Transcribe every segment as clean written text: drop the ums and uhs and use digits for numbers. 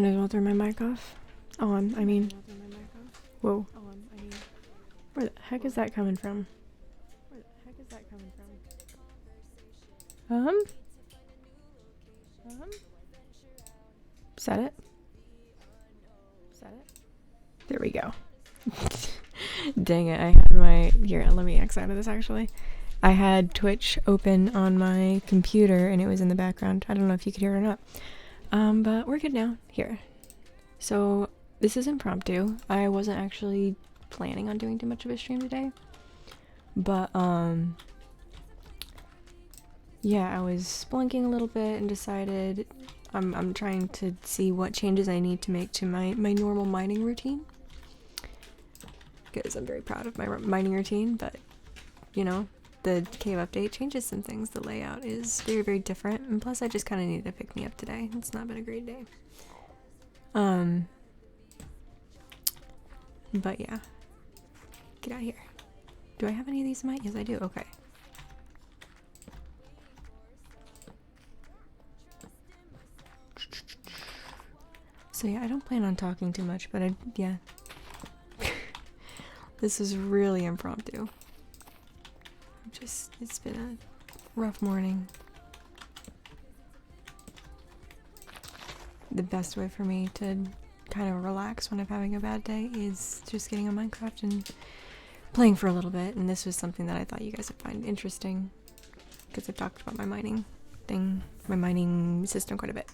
might as well turn my mic off. I mean, whoa. Where the heck is that coming from? Is that it? There we go. Dang it, I had here, let me X out of this actually. I had Twitch open on my computer and it was in the background. I don't know if you could hear it or not. But we're good now. Here. So, this is impromptu. I wasn't actually planning on doing too much of a stream today. But, yeah, I was spelunking a little bit and decided I'm trying to see what changes I need to make to my normal mining routine. Because I'm very proud of my mining routine, but, you know, the cave update changes some things. The layout is very, very different, and plus I just kind of needed to pick me up today. It's not been a great day. But yeah. Get out of here. Do I have any of these in my... Yes, I do. Okay. So yeah, I don't plan on talking too much, but yeah. This is really impromptu. It's been a rough morning. The best way for me to kind of relax when I'm having a bad day is just getting on Minecraft and playing for a little bit, and this was something that I thought you guys would find interesting because I've talked about my mining system quite a bit.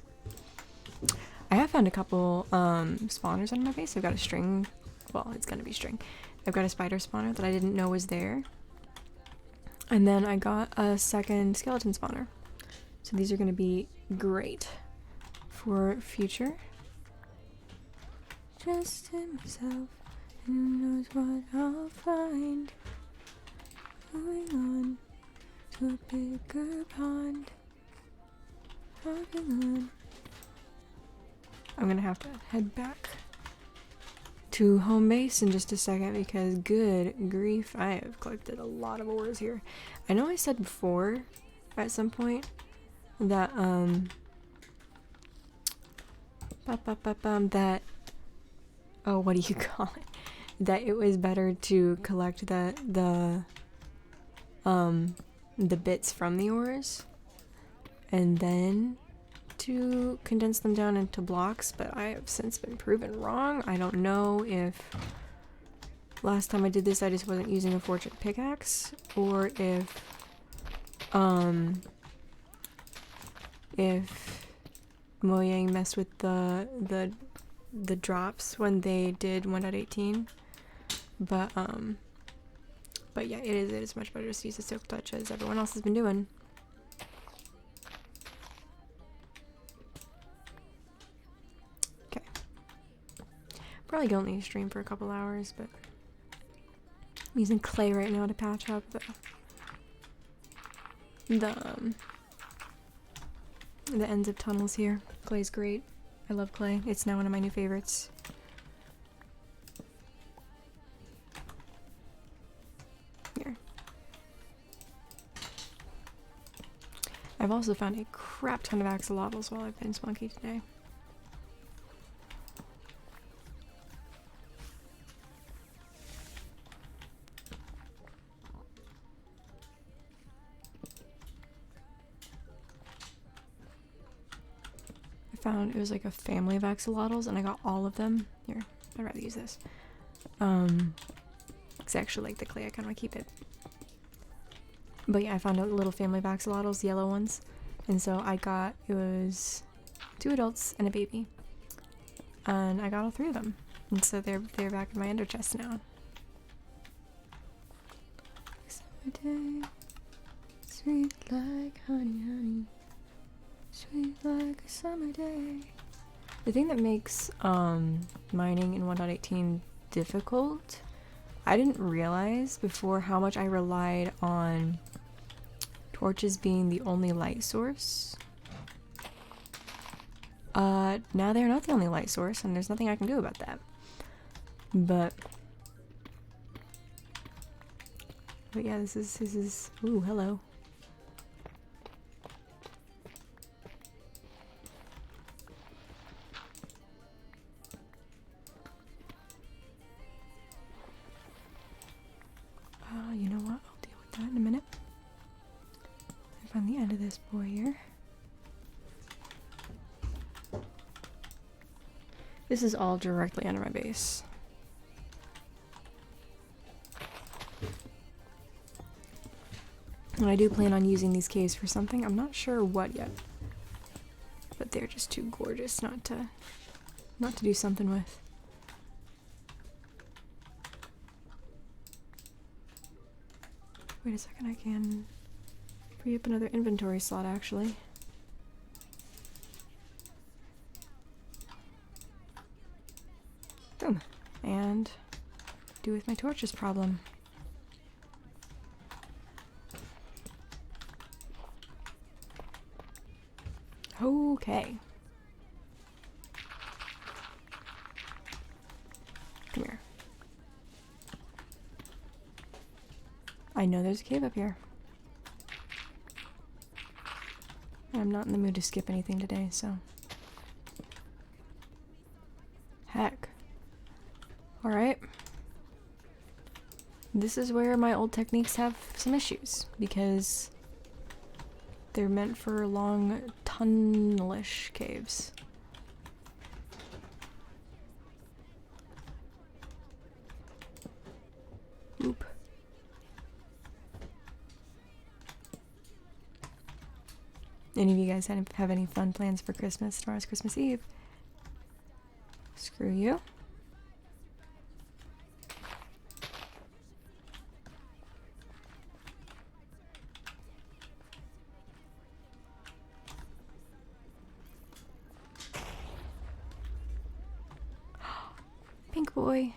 I have found a couple spawners on my base. I've got a string, well, it's gonna be string. I've got a spider spawner that I didn't know was there. And then I got a second skeleton spawner. So these are gonna be great for future. Just in myself, and who knows what I'll find. Moving on to a bigger pond. Moving on. I'm gonna have to head back to home base in just a second because good grief, I have collected a lot of ores here. I know I said before at some point that that oh, what do you call it? That it was better to collect the bits from the ores and then to condense them down into blocks, but I have since been proven wrong. I don't know if last time I did this I just wasn't using a fortune pickaxe, or if Mojang messed with the drops when they did 1.18. But yeah, it is much better to use the silk touch as everyone else has been doing. Probably don't need to stream for a couple hours, but I'm using clay right now to patch up the ends of tunnels here. Clay's great. I love clay. It's now one of my new favorites. Here. I've also found a crap ton of axolotls while I've been spunky today. Found it was like a family of axolotls and I got all of them. Here, I'd rather use this. Because I actually like the clay, I kind of want to keep it. But yeah, I found a little family of axolotls, yellow ones. And so I got, it was 2 adults and a baby. And I got all 3 of them. And so they're back in my ender chest now. Summer day, sweet like honey, honey. Sweet like a summer day. The thing that makes mining in 1.18 difficult, I didn't realize before how much I relied on torches being the only light source. Now they're not the only light source, and there's nothing I can do about that. But yeah, this is ooh, hello. You know what? I'll deal with that in a minute. Find the end of this boy here. This is all directly under my base. And I do plan on using these caves for something. I'm not sure what yet. But they're just too gorgeous not to do something with. Wait a second, I can free up another inventory slot actually. Boom. And do with my torches problem. Okay. Come here. I know there's a cave up here. I'm not in the mood to skip anything today, so. Heck. Alright. This is where my old techniques have some issues, because they're meant for long tunnelish caves. Oop. Any of you guys have any fun plans for Christmas? Tomorrow's Christmas Eve. Screw you. Pink boy.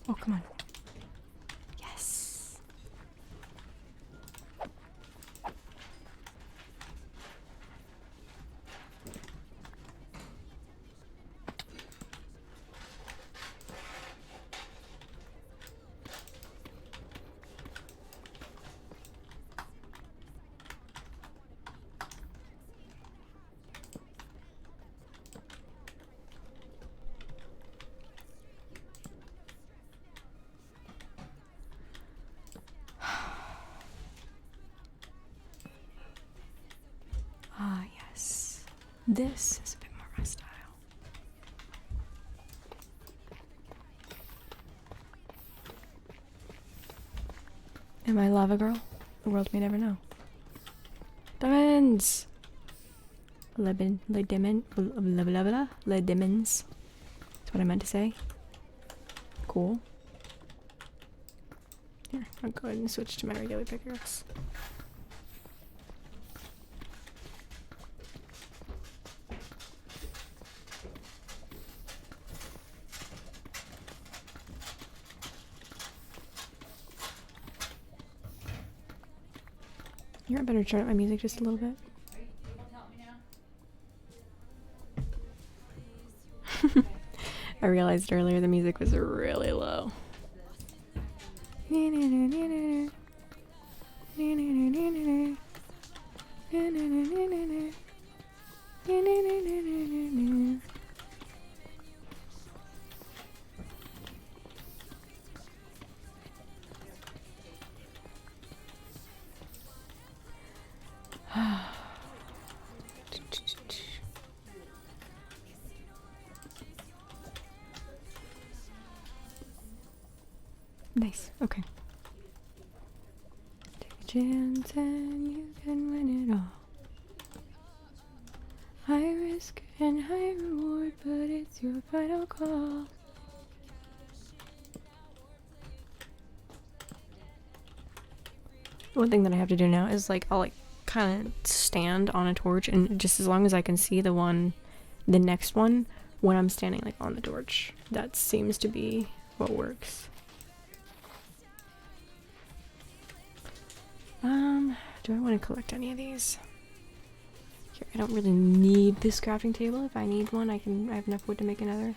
Oh, come on. Yes. Ah, yes. This is a bit more my style. Am I lava girl? The world may never know. Diamonds! Le diamonds. That's what I meant to say. Cool. Here, I'll go ahead and switch to my regular pickaxe. Here, I better turn up my music just a little bit. I realized earlier the music was really low. Nice, okay. Take a chance and you can win it all. High risk and high reward, but it's your final call. One thing that I have to do now is I'll kind of stand on a torch, and just as long as I can see the next one when I'm standing on the torch. That seems to be what works. Do I want to collect any of these? Here, I don't really need this crafting table. If I need one, I have enough wood to make another.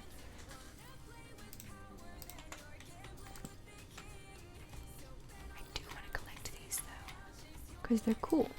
I do want to collect these though, because they're cool.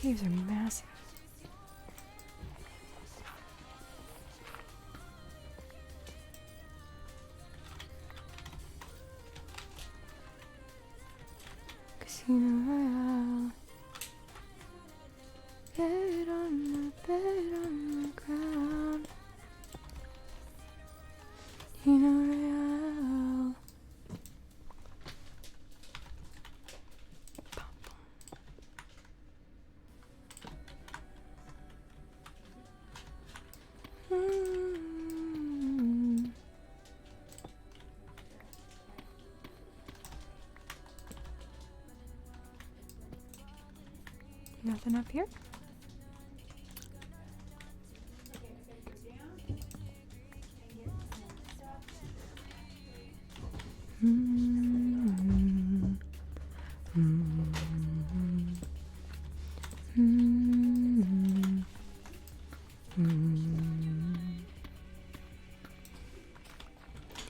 leaves are massive. Casino Royale. Bed on the ground. Casino Royale. Nothing up here.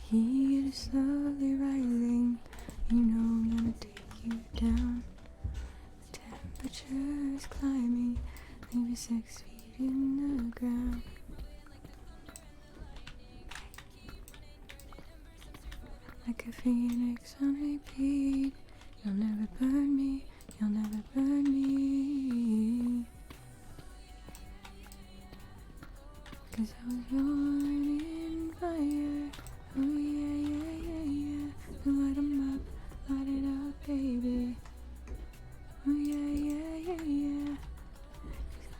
Heat is slowly rising. You know I'm gonna take you down. The temperature is climbing, maybe 6 feet in the ground. Like a phoenix on repeat. You'll never burn me, you'll never burn me. 'Cause I was born in fire. Oh yeah, yeah, yeah, yeah. Light 'em up, light it up, baby. Oh yeah, yeah, yeah, yeah.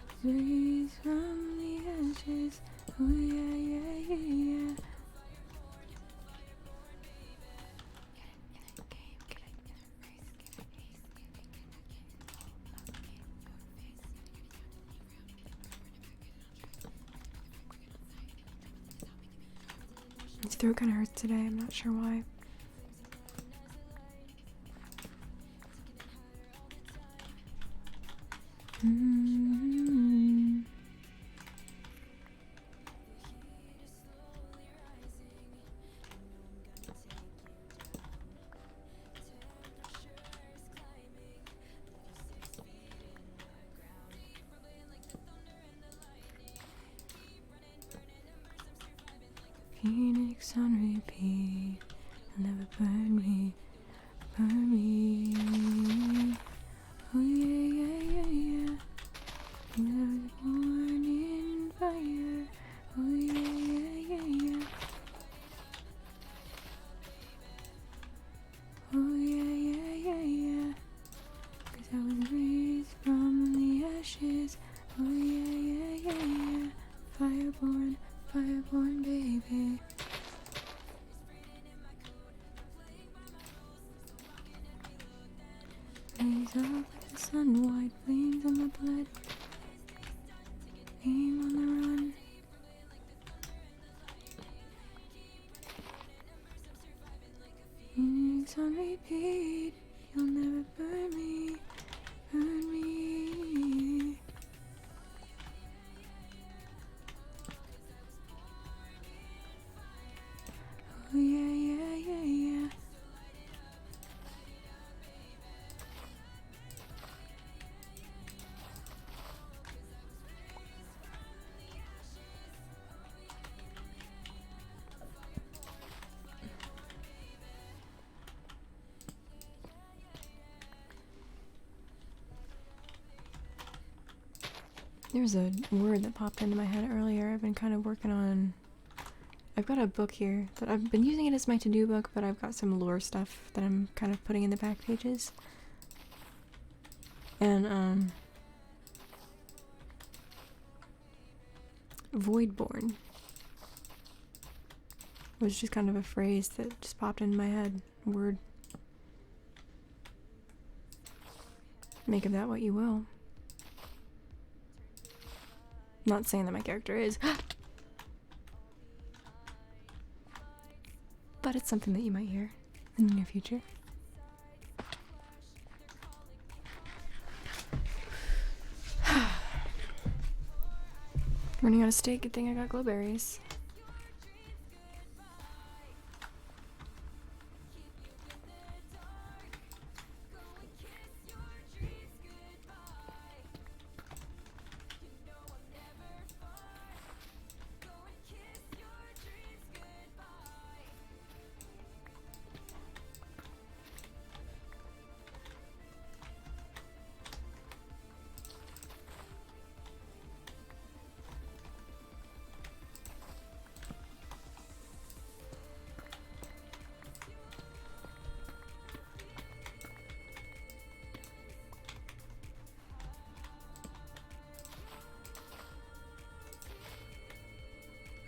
'Cause I was raised from the ashes. Oh yeah, yeah, yeah, yeah. His throat kind of hurts today. I'm not sure why. Phoenix on repeat. You'll never burn me, burn me. Oh yeah, yeah, yeah, yeah. I was born in fire. Oh yeah, yeah, yeah, yeah. Oh yeah, yeah, yeah, yeah. 'Cause I was raised from the ashes. Oh yeah, yeah, yeah, yeah. Fireborn, fireborn baby. Blaze up like the sun, white flames on my blood. Aim on the run. Phoenix on repeat. You'll never burn me, burn me. Oh yeah, yeah, yeah, yeah. There's a word that popped into my head earlier. I've been kind of working on... I've got a book here that I've been using it as my to-do book, but I've got some lore stuff that I'm kind of putting in the back pages. And, Voidborn was just kind of a phrase that just popped into my head. Word. Make of that what you will. Not saying that my character is, but it's something that you might hear in the near future. Running out of steak, good thing I got glowberries.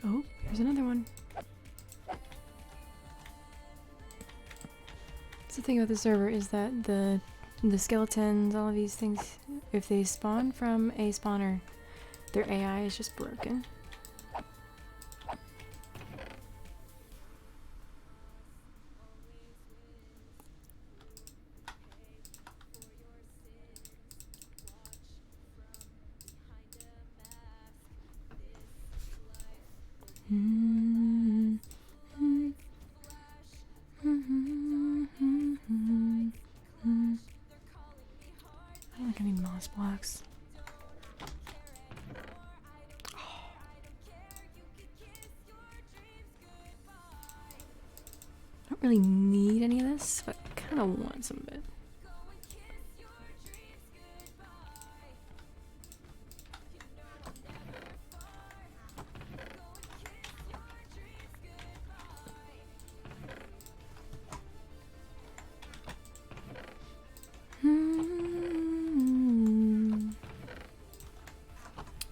Oh, here's another one. That's the thing about the server is that the skeletons, all of these things, if they spawn from a spawner, their AI is just broken. I don't think I need moss blocks. I don't really need any of this, but I kind of want some of it.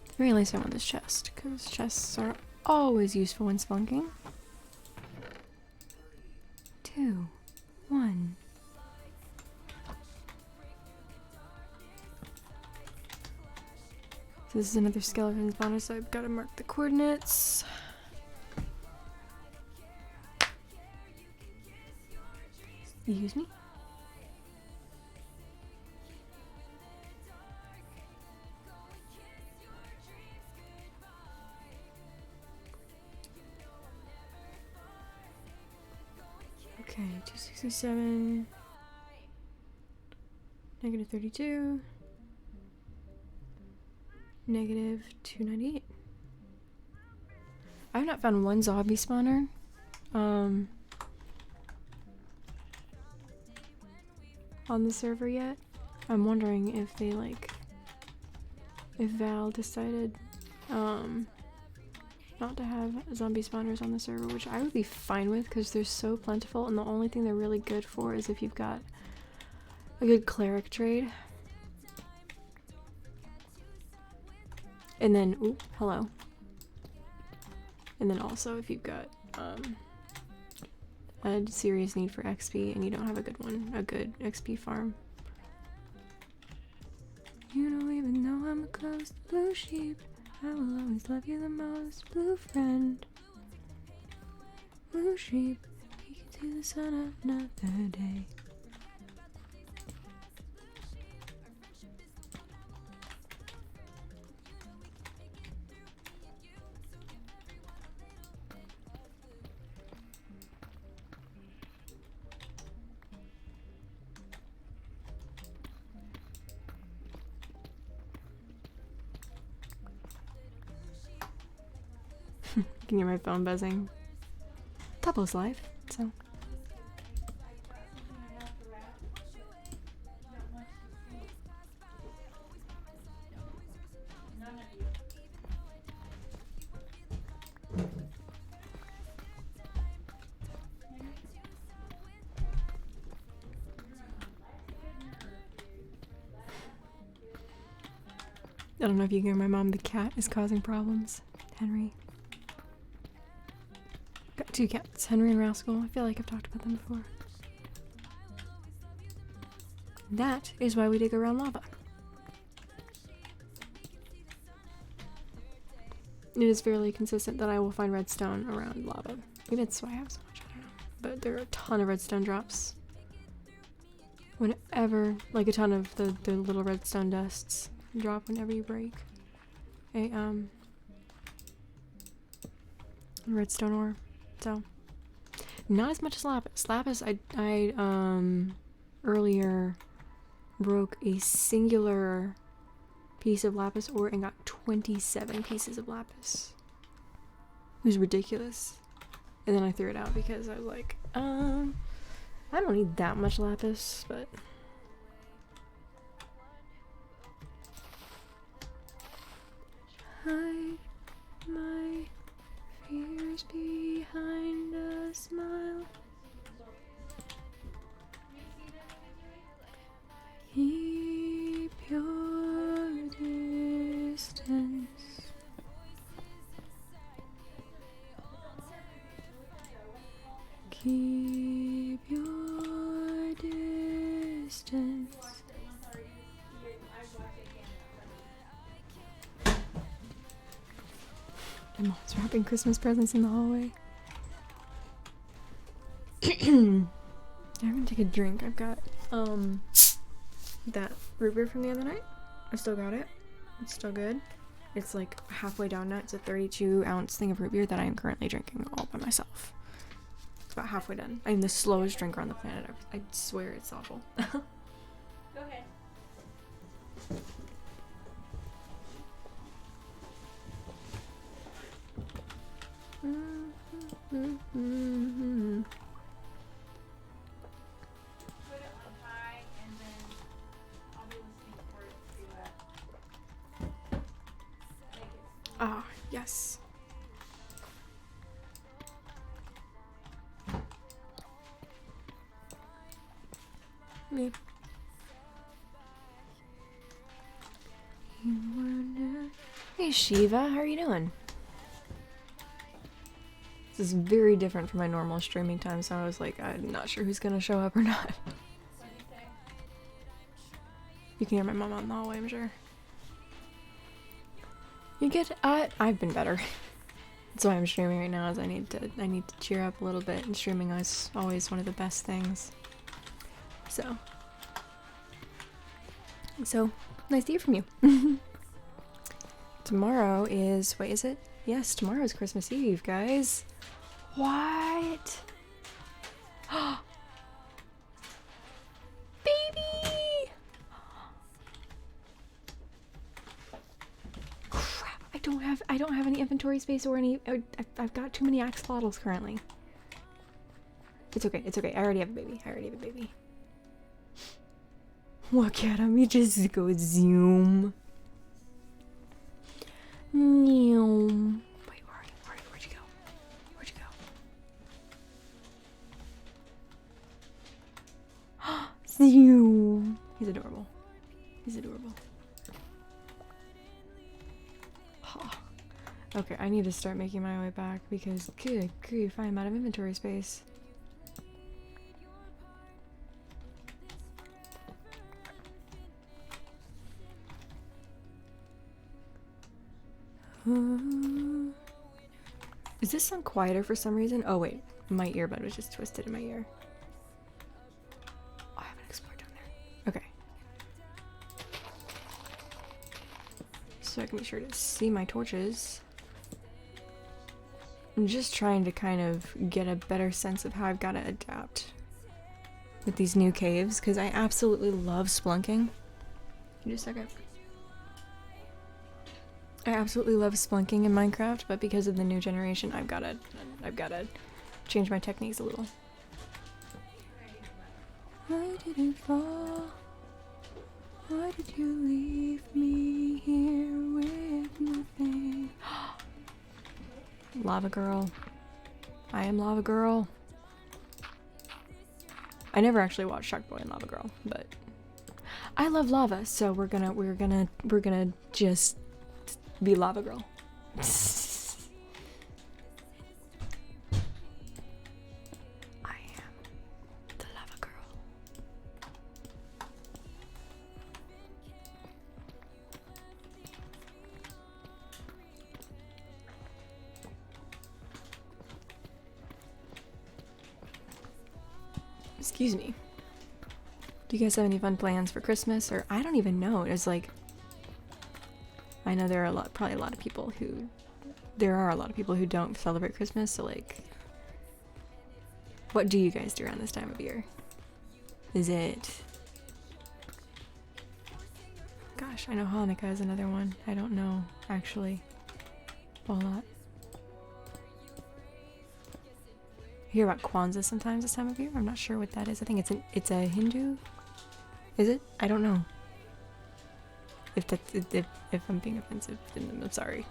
At the very least I want this chest, because chests are always useful when spelunking. 2, 1. So this is another skeleton spawner, so I've got to mark the coordinates. Excuse me. Okay, 267, negative 32, negative 298. I've not found one zombie spawner. On the server yet. I'm wondering if they if Val decided not to have zombie spawners on the server, which I would be fine with because they're so plentiful, and the only thing they're really good for is if you've got a good cleric trade. And then, ooh, hello. And then also if you've got a serious need for XP and you don't have a good one, a good XP farm. You don't even know I'm a close blue sheep. I will always love you the most, blue friend. Blue sheep, you can see the sun another day. You can hear my phone buzzing. Topo's live, so. I don't know if you can hear my mom, the cat is causing problems. Henry. Got 2 cats, Henry and Rascal. I feel like I've talked about them before. That is why we dig around lava. It is fairly consistent that I will find redstone around lava. Maybe that's why I have so much, I don't know. But there are a ton of redstone drops. Whenever, like a ton of the little redstone dusts drop whenever you break a redstone ore. So not as much as lapis. Lapis I earlier broke a singular piece of lapis ore and got 27 pieces of lapis. It was ridiculous. And then I threw it out because I was like, I don't need that much lapis, but hide my fears behind a smile. Keep your distance. My mom's wrapping Christmas presents in the hallway. I'm gonna take a drink. I've got that root beer from the other night. I still got it. It's still good. It's like halfway down now. It's a 32-ounce thing of root beer that I am currently drinking all by myself. It's about halfway done. I'm the slowest drinker on the planet. I swear it's awful. Go ahead. Put it on high, and then I'll be listening for it to make it. Ah, yes. Me. Hey Shiva, how are you doing? This is very different from my normal streaming time, so I was like, I'm not sure who's gonna show up or not. You can hear my mom out in the hallway, I'm sure. You get I've been better. That's why I'm streaming right now, is I need to cheer up a little bit, and streaming is always one of the best things. So nice to hear from you. Tomorrow is, wait, is it? Yes, tomorrow is Christmas Eve, guys. What? Baby! Crap, I don't have any inventory space or any, I've got too many axolotls currently. It's okay, I already have a baby. Look at him, he just goes zoom. Wait, where'd you go? Zoom. He's adorable. Okay, I need to start making my way back because good grief, I am out of inventory space. Is this sound quieter for some reason? Oh wait, my earbud was just twisted in my ear. Oh, I haven't explored down there. Okay. So I can be sure to see my torches. I'm just trying to kind of get a better sense of how I've got to adapt with these new caves, because I absolutely love spelunking. Just a second. I absolutely love spelunking in Minecraft, but because of the new generation, I've gotta change my techniques a little. Why did it fall? Why did you leave me here with nothing? Lava girl. I am lava girl. I never actually watched Shark Boy and Lava Girl, but I love lava, so we're gonna just be lava girl. I am the lava girl. Excuse me. Do you guys have any fun plans for Christmas? Or I don't even know. It's like, I know there are probably a lot of people who don't celebrate Christmas, so like, what do you guys do around this time of year? Is it... Gosh, I know Hanukkah is another one. I don't know, actually, a lot. I hear about Kwanzaa sometimes this time of year. I'm not sure what that is. I think it's a Hindu. Is it? I don't know. If I'm being offensive, then I'm sorry.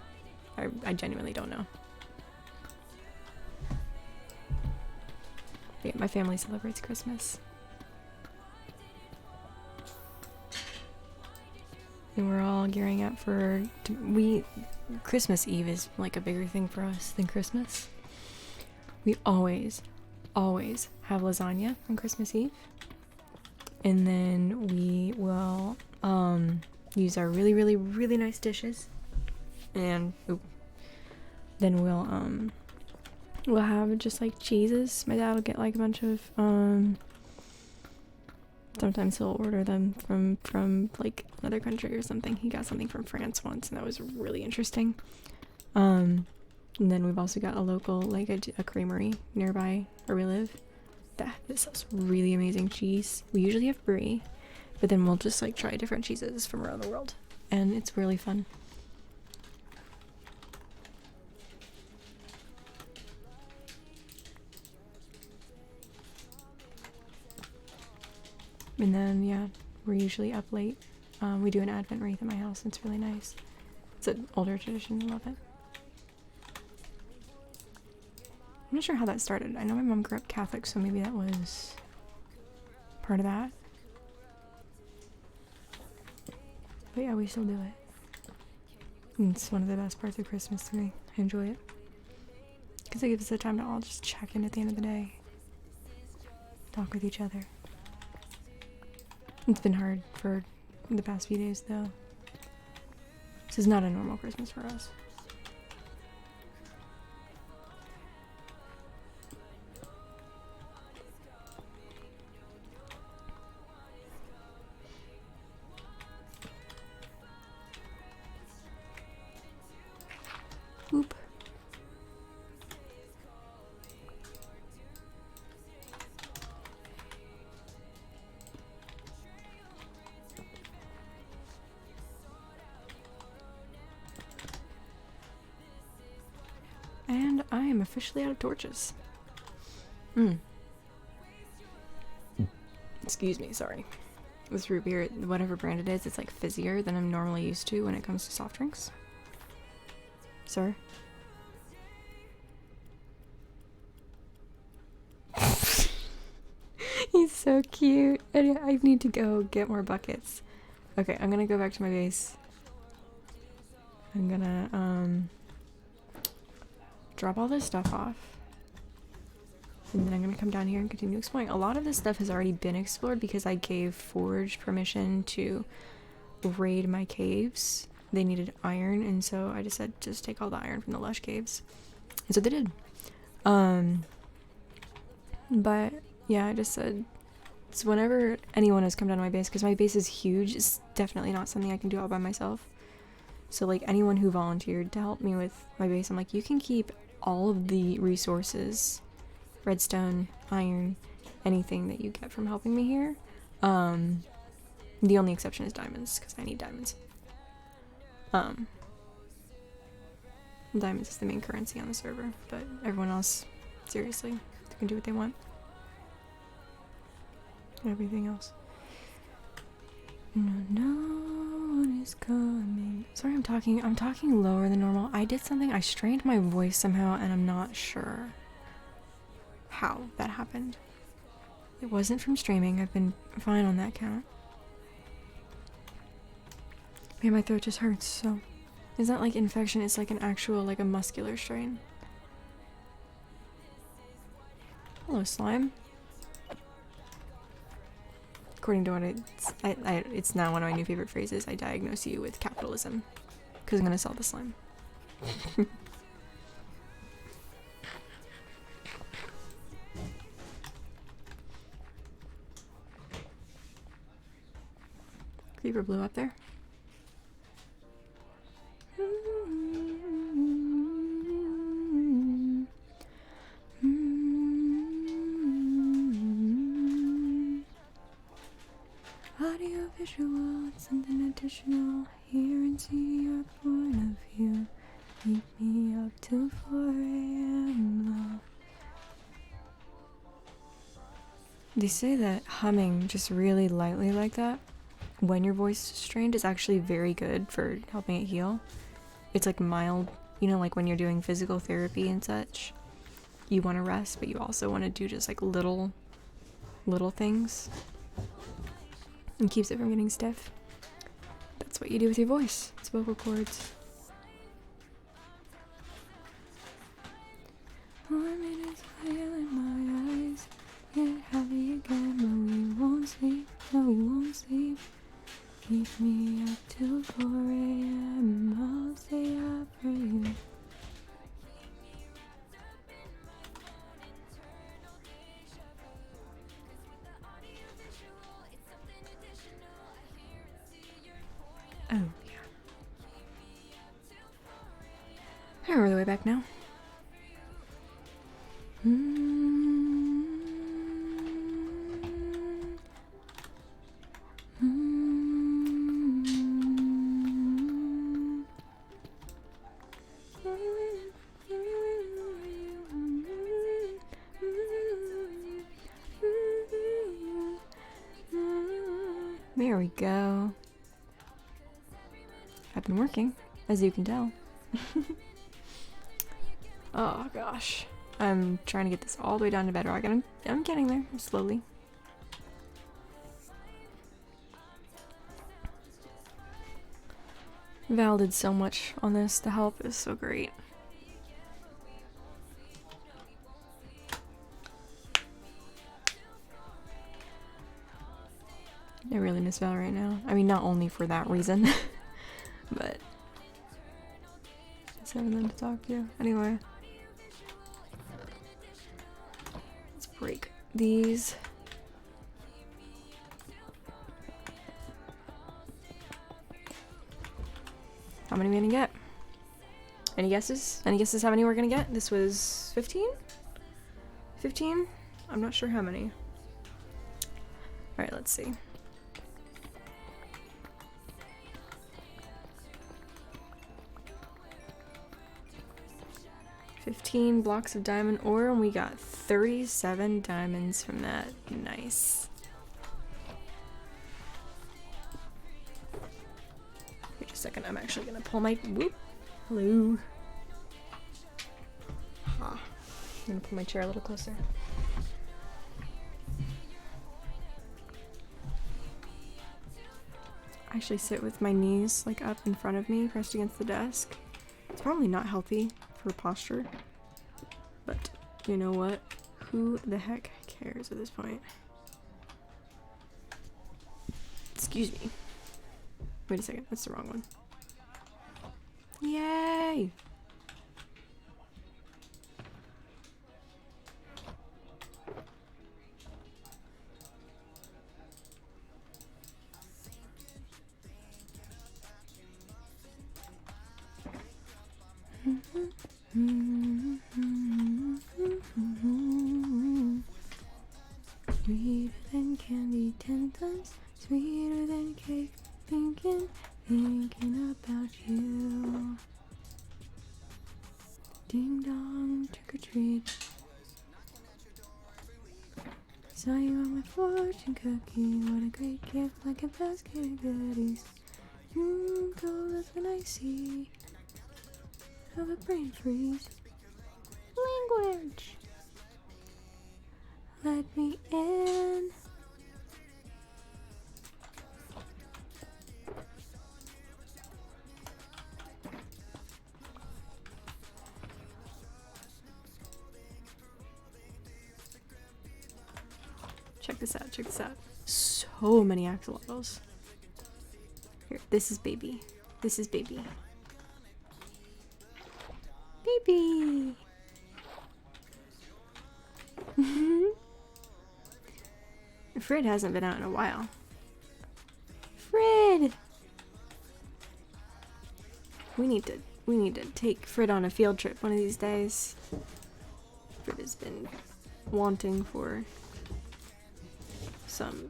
I genuinely don't know. Yeah, my family celebrates Christmas. And we're all gearing up for... Christmas Eve is like a bigger thing for us than Christmas. We always have lasagna on Christmas Eve. And then we will use our really nice dishes and then we'll have just like cheeses. My dad will get like a bunch of sometimes he'll order them from like another country or something. He got something from France once, and that was really interesting. And then we've also got a local, like a creamery nearby where we live that sells really amazing cheese. We usually have brie, but then we'll just like try different cheeses from around the world, and it's really fun. And then, yeah, we're usually up late. We do an Advent wreath at my house. It's really nice. It's an older tradition. I love it. I'm not sure how that started. I know my mom grew up Catholic, so maybe that was part of that. But yeah, we still do it. And it's one of the best parts of Christmas to me. I enjoy it. Because it gives us the time to all just check in at the end of the day. Talk with each other. It's been hard for the past few days, though. This is not a normal Christmas for us. Oop. And I am officially out of torches. Excuse me, sorry. This root beer, whatever brand it is, it's like fizzier than I'm normally used to when it comes to soft drinks. Sir? He's so cute. I need to go get more buckets. Okay, I'm gonna go back to my base. I'm gonna, drop all this stuff off. And then I'm gonna come down here and continue exploring. A lot of this stuff has already been explored because I gave Forge permission to raid my caves. They needed iron, and so I just said just take all the iron from the Lush caves. And so they did. But yeah, I just said, so whenever anyone has come down to my base, because my base is huge, it's definitely not something I can do all by myself. So like anyone who volunteered to help me with my base, I'm like, you can keep all of the resources, redstone, iron, anything that you get from helping me here. The only exception is diamonds, because I need diamonds. Diamonds is the main currency on the server, but everyone else, seriously, they can do what they want. Everything else. No one is coming. Sorry, I'm talking lower than normal. I did something, I strained my voice somehow, and I'm not sure how that happened. It wasn't from streaming. I've been fine on that count. Man, my throat just hurts, so it's not like infection, it's like an actual, like a muscular strain. Hello, slime. According to what it's now one of my new favorite phrases, I diagnose you with capitalism. Because I'm gonna sell the slime. Creeper blew up there. Audio visual, something additional. Hear and see your point of view. Keep me up till 4 a.m. They say that humming just really lightly like that, when your voice is strained, is actually very good for helping it heal. It's like mild, you know, like when you're doing physical therapy and such. You want to rest, but you also want to do just like little things. And keeps it from getting stiff. That's what you do with your voice. It's vocal cords. 4 minutes in my eyes. Get heavy again, but we won't sleep. No, we won't sleep. Keep me up till 4 a.m. I'll stay up for you. back now. There we go. I've been working, as you can tell. Oh gosh. I'm trying to get this all the way down to bedrock, and I'm getting there, slowly. Val did so much on this. The help is so great. I really miss Val right now. I mean, not only for that reason, but just having them to talk to. Anyway, let's break these. How many are we gonna get? Any guesses? Any guesses how many we're gonna get? This was 15? 15? I'm not sure how many. Alright, let's see. $15 blocks of diamond ore, and we got 37 diamonds from that. Nice. Wait a second, I'm actually gonna pull my... Whoop! Hello. Ha. I'm gonna pull my chair a little closer. I actually sit with my knees like up in front of me, pressed against the desk. It's probably not healthy for posture, but you know what? Who the heck cares at this point? Excuse me. Wait a second, that's the wrong one. Yay! Sweeter than candy, 10 times sweeter than cake. Thinking about you. Ding dong, trick or treat. Saw you on my fortune cookie. What a great gift, like a basket of goodies. Cold as when I see. Have a brain freeze. Language. Let me in. Check this out, check this out. So many axolotls. Here, this is baby. This is baby. Baby! Fred hasn't been out in a while. Fred! We need to take Fred on a field trip one of these days. Fred has been wanting for some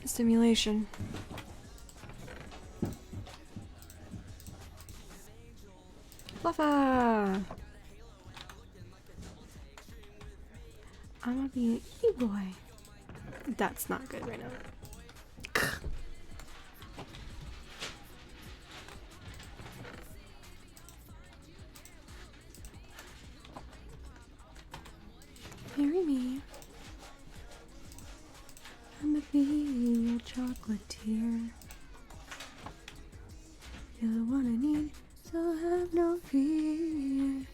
stimulation. Fluffa! I'm gonna be an e-boy. That's not good right now. Marry me. I'm gonna be your chocolatier. You're the one I need, so have no fear.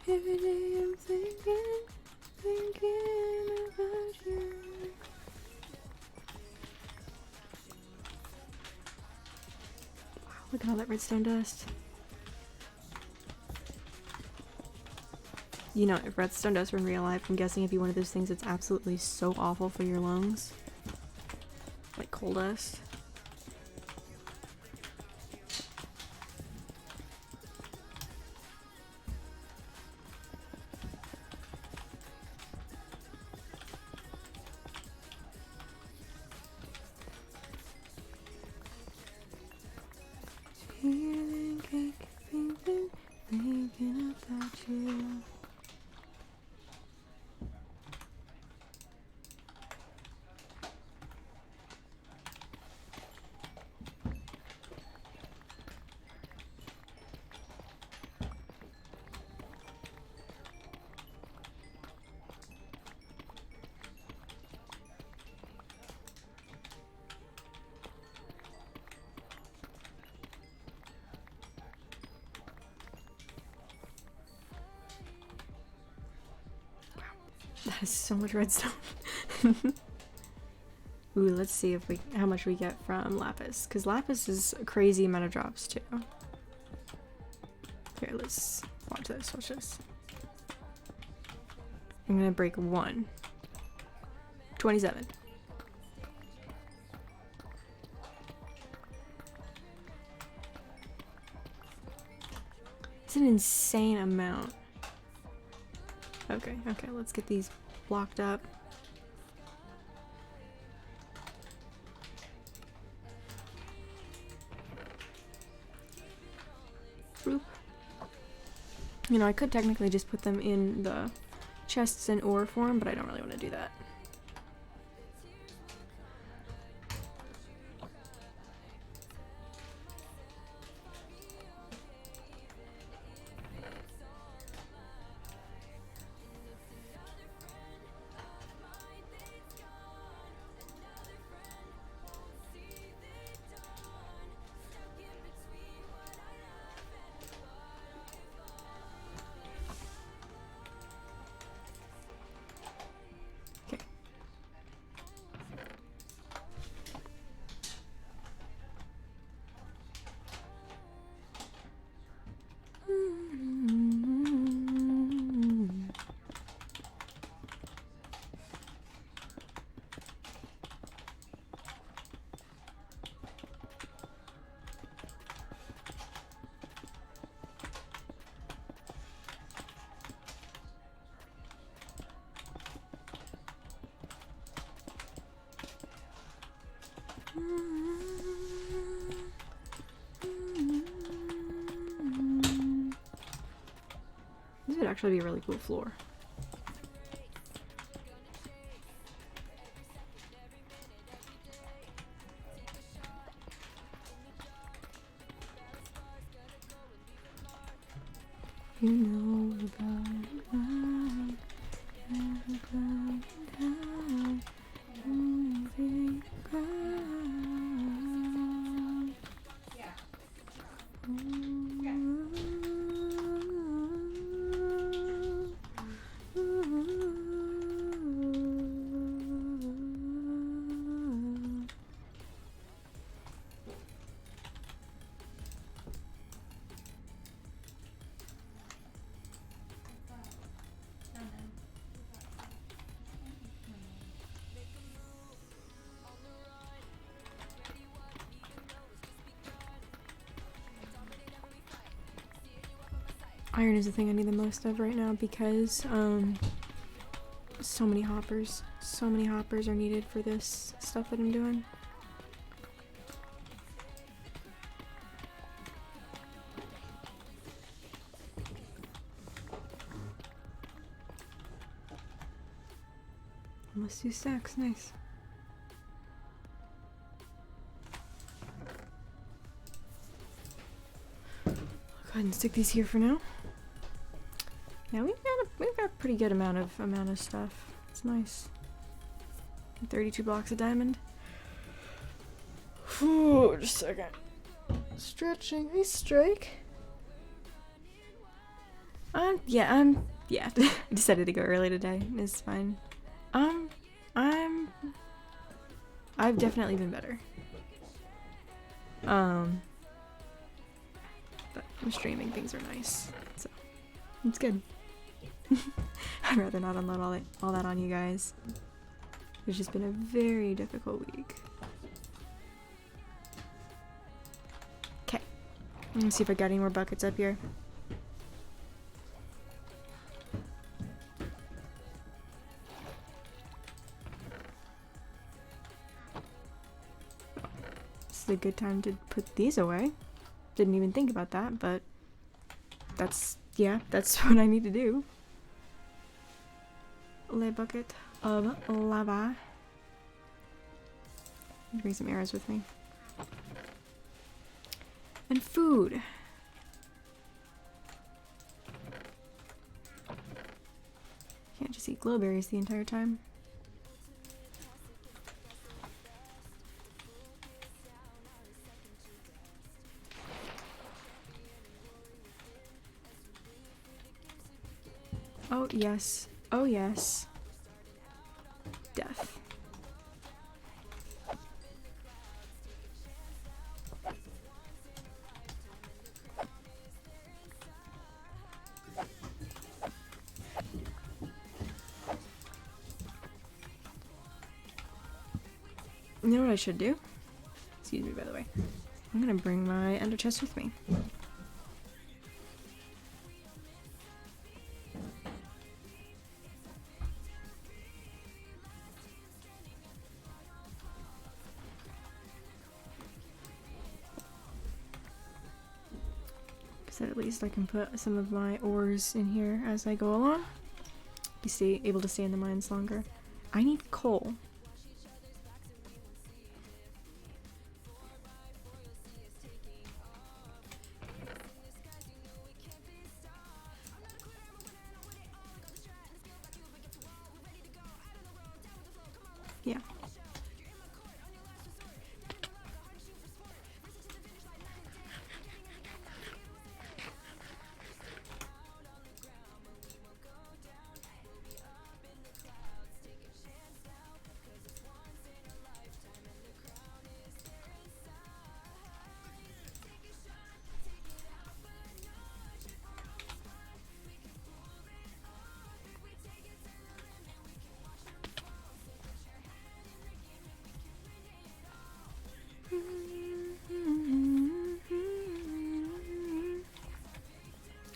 Every day I'm thinking thinking about you. Wow, look at all that redstone dust. You know, if redstone dust were in real life, I'm guessing it'd be one of those things that's absolutely so awful for your lungs. Like coal dust. Feeling cake, thinking about you. That is so much redstone. Ooh, let's see if how much we get from lapis, because lapis is a crazy amount of drops too. Here, let's watch this. Watch this. I'm gonna break 1. 27. It's an insane amount. Okay, let's get these blocked up. Boop. You know, I could technically just put them in the chests in ore form, but I don't really want to do that. This would actually be a really cool floor. You know about mine, down, moving around. Yeah. Iron is the thing I need the most of right now because so many hoppers are needed for this stuff that I'm doing. Almost 2 stacks, nice. I'll go ahead and stick these here for now. Yeah, we've got a pretty good amount of stuff. It's nice. 32 blocks of diamond. Ooh, just a second. Stretching a strike. Yeah, I'm yeah, I decided to go early today. It's fine. I've definitely been better. But I'm streaming, things are nice, so it's good. I'd rather not unload all that on you guys. It's just been a very difficult week. Okay, let me see if I got any more buckets up here. This is a good time to put these away. Didn't even think about that, but that's what I need to do. Lay bucket of lava. Bring some arrows with me. And food. Can't just eat glowberries the entire time. Oh yes. Oh yes. Death. You know what I should do? Excuse me, by the way. I'm gonna bring my ender chest with me. So at least I can put some of my ores in here as I go along. Be able to stay in the mines longer. I need coal. Yeah.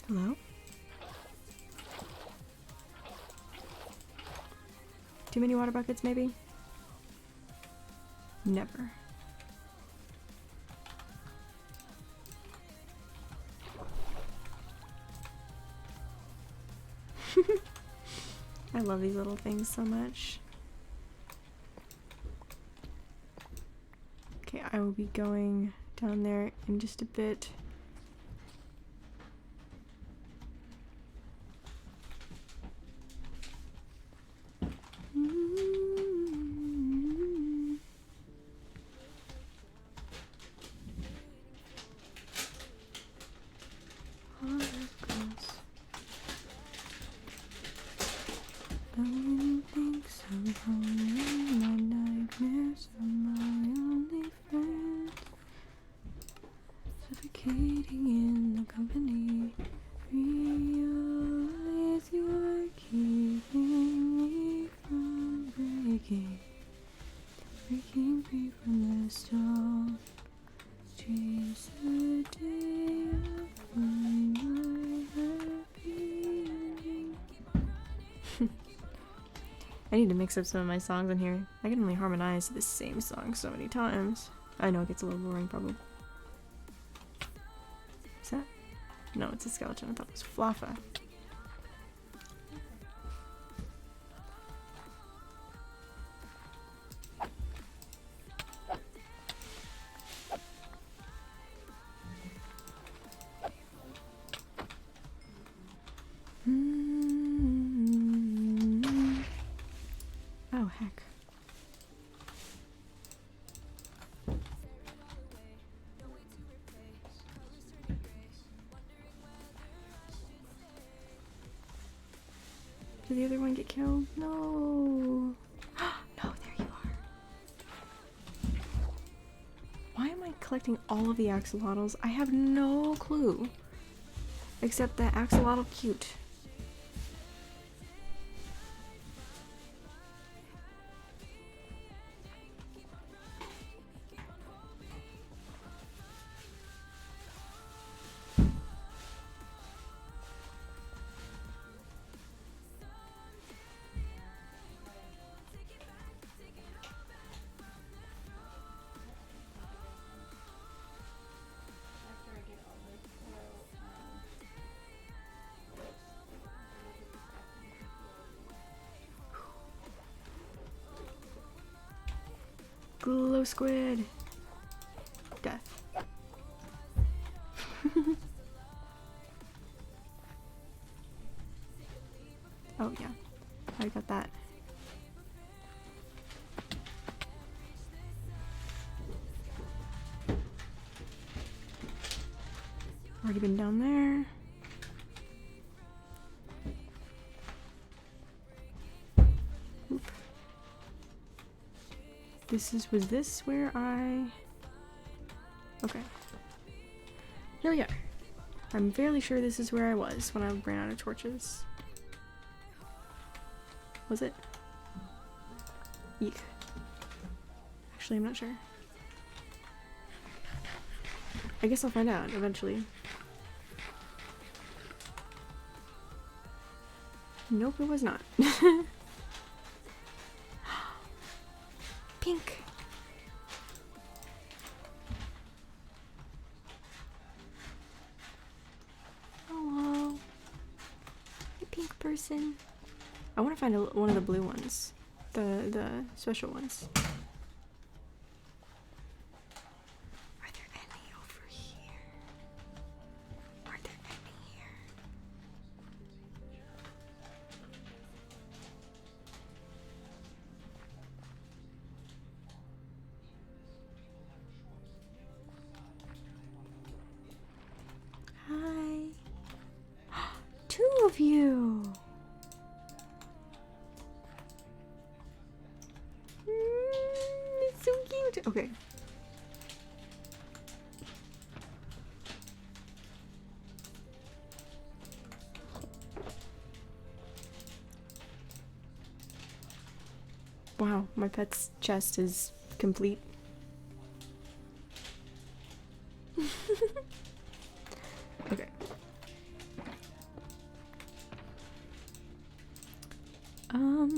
Hello? Too many water buckets, maybe? Never. I love these little things so much. Okay, I will be going down there in just a bit. I need to mix up some of my songs in here. I can only harmonize the same song so many times. I know it gets a little boring, probably. Is that? No, it's a skeleton. I thought it was Flaffa. Oh, heck. Did the other one get killed? No. No, there you are. Why am I collecting all of the axolotls? I have no clue. Except that axolotl cute. After I get all this Glow squid. Death. Oh yeah, I got that. Already been down there. Oop. Was this where I... Okay. Here we are. I'm fairly sure this is where I was when I ran out of torches. Was it? Eek. Actually, I'm not sure. I guess I'll find out eventually. Nope, it was not. Pink. Hello. Hey, pink person. I want to find one of the blue ones. The special ones. Are there any over here? Are there any here? Hi. Two of you. It's so cute. Okay. Wow, my pet's chest is complete. Okay. Alright.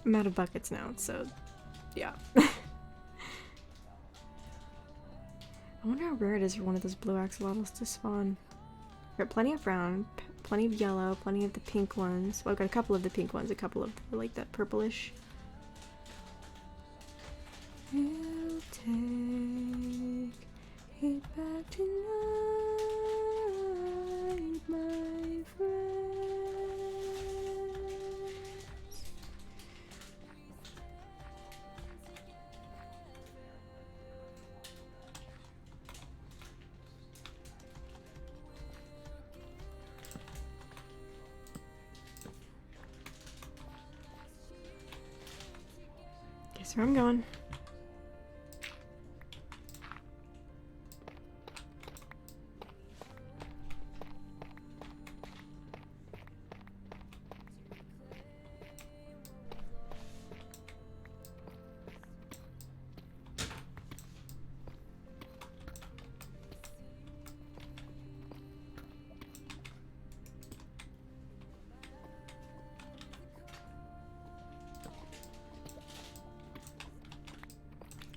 I'm out of buckets now, so yeah. I wonder how rare it is for one of those blue axolotls to spawn. I've got plenty of brown, plenty of yellow, plenty of the pink ones. Well, I've got a couple of the pink ones, a couple of like that purplish. We'll take it back tonight, my friends. Guess where I'm going.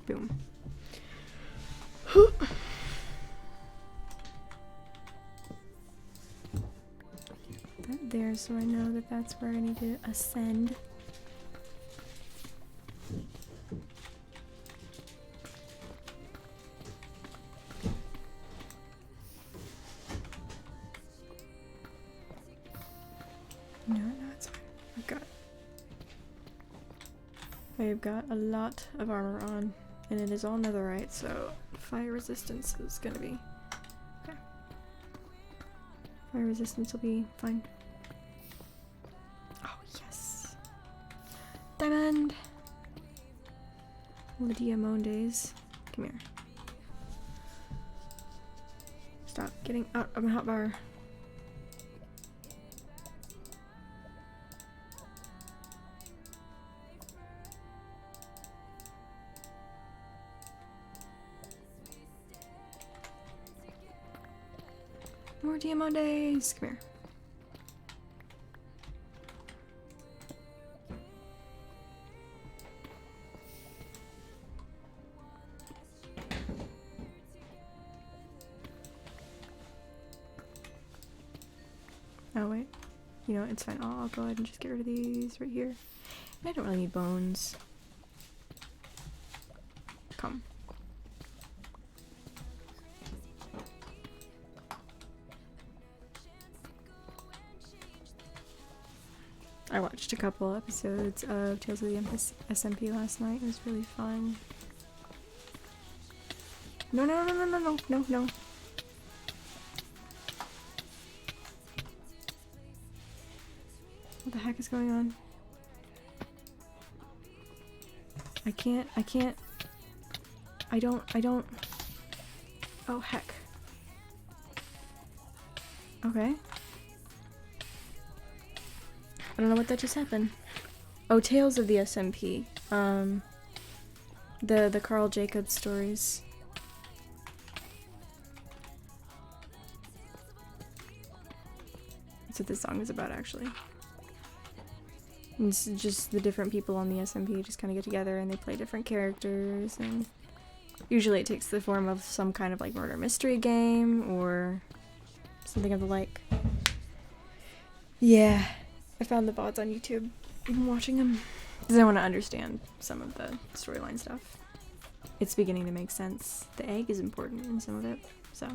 Boom. That there there so I know that that's where I need to ascend. No, it's fine. I've got a lot of armor on, and it is all netherite, so fire resistance is gonna be okay. Fire resistance will be fine. Oh yes, diamond. IAmEmaMae's, come here. Stop getting out of my hotbar. More IAmEmaMae's! Come here. Oh wait. You know what, it's fine. I'll go ahead and just get rid of these right here. And I don't really need bones. Come. I watched a couple episodes of Tales of the SMP last night. It was really fun. No, no, no, no, no, no, no, no. What the heck is going on? I don't. Oh, heck. Okay. I don't know what that just happened. Oh, Tales of the SMP. The Carl Jacobs stories. That's what this song is about, actually. It's just the different people on the SMP just kind of get together and they play different characters, and usually it takes the form of some kind of like murder mystery game or something of the like. Yeah, I found the VODs on YouTube. I'm watching them because I want to understand some of the storyline stuff. It's beginning to make sense. The egg is important in some of it, so.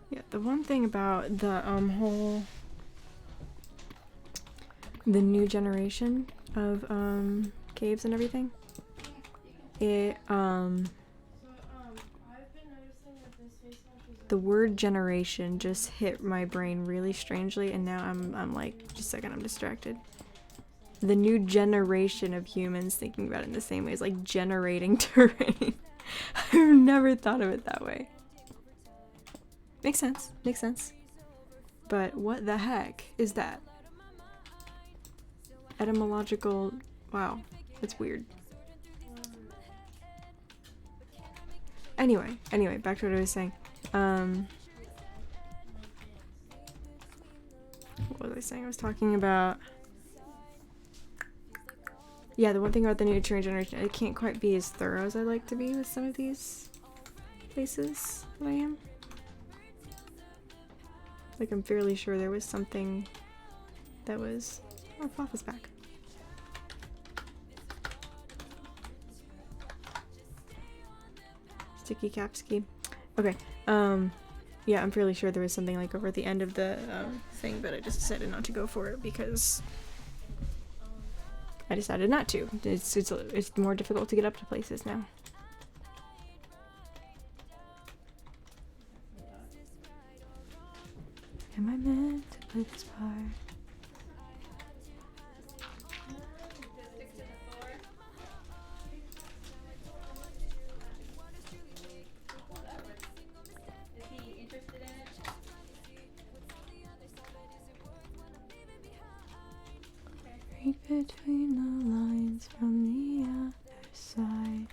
Yeah, the one thing about the the new generation of caves and everything, the word generation just hit my brain really strangely, and now I'm like, just a second, I'm distracted. The new generation of humans thinking about it in the same way as like generating terrain. I've never thought of it that way. Makes sense, makes sense. But what the heck is that? Etymological, wow, that's weird. Anyway, back to what I was saying. What was I saying? I was talking about, yeah, the one thing about the new terrain generation, I can't quite be as thorough as I'd like to be with some of these places that I am. Like, I'm fairly sure there was something that was... Oh, Fluff is back. Sticky Capski. Okay, yeah, I'm fairly sure there was something like over at the end of the thing, but I just decided not to go for it because I decided not to. It's more difficult to get up to places now. Am I meant to play this part? Is he interested in it? between the lines from the other side.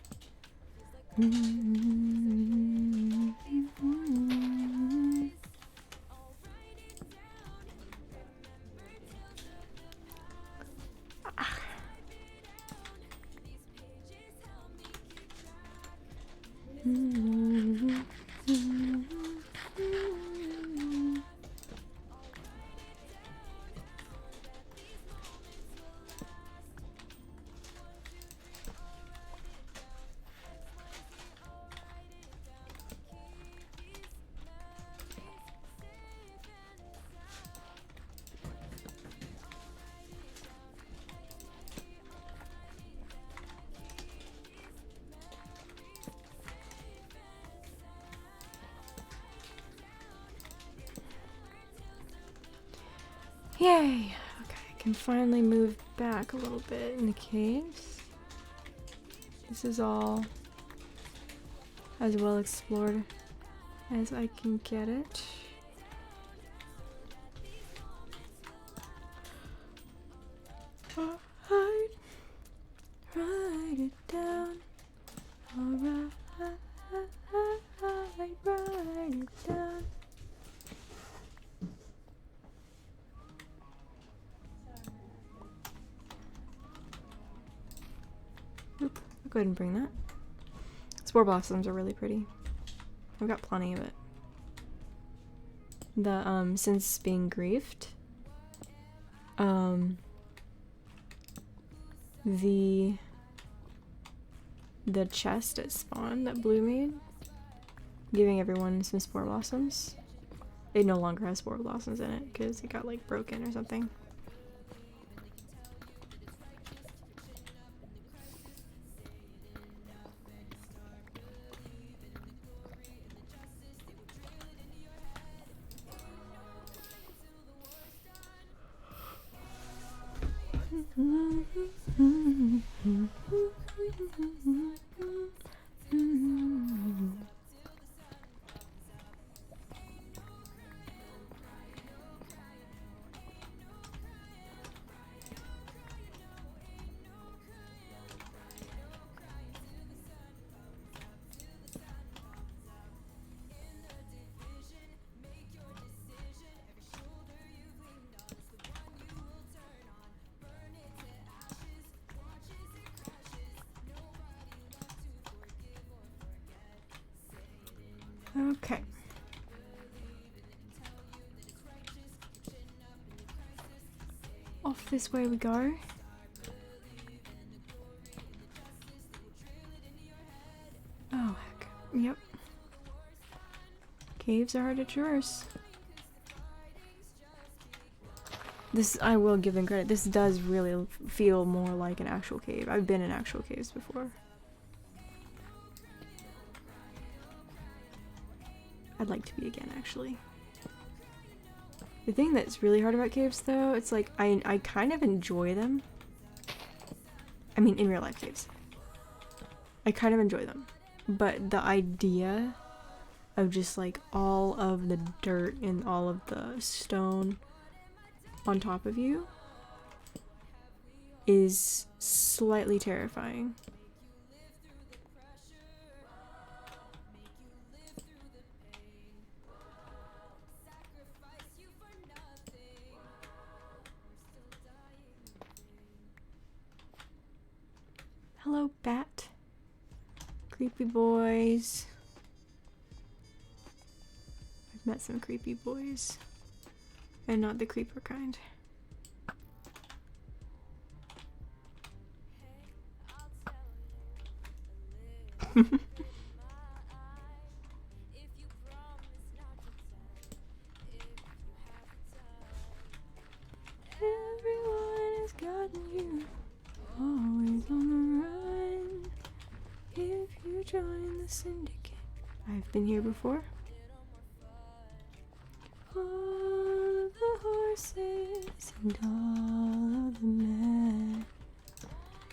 Yay! Okay, I can finally move back a little bit in the caves. This is all as well explored as I can get it. Alright, write it down. Alright, write it down. Oop, I'll go ahead and bring that. Spore blossoms are really pretty. I've got plenty of it. The since being griefed, the chest at spawn that Blue made, giving everyone some spore blossoms. It no longer has spore blossoms in it because it got like broken or something. Okay. Off this way we go. Oh heck. Yep. Caves are hard to traverse. This, I will give them credit, this does really feel more like an actual cave. I've been in actual caves before. I'd like to be again, actually. The thing that's really hard about caves, though, it's like, I kind of enjoy them. I mean, in real life caves. I kind of enjoy them. But the idea of just, like, all of the dirt and all of the stone on top of you is slightly terrifying. Hello, bat. Creepy boys. I've met some creepy boys. And not the creeper kind. Everyone has gotten you. Always on the run. If you join the syndicate. I've been here before. All of the horses and all of the men.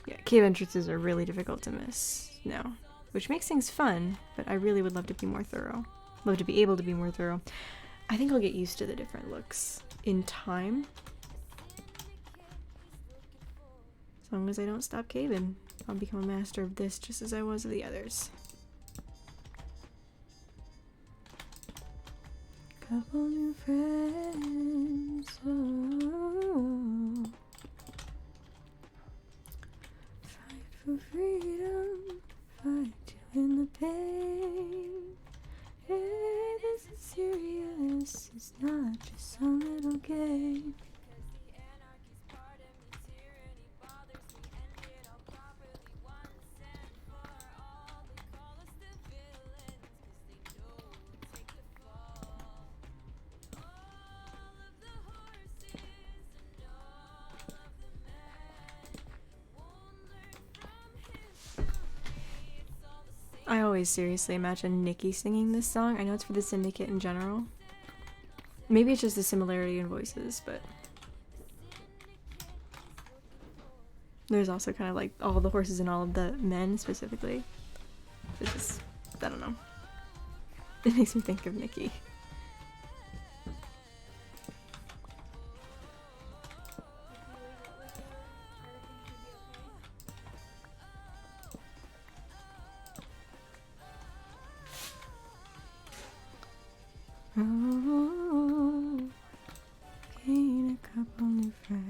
Yeah, cave entrances are really difficult to miss now, which makes things fun, but I really would love to be more thorough. Love to be able to be more thorough. I think I'll get used to the different looks in time. As long as I don't stop caving, I'll become a master of this just as I was of the others. Couple new friends. Oh. Fight for freedom, fight to win the pain. Hey, this is serious, it's not just some little game. I always seriously imagine Nikki singing this song. I know it's for the Syndicate in general. Maybe it's just a similarity in voices, but there's also kind of like all the horses and all of the men specifically. It's just, I don't know. It makes me think of Nikki. Oh, gain a couple new friends.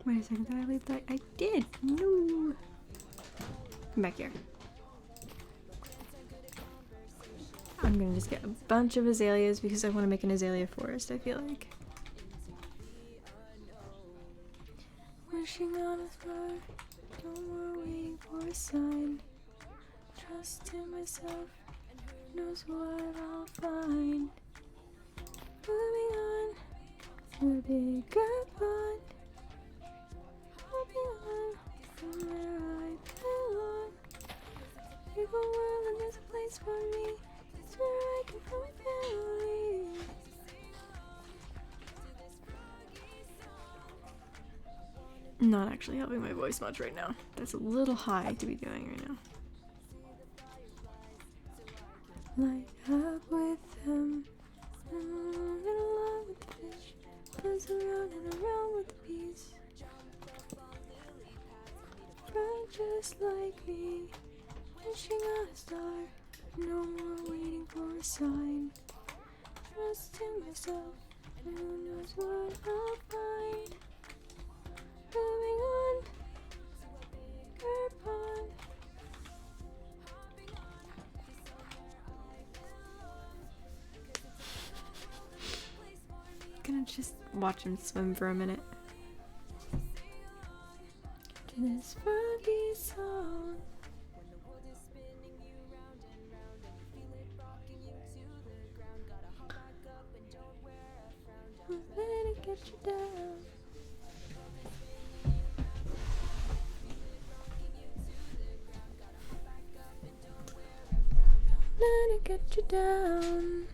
Wait a second, did I leave that? I did! No! Come back here. I'm gonna just get a bunch of azaleas because I want to make an azalea forest, I feel like. Wishing on a star, no more waiting for a sign. Trust in myself, who knows what I'll find. Moving on to a bigger pond. Moving on from where I belong. Bigger world and there's a place for me. It's where I come from my family. Not actually helping my voice much right now. That's a little high to be doing right now. Light up with them, and along with the fish, buzz around and around with the bees. Run just like me, wishing on a star, no more waiting for a sign. Trust in myself, and who knows what I'll find. Moving on to a bigger pond. Gonna just watch him swim for a minute. To this froggy song. Let it get you down. Let it get you down.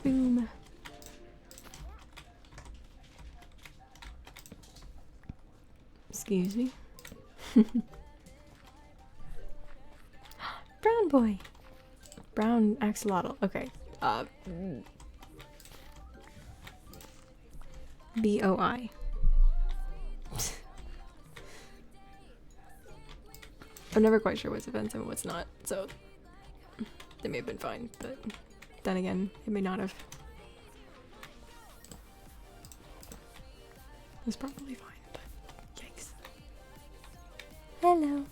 Boom. Excuse me. Brown boy. Brown axolotl. Okay. BOI. I'm never quite sure what's offensive and what's not, so they may have been fine, but then again, it may not have. It was probably fine, but yikes. Hello.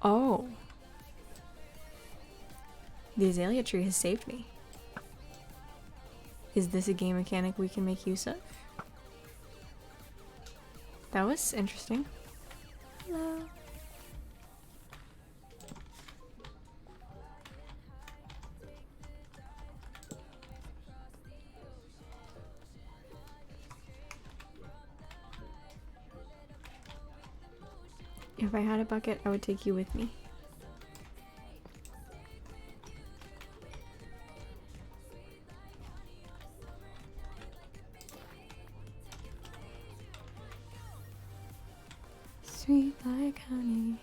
Oh. The azalea tree has saved me. Is this a game mechanic we can make use of? That was interesting. Hello. If I had a bucket, I would take you with me. Sweet like honey,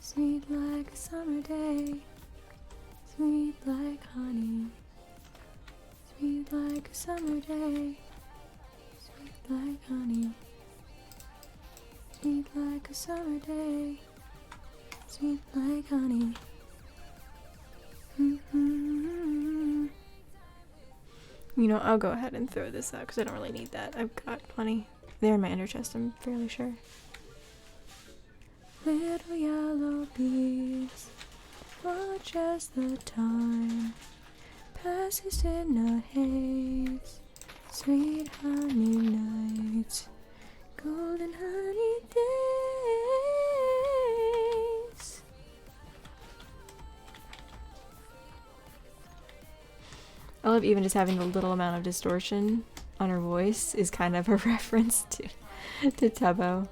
sweet like a summer day, sweet like honey, sweet like a summer day, sweet like honey, sweet like a summer day, sweet like honey. You know, I'll go ahead and throw this out because I don't really need that. I've got plenty. They're in my inner chest, I'm fairly sure. Little yellow beads, watch as the time passes in a haze. Sweet honey nights, golden honey days. I love even just having the little amount of distortion on her voice is kind of a reference to Tubbo.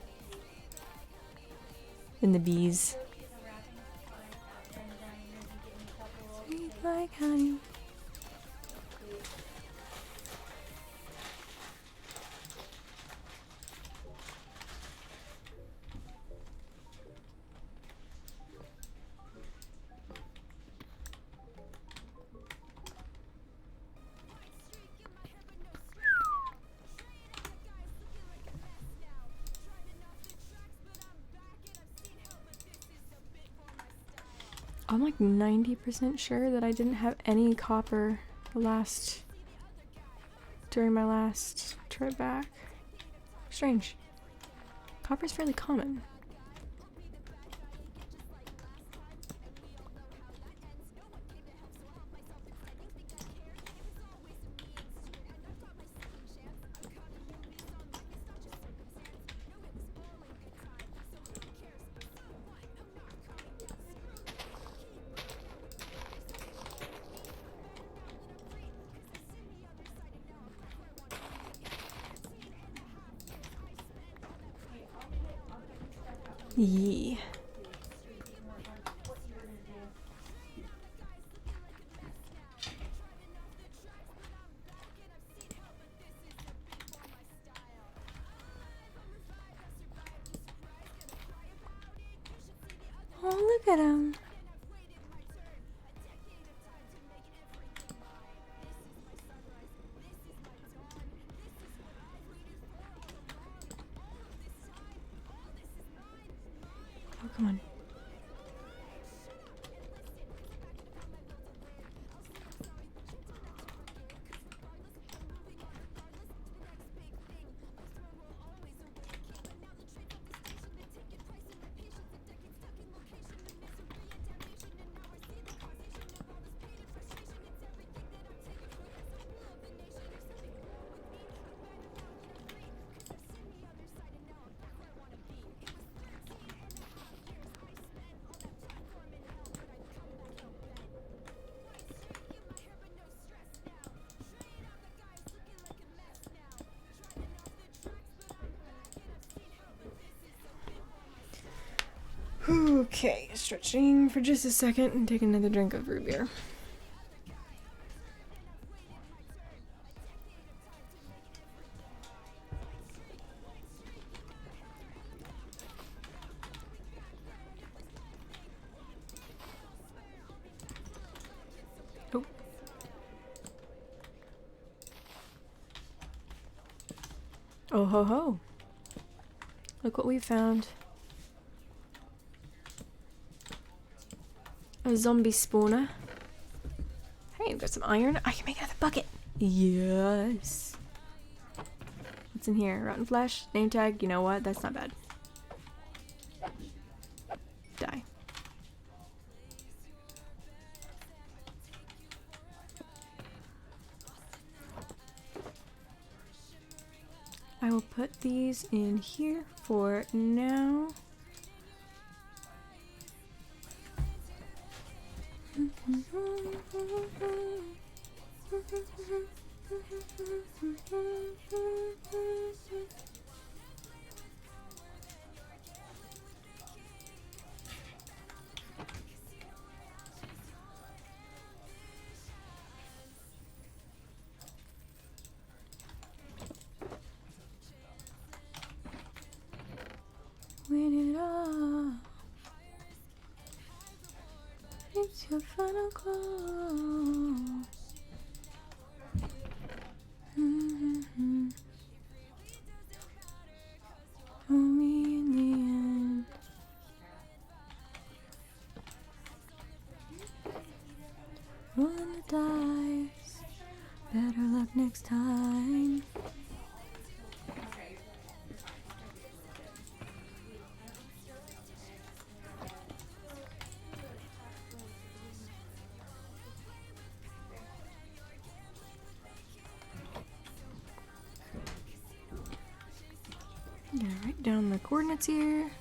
And the bees. Sweet like honey. I'm like 90% sure that I didn't have any copper during my last trip back. Strange. Copper's fairly common. Yee. Oh, look at him. Oh, come on. Okay, stretching for just a second and take another drink of root beer. Oh. Oh ho ho. Look what we found. A zombie spawner. Hey, we've got some iron. I can make another bucket. Yes. What's in here? Rotten flesh, name tag. You know what? That's not bad. Die. I will put these in here for now. Win it all. It's your final call. Hold me in the end. Rolling the dice. Better luck next time. Gonna write down the coordinates here.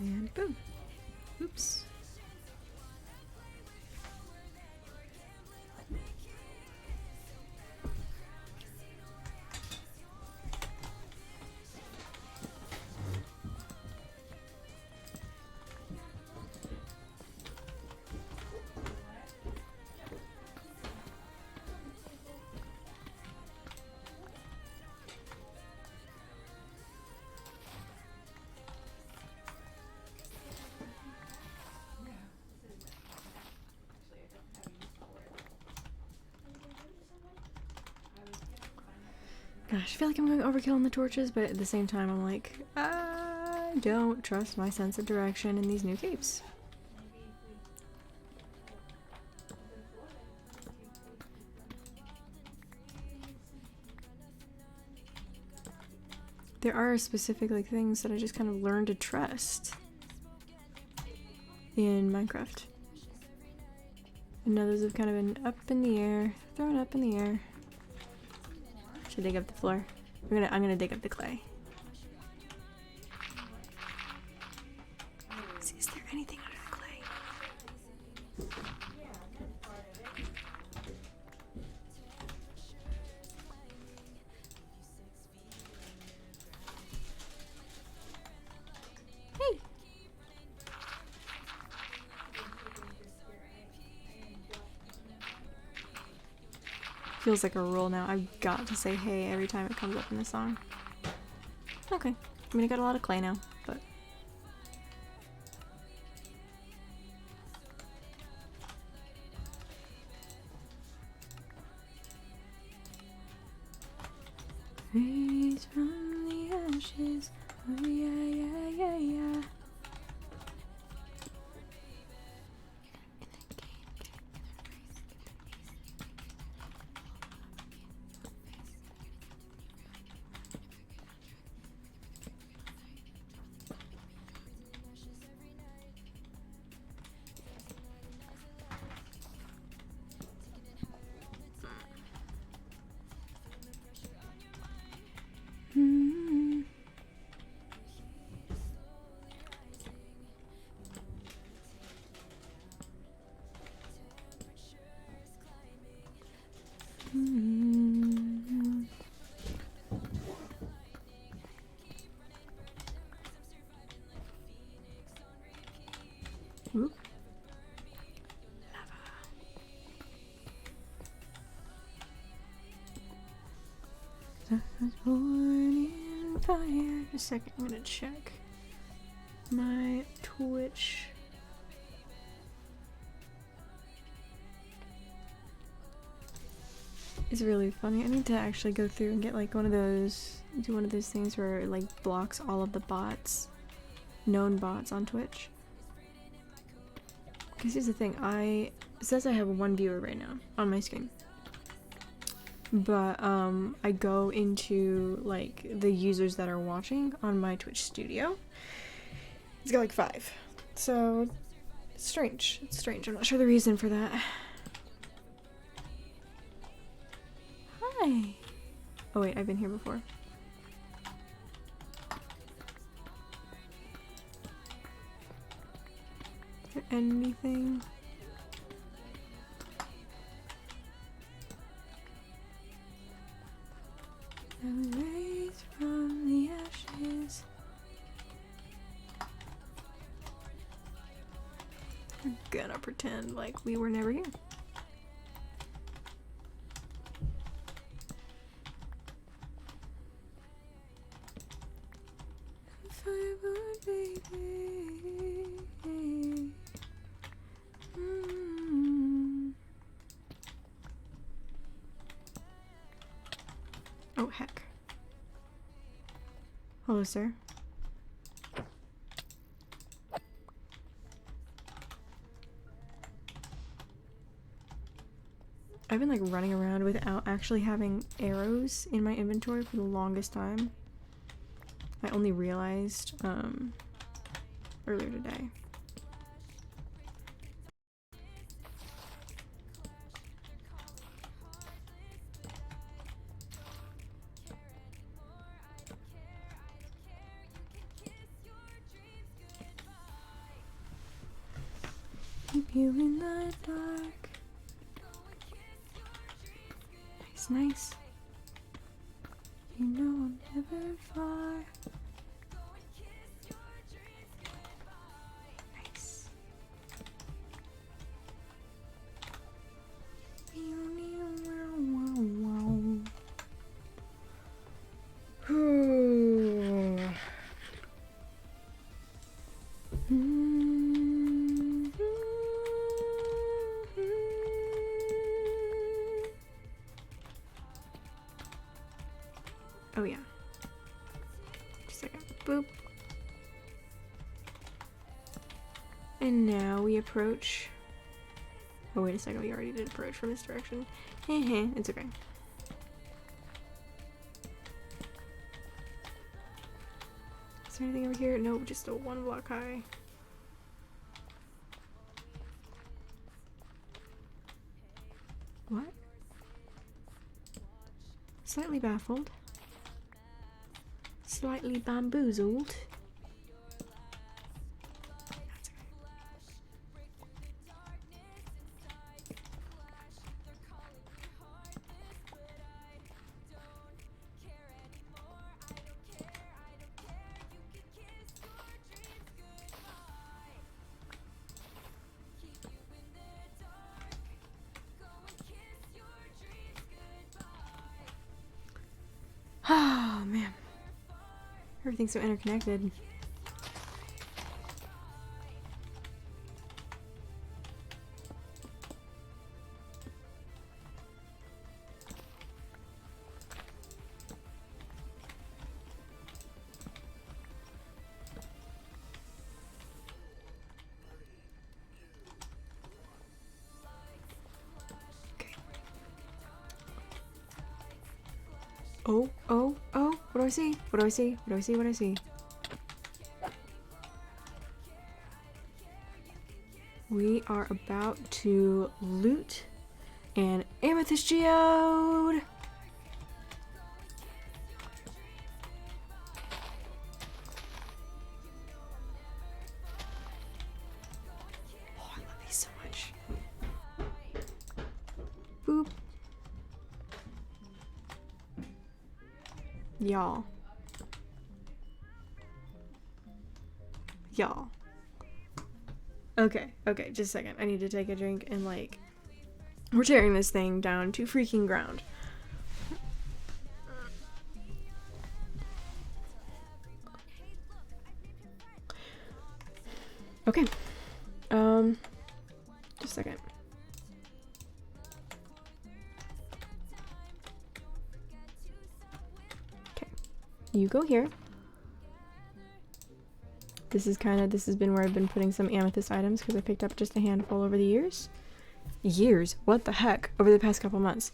And boom. Oops. Gosh, I feel like I'm going overkill on the torches, but at the same time I'm like, I don't trust my sense of direction in these new capes. There are specific like things that I just kind of learned to trust in Minecraft. And others have kind of been up in the air, thrown up in the air. Should dig up the floor. I'm gonna dig up the clay. See, is there anything under the clay? Hey! Feels like a rule now. I've got to say hey every time it comes up in the song. Okay. I mean, I got a lot of clay now, but... Raise from the ashes. Oh yeah, yeah, yeah, yeah. I was born in fire. Just a second, I'm gonna check my Twitch. It's really funny. I need to actually go through and get like one of those, do one of those things where it like blocks all of the bots, known bots on Twitch. Because here's the thing, it says I have one viewer right now on my screen. But I go into like the users that are watching on my Twitch studio. It's got like 5. So it's strange. It's strange. I'm not sure the reason for that. Hi. Oh wait, I've been here before. Is there anything? I was raised from the ashes. We're gonna pretend like we were never here. Firewood, baby. Oh, heck. Hello, sir. I've been like running around without actually having arrows in my inventory for the longest time. I only realized earlier today. Keep you in the dark. Nice, nice. You know I'm never far. Nice. Oh yeah. Just a second. Boop. And now we approach. Oh wait a second, we already did approach from this direction. It's okay. Is there anything over here? No, just a 1 block high. What? Slightly baffled. Slightly bamboozled. That's okay. Oh man. Everything's so interconnected. Okay. Oh, oh, oh, what do I see? What do I see? What do I see? What do I see? We are about to loot an amethyst geode. Oh, I love these so much. Boop. Y'all. Y'all. Okay, okay, just a second. I need to take a drink and like, we're tearing this thing down to freaking ground. Okay. Just a second. Okay. You go here. This has been where I've been putting some amethyst items because I picked up just a handful over the years. Years? What the heck? Over the past couple months.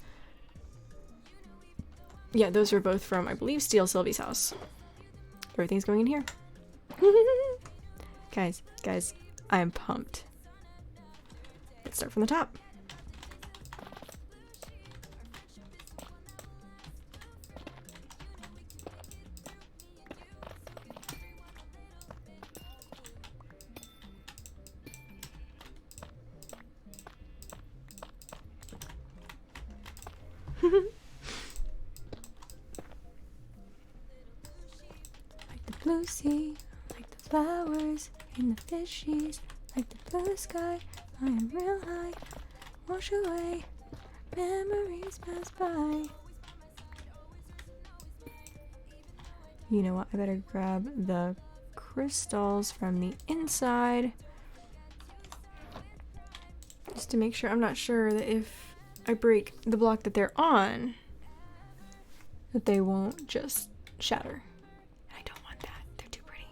Yeah, those were both from, I believe, Steel Sylvie's house. Everything's going in here. Guys, I am pumped. Let's start from the top. Like the blue sea, like the flowers in the fishies, like the blue sky, flying real high, wash away, memories pass by. You know what, I better grab the crystals from the inside just to make sure. I'm not sure that if I break the block that they're on, that they won't just shatter. I don't want that. They're too pretty.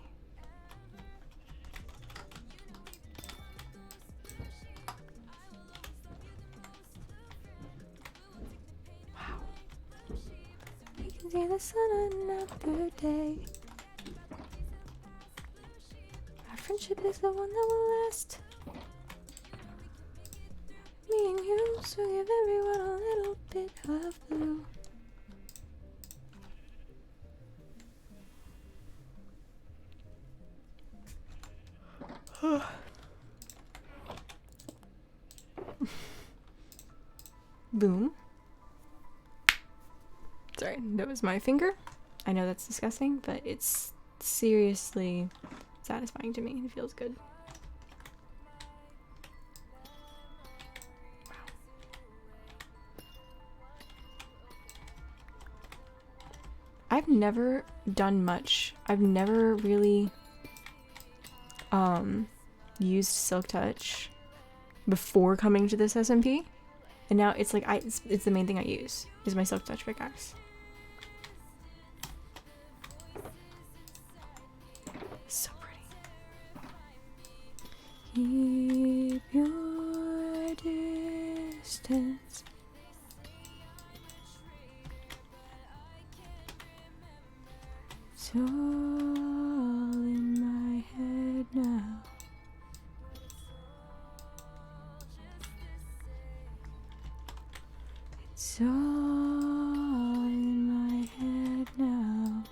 Wow. You can see the sun another day. Our friendship is the one that will last. Me and you, so give everyone a little bit of blue. Boom. Sorry, that was my finger. I know that's disgusting, but it's seriously satisfying to me. It feels good. I've never done much. I've never really used Silk Touch before coming to this SMP, and now it's like it's the main thing I use is my Silk Touch pickaxe. So pretty. Keep your distance. It's all in my head now. It's all in my head now.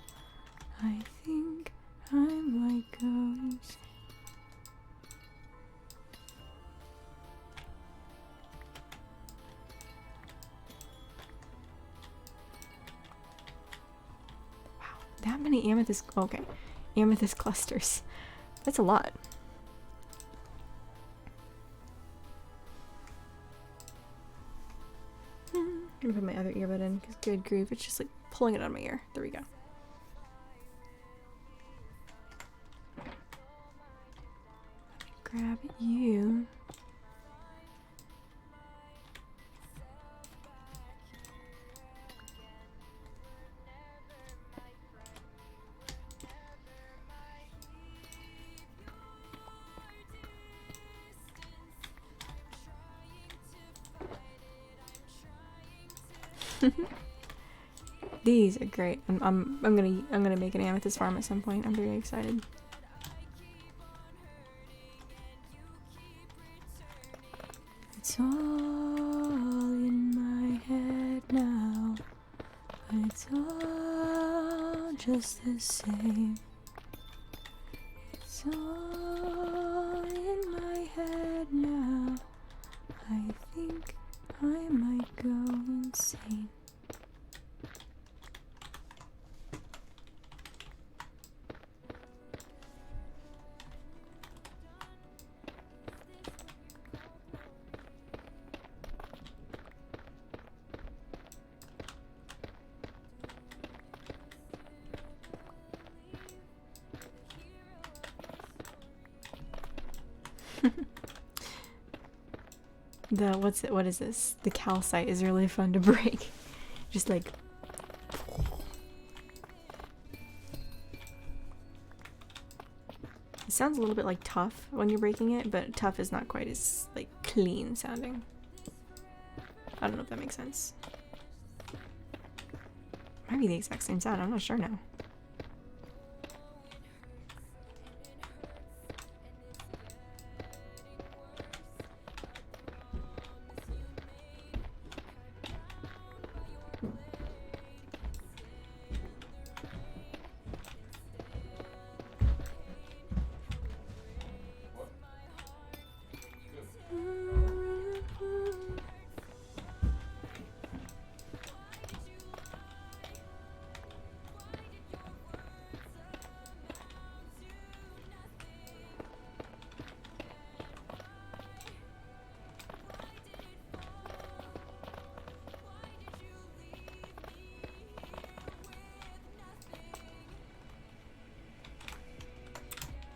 I think I might go insane. That many amethyst, okay, amethyst clusters. That's a lot. I'm gonna put my other earbud in because good grief, it's just like pulling it out of my ear. There we go. Grab you. These are great. I'm gonna make an amethyst farm at some point. I'm very excited. It's all in my head now. It's all just the same. It's all in my head now. I think I might go insane. The what is this? The calcite is really fun to break. Just like it sounds a little bit like tough when you're breaking it, but tough is not quite as like clean sounding. I don't know if that makes sense. Might be the exact same sound, I'm not sure now.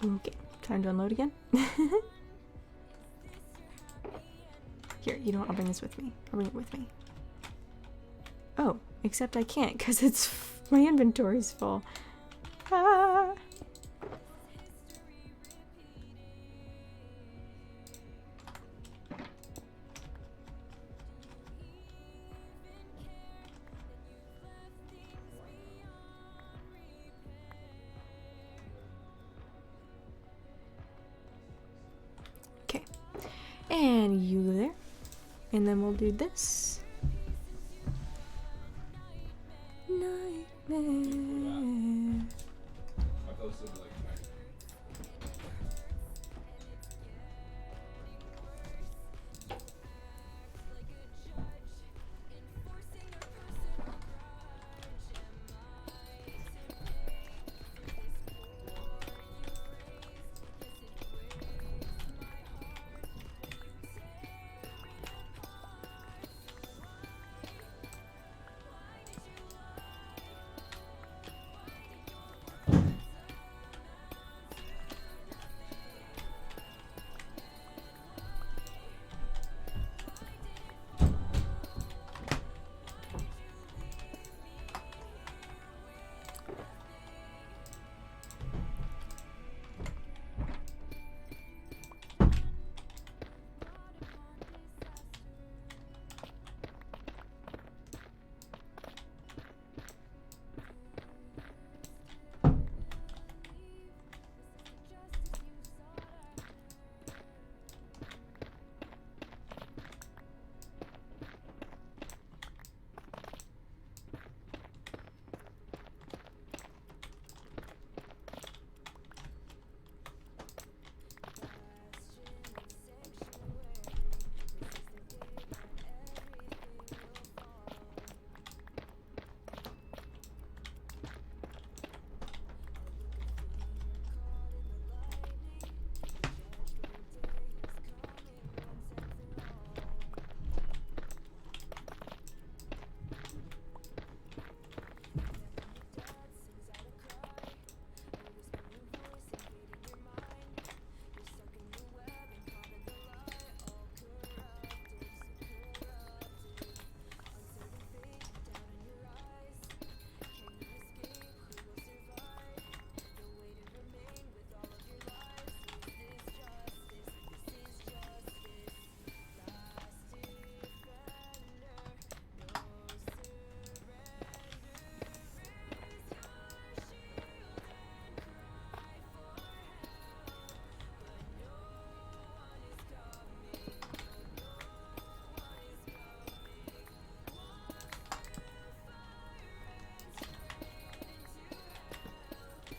Okay, time to unload again. Here, you know what? I'll bring this with me. I'll bring it with me. Oh, except I can't because it's my inventory's full. Ah. Okay, and you there, and then we'll do this. Nightmare.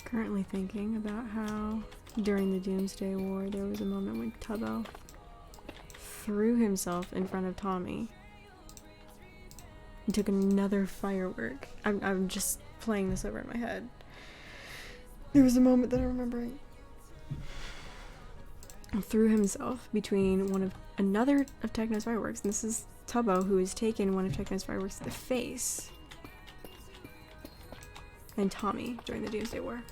Currently thinking about how during the Doomsday War there was a moment when Tubbo threw himself in front of Tommy and took another firework. I'm just playing this over in my head. There was a moment that I'm remembering. Threw himself between another of Techno's fireworks, and this is Tubbo, who has taken one of Techno's fireworks to the face, and Tommy during the Doomsday War.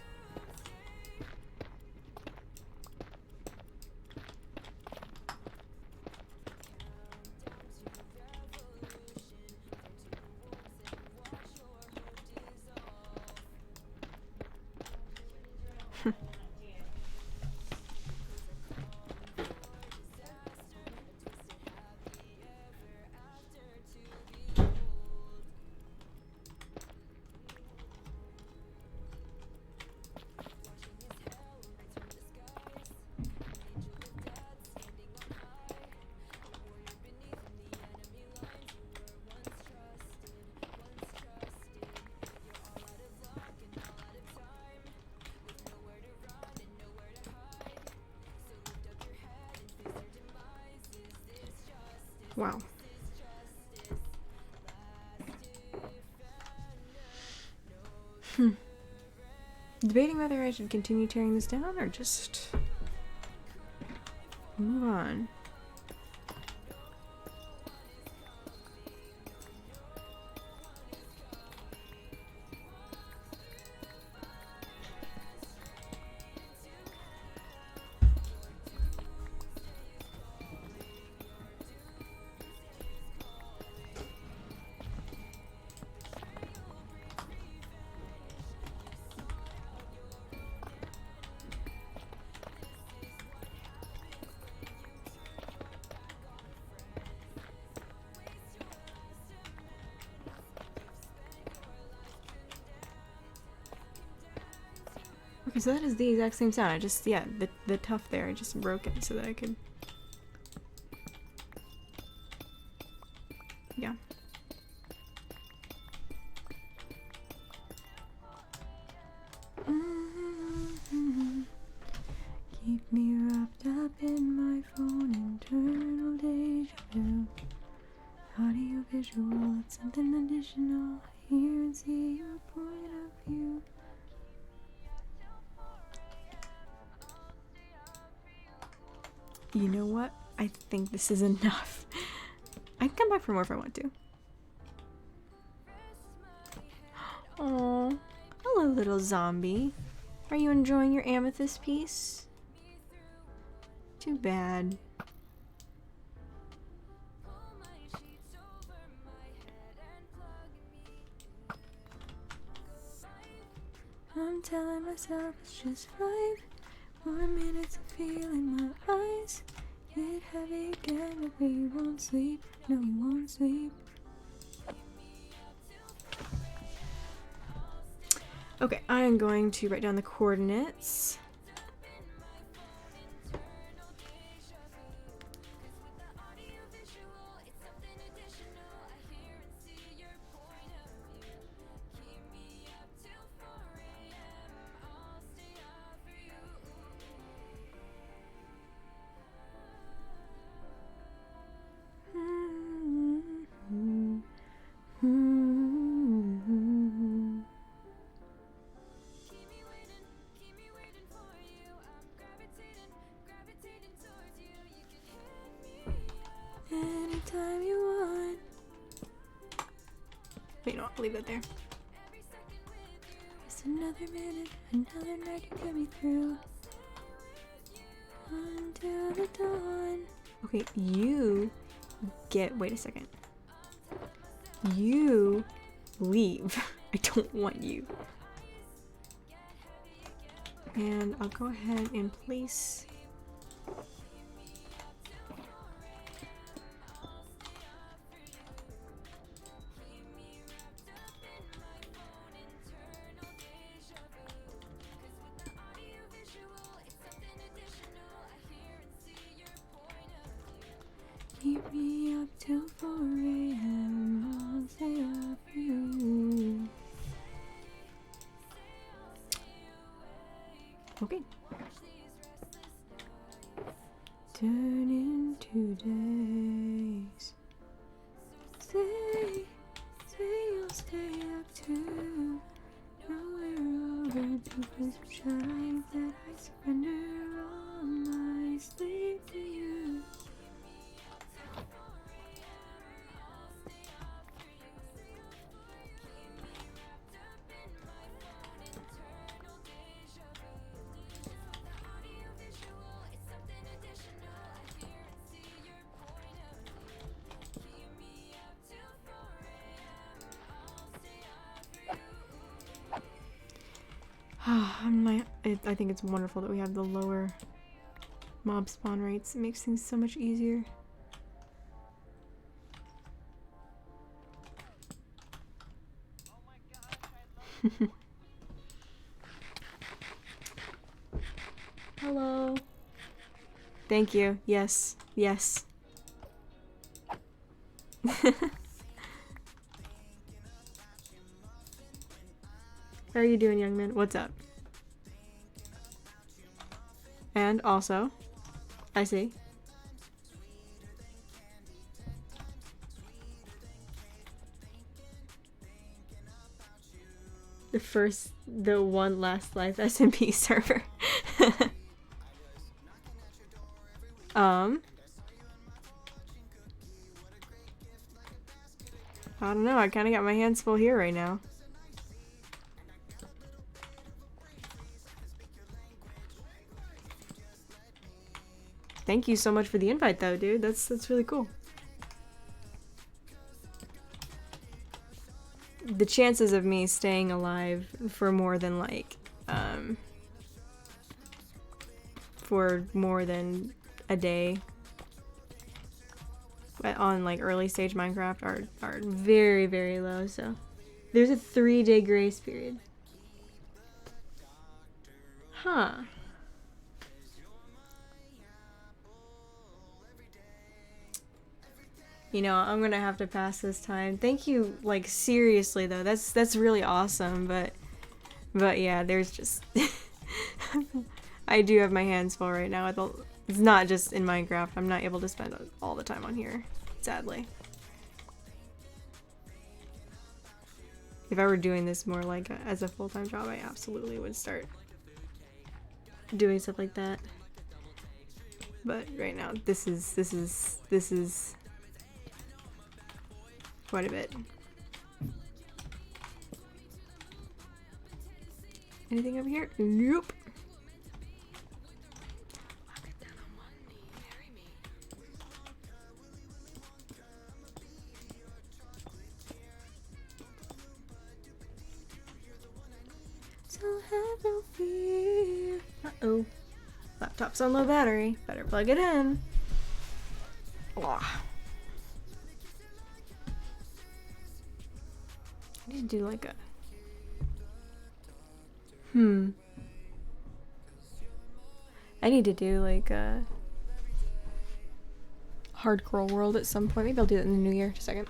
Wow. Debating whether I should continue tearing this down or just move on. Okay, so that is the exact same sound. I just, yeah, the tuft there, I just broke it so that I could... Yeah. Keep me wrapped up in my phone, internal deja vu. Audio visual, it's something additional. Hear and see your point of view. You know what? I think this is enough. I can come back for more if I want to. Oh, hello, little zombie. Are you enjoying your amethyst piece? Too bad. I'm telling myself it's just 5 more minutes of feeling my eyes get heavy again, but we won't sleep. No, we won't sleep. Okay, I am going to write down the coordinates. Anytime you want. Wait, no, I'll leave that there. Just another minute, another night to get me through. Until the dawn. Okay, you get. Wait a second. You leave. I don't want you. And I'll go ahead and place. Keep me up till 4 a.m. I'll stay up for you. Okay. Turn into days. Say you'll stay up too. Nowhere over to prescribe that I surrender all my sleep to you. I think it's wonderful that we have the lower mob spawn rates. It makes things so much easier. Hello. Thank you. Yes. Yes. How are you doing, young man? What's up? And also, I see. the one last life SMP server. I don't know, I kind of got my hands full here right now. Thank you so much for the invite though, dude. That's really cool. The chances of me staying alive for more than like for more than a day on like early stage Minecraft are very, very low. So there's a 3-day grace period. Huh. You know, I'm gonna have to pass this time. Thank you, like, seriously though. That's really awesome, but yeah, there's just I do have my hands full right now. It's not just in Minecraft. I'm not able to spend all the time on here, sadly. If I were doing this more like as a full-time job, I absolutely would start doing stuff like that. But right now, this is quite a bit. Anything over here? Nope. So have no fear. Uh-oh. Laptop's on low battery. Better plug it in. Ugh. I need to do like a... I need to do like a hardcore world at some point. Maybe I'll do it in the new year. Just a second.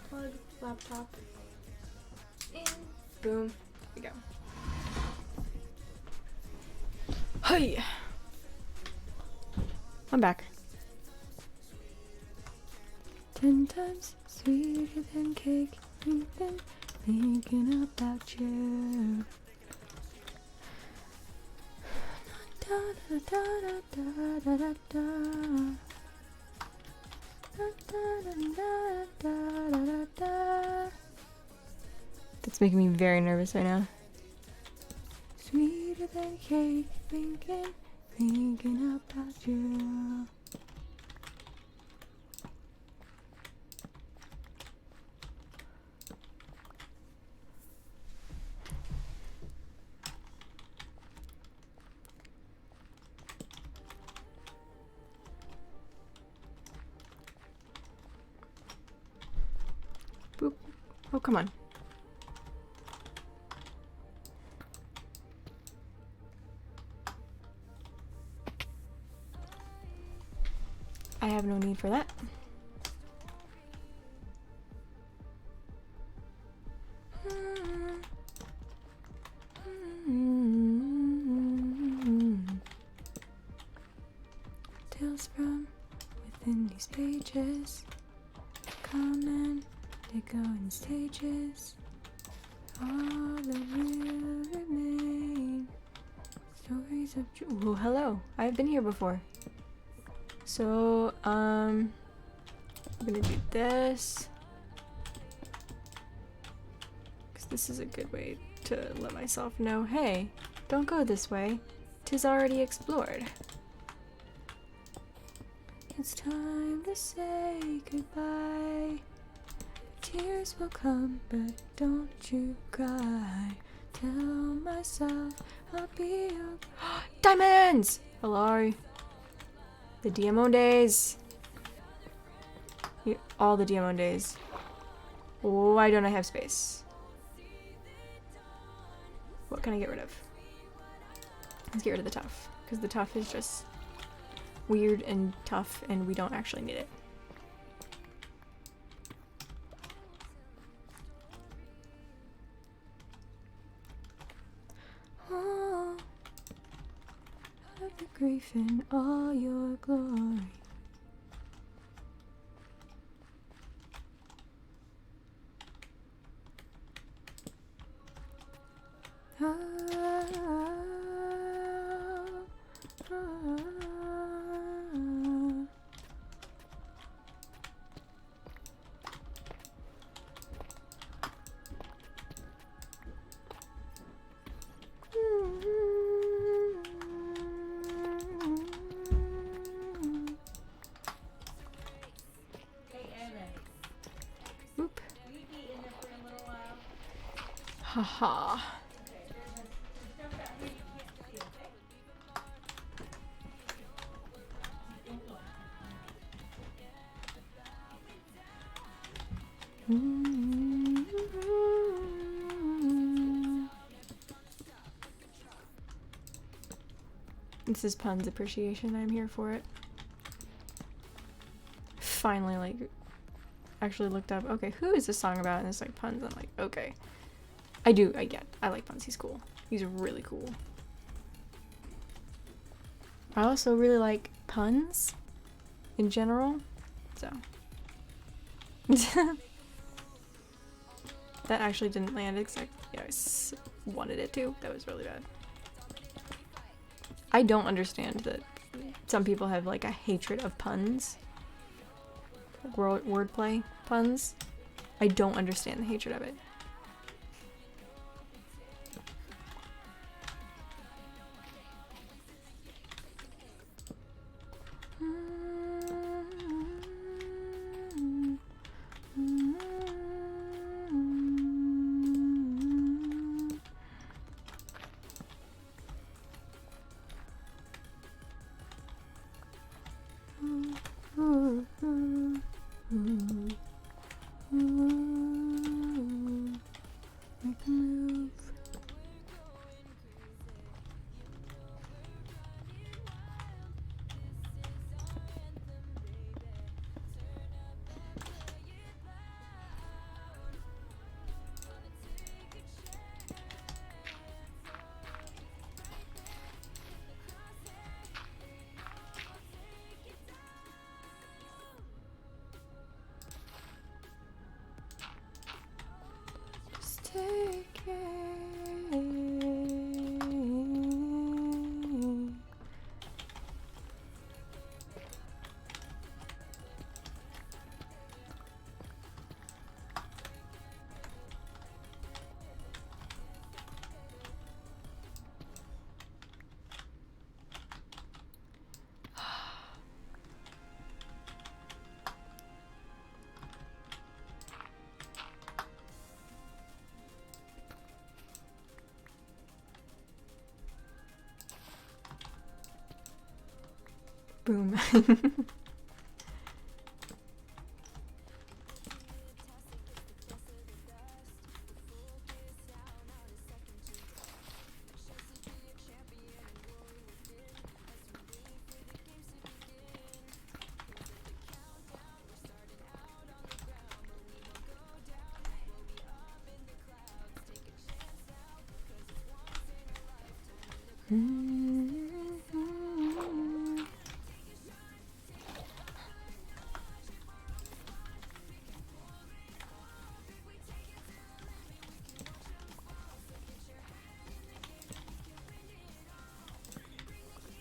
Plug laptop in. Boom. Here we go. Hey! I'm back. 10 times sweeter than cake. We've been thinking about you. Da da da da da da da. That's making me very nervous right now. Sweeter than cake, thinking about you. Boop. Oh, come on. I have no need for that. Tales from within these pages come and they go in stages. All that will remain. Stories of oh, hello. I've been here before. So, I'm gonna do this. Because this is a good way to let myself know, hey, don't go this way. 'Tis already explored. It's time to say goodbye. Tears will come, but don't you cry. Tell myself I'll be okay. Diamonds! Hello. The DMO days. All the DMO days. Why don't I have space? What can I get rid of? Let's get rid of the tough. Because the tough is just weird and tough and we don't actually need it. Oh, of the grief in all your glory. Haha. This is puns appreciation. I'm here for it. Finally, like, actually looked up, okay, who is this song about? And it's like puns. I'm like, okay. I like puns. He's cool. He's really cool. I also really like puns in general, so. That actually didn't land exactly. Yeah, I wanted it to. That was really bad. I don't understand that some people have like a hatred of puns. Wordplay puns. I don't understand the hatred of it. Make a move. Just take it. Boom.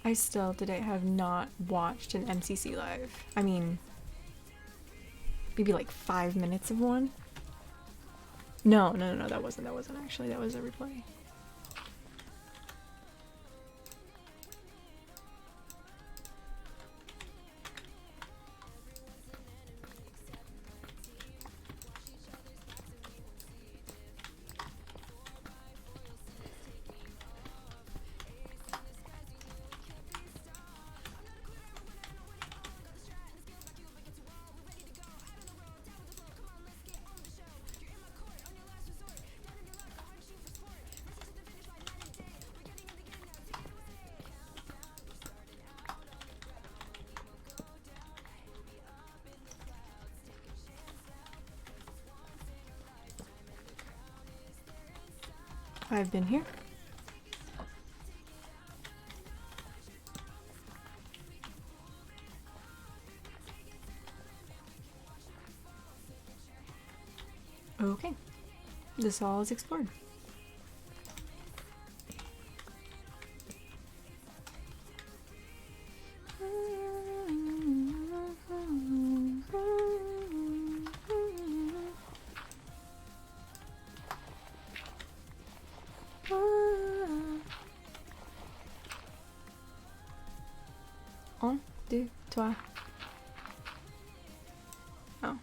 I still today have not watched an MCC live. I mean, maybe like 5 minutes of one. No, that wasn't actually. That was a replay. I've been here. Okay, this all is explored. Un, deux, trois. Oh.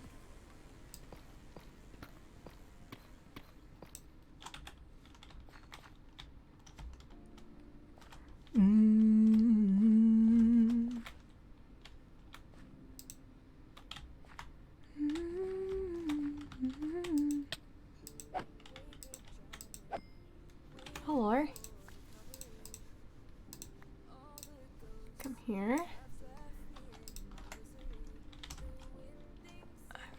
here.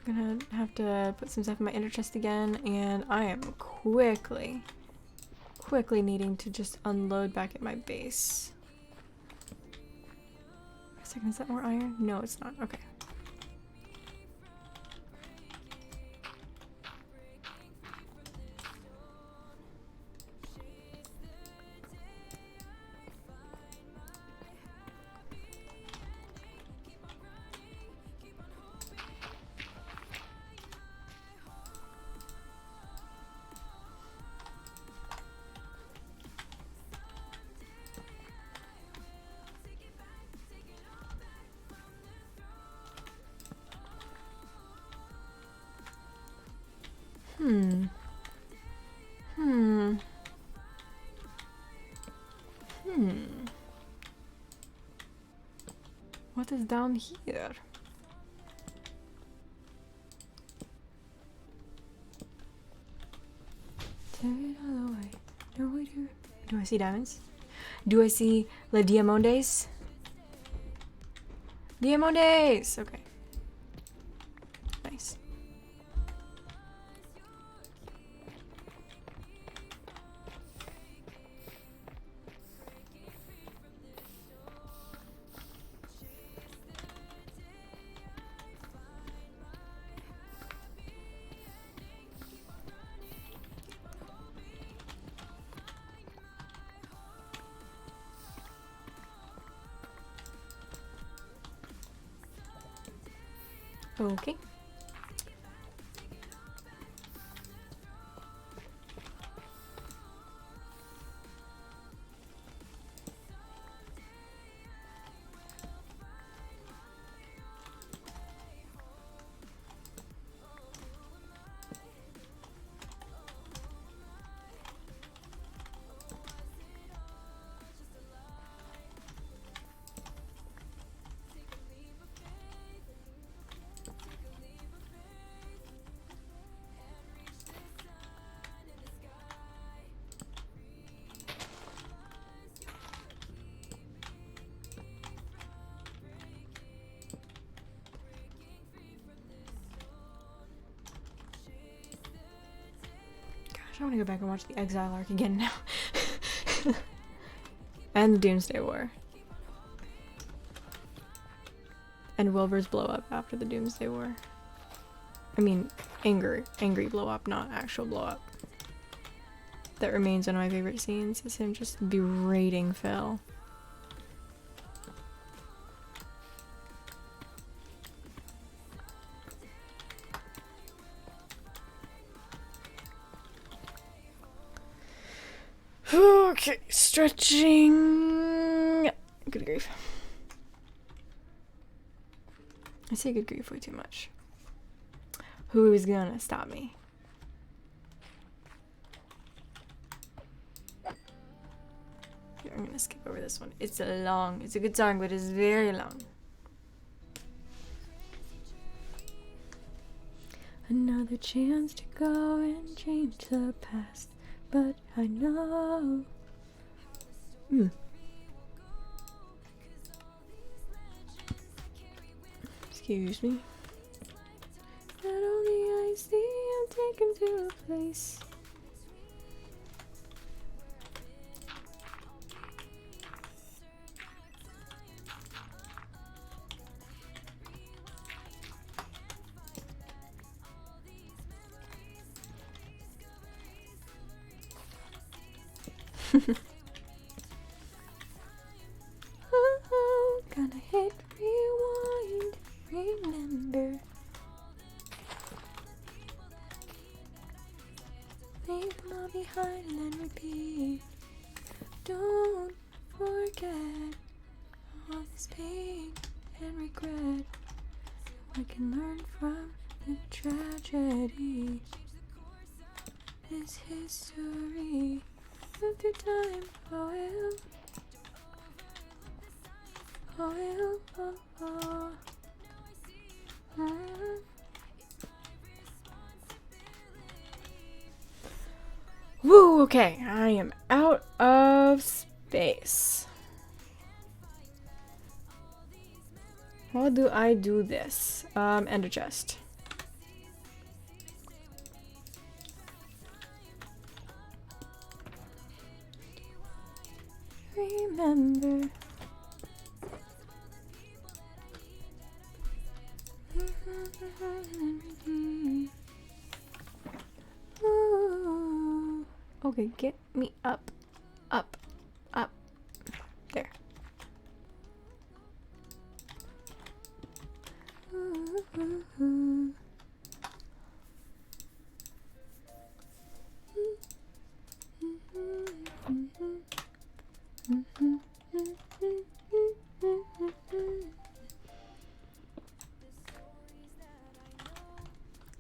I'm gonna have to put some stuff in my inner chest again, and I am quickly needing to just unload back at my base. Wait a second, is that more iron? No, it's not. Okay. What is down here? Take it all away. Do I see diamonds? Do I see la diamondes? Diamondes! Okay. Nice. Okay. I want to go back and watch the Exile arc again now. And the Doomsday War. And Wilbur's blow up after the Doomsday War. I mean, angry blow up, not actual blow up. That remains one of my favorite scenes, is him just berating Phil. Okay, stretching. Good grief. I say good grief way too much. Who is gonna stop me? Here, I'm gonna skip over this one. It's a good song, but it's very long. Another chance to go and change the past. But I know. Excuse me. Not only I see, I'm taken to a place. Oh, gonna hit rewind, remember. Leave them all behind and then repeat. Don't forget all this pain and regret. I can learn from the tragedy. This history. With your time, oh, Woo, okay, I am out of space. How do I do this? Ender chest. Remember. Ooh. Okay, get me up, up, up. There. Ooh.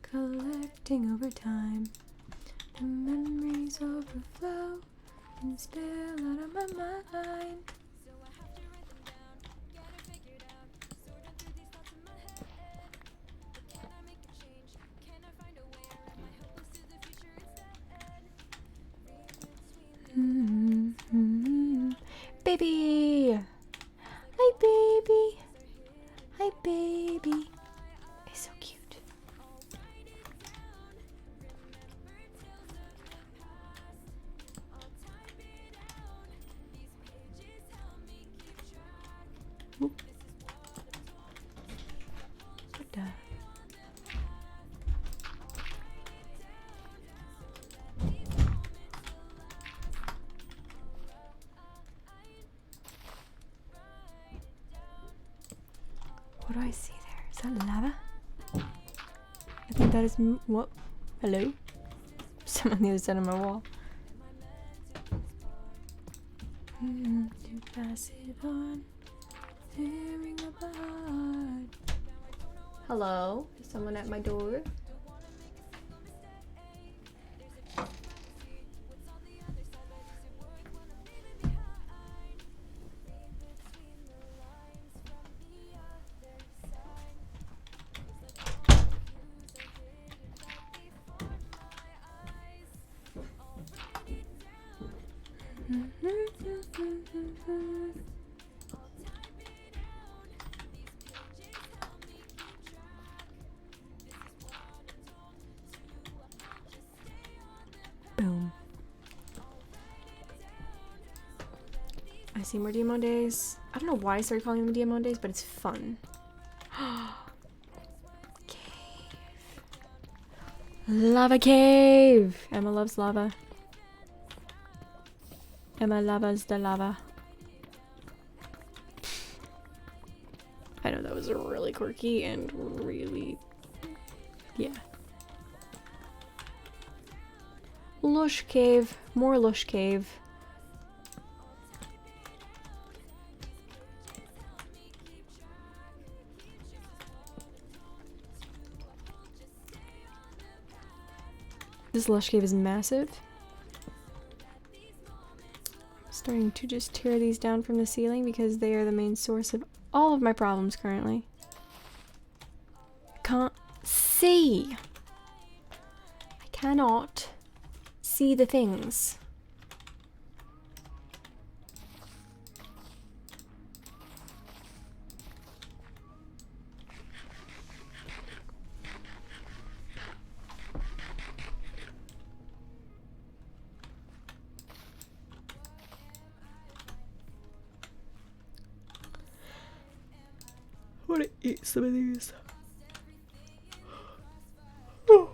Collecting over time, the memories overflow and spill out of my mind. Baby! Hi, baby! Hi, baby! It's so cute. Oop. What the? What do I see there? Is that lava? I think that is what? Hello? Someone on the other side of my wall. To pass it on, tearing apart. Hello? Is someone at my door? Boom. I see more demo days. I don't know why I started calling them demo days, but it's fun. Cave. Lava cave! Emma loves lava. Emma loves the lava. I know that was really quirky and really... yeah. Lush cave. More Lush cave. This Lush cave is massive. I'm starting to just tear these down from the ceiling because they are the main source of all of my problems currently. I can't see. I cannot see the things. I want to eat some of these. Oh.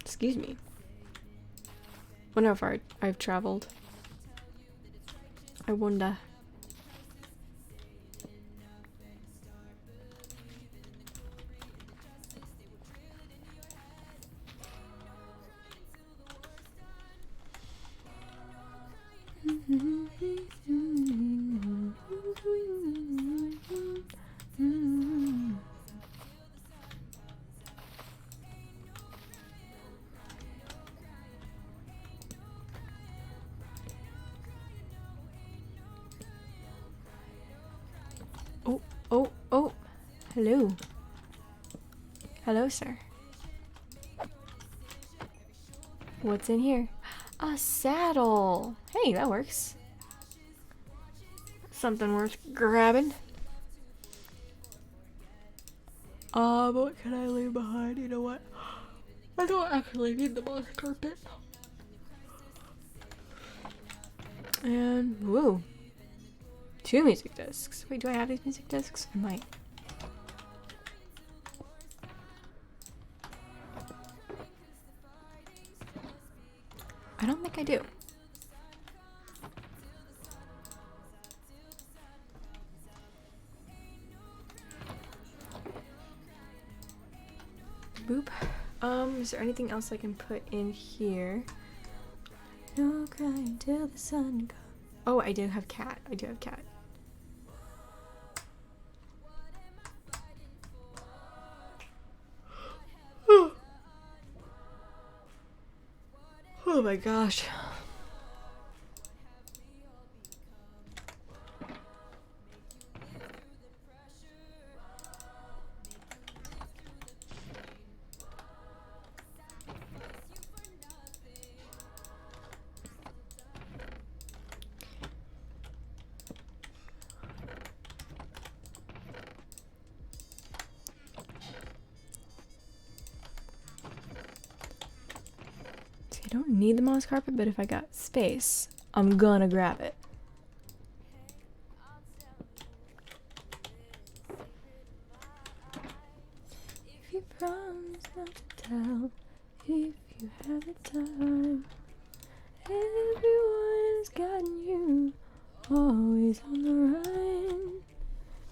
Excuse me. I wonder how far I've traveled. I wonder. Oh, oh, oh. Hello. Hello, sir. What's in here? A saddle. Hey, that works. something worth grabbing. But what can I leave behind? You know what? I don't actually need the moss carpet. And woo, 2 music discs. Wait, do I have these music discs? I might. I don't think I do. Boop. Is there anything else I can put in here? No crying till the sun comes. Oh, I do have cat. I do have cat. Oh my gosh. I don't need the moss carpet, but if I got space, I'm gonna grab it. If you promise not to tell, if you have the time, everyone's gotten you, always on the run.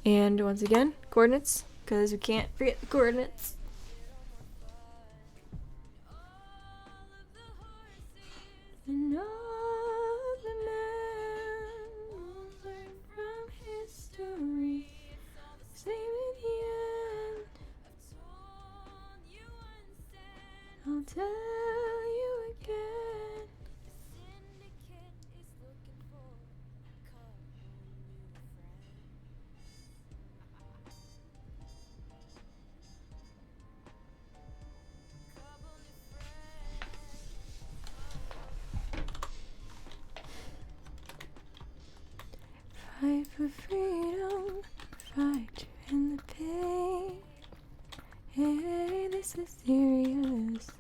And once again, coordinates, because we can't forget the coordinates. And all the men will learn from history. Same in the end. I'll tell you again. Fight for freedom, fight in the pain. Hey, this is serious.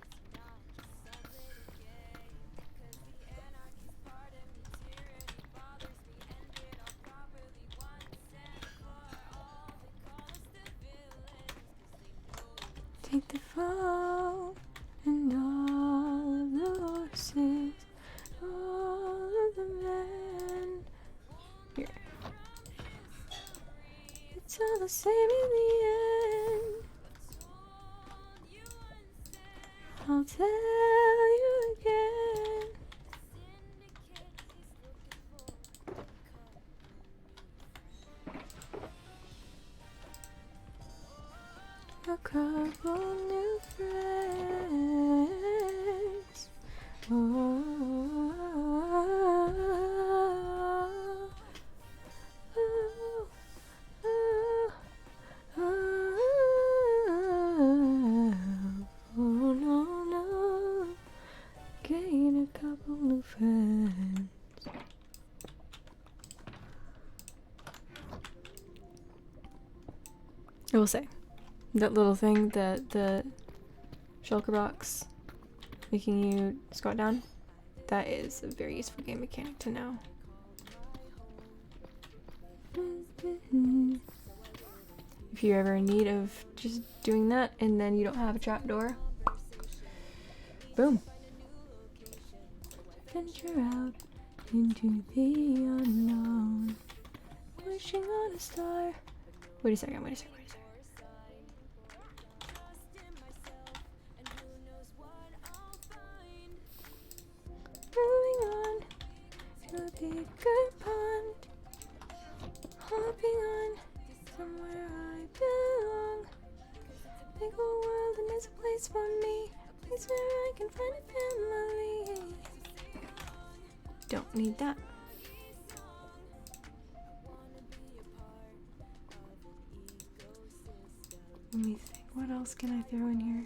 Take the fall and all of the horses, all of the men. Here. It's all the same in the end. I'll tell you again. A couple new friends. Oh, no, no. Gain a couple new friends. I will say, that little thing, the shulker box making you squat down, that is a very useful game mechanic to know. If you're ever in need of just doing that and then you don't have a trapdoor, boom. Venture out into the unknown, wishing on a star. Wait a second. Moving on to a bigger pond, hopping on somewhere I belong. Big old world and there's a place for me, a place where I can find a family. Don't need that. Let me think, what else can I throw in here?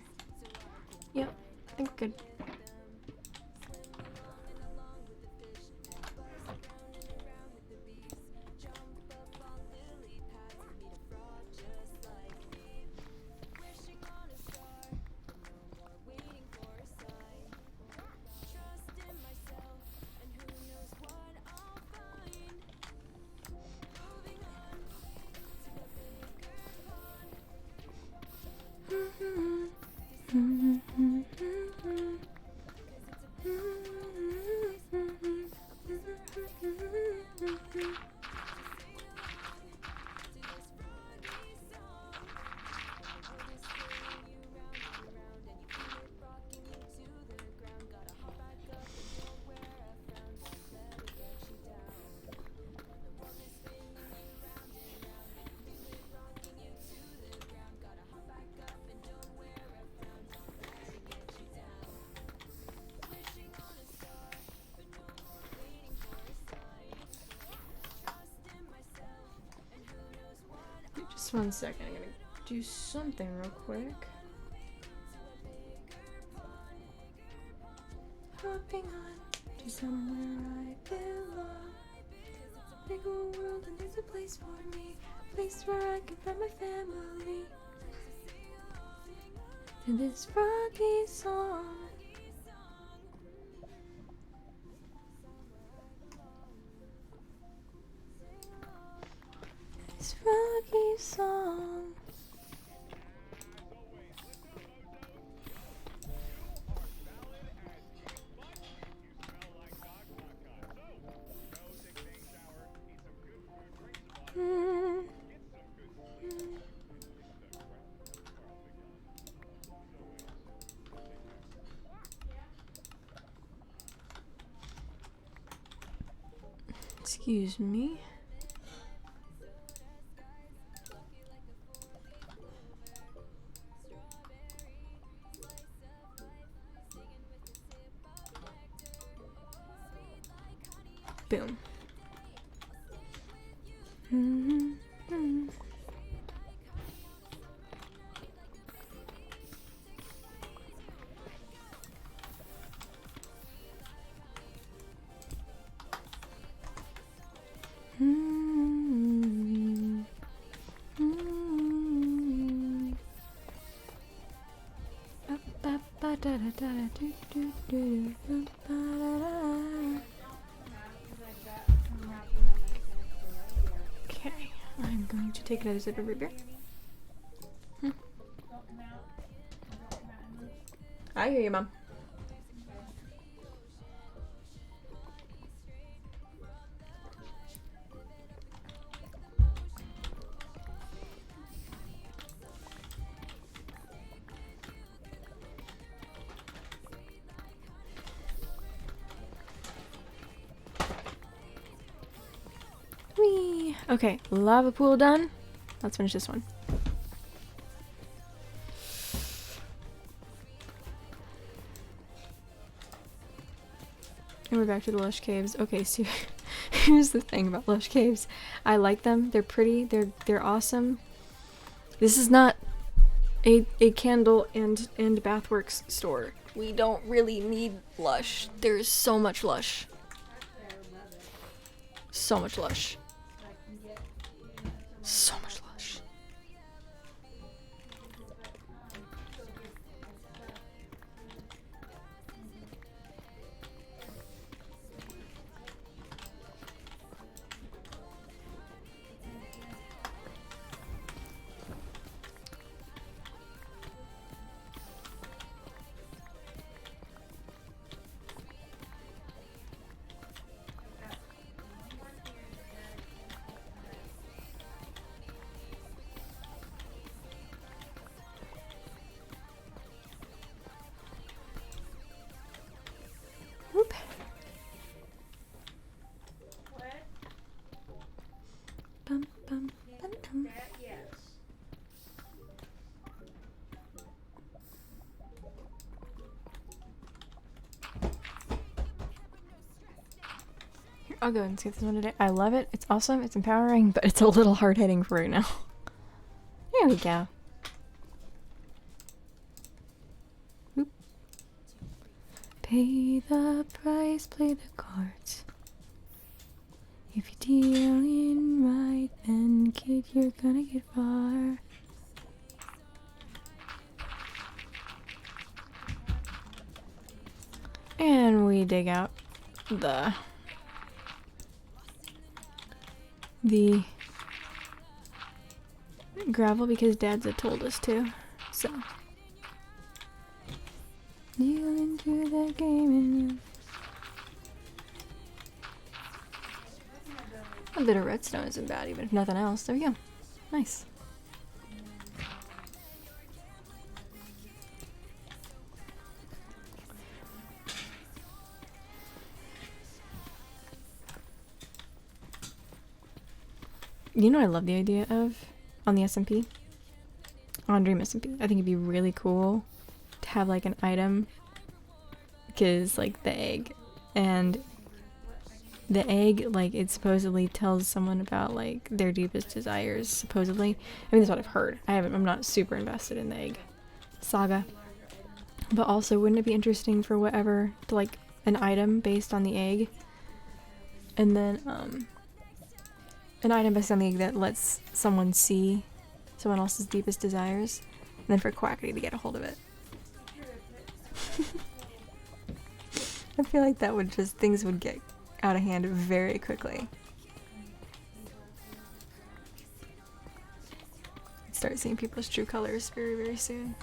Yep, I think we're good. Just 1 second, I'm gonna do something real quick. Hopping on to somewhere I belong. Big old world and there's a place for me, a place where I can find my family. To this froggy song. This froggy song. Excuse me. Boom. Okay, I'm going to take another sip of root beer. I hear you, Mom. Whee! Okay, lava pool done. Let's finish this one. And we're back to the Lush caves. Okay, so here's the thing about Lush caves. I like them. They're pretty. They're awesome. This is not a candle and Bathworks store. We don't really need Lush. There's so much Lush. So much Lush. So much Lush. Whoop. Bum, bum, bum, bum. Here, I'll go and skip this one today. I love it. It's awesome. It's empowering, but it's a little hard hitting for right now. There we go. Whoop. Pay the price, play the cards. If you're dealing right, then kid, you're gonna get far. And we dig out the gravel because Dads had told us to. So deal into the game and A bit of redstone isn't bad, even if nothing else. There we go. Nice. You know what I love the idea of on the SMP? On Dream SMP. I think it'd be really cool to have like an item, because like the egg, and the egg, like, it supposedly tells someone about like their deepest desires, supposedly. I mean, that's what I've heard. I'm not super invested in the egg saga. But also, wouldn't it be interesting for whatever to like an item based on the egg? And then an item based on the egg that lets someone see someone else's deepest desires, and then for Quackity to get a hold of it. I feel like that would just, things would get out of hand very quickly. Start seeing people's true colors very, very soon.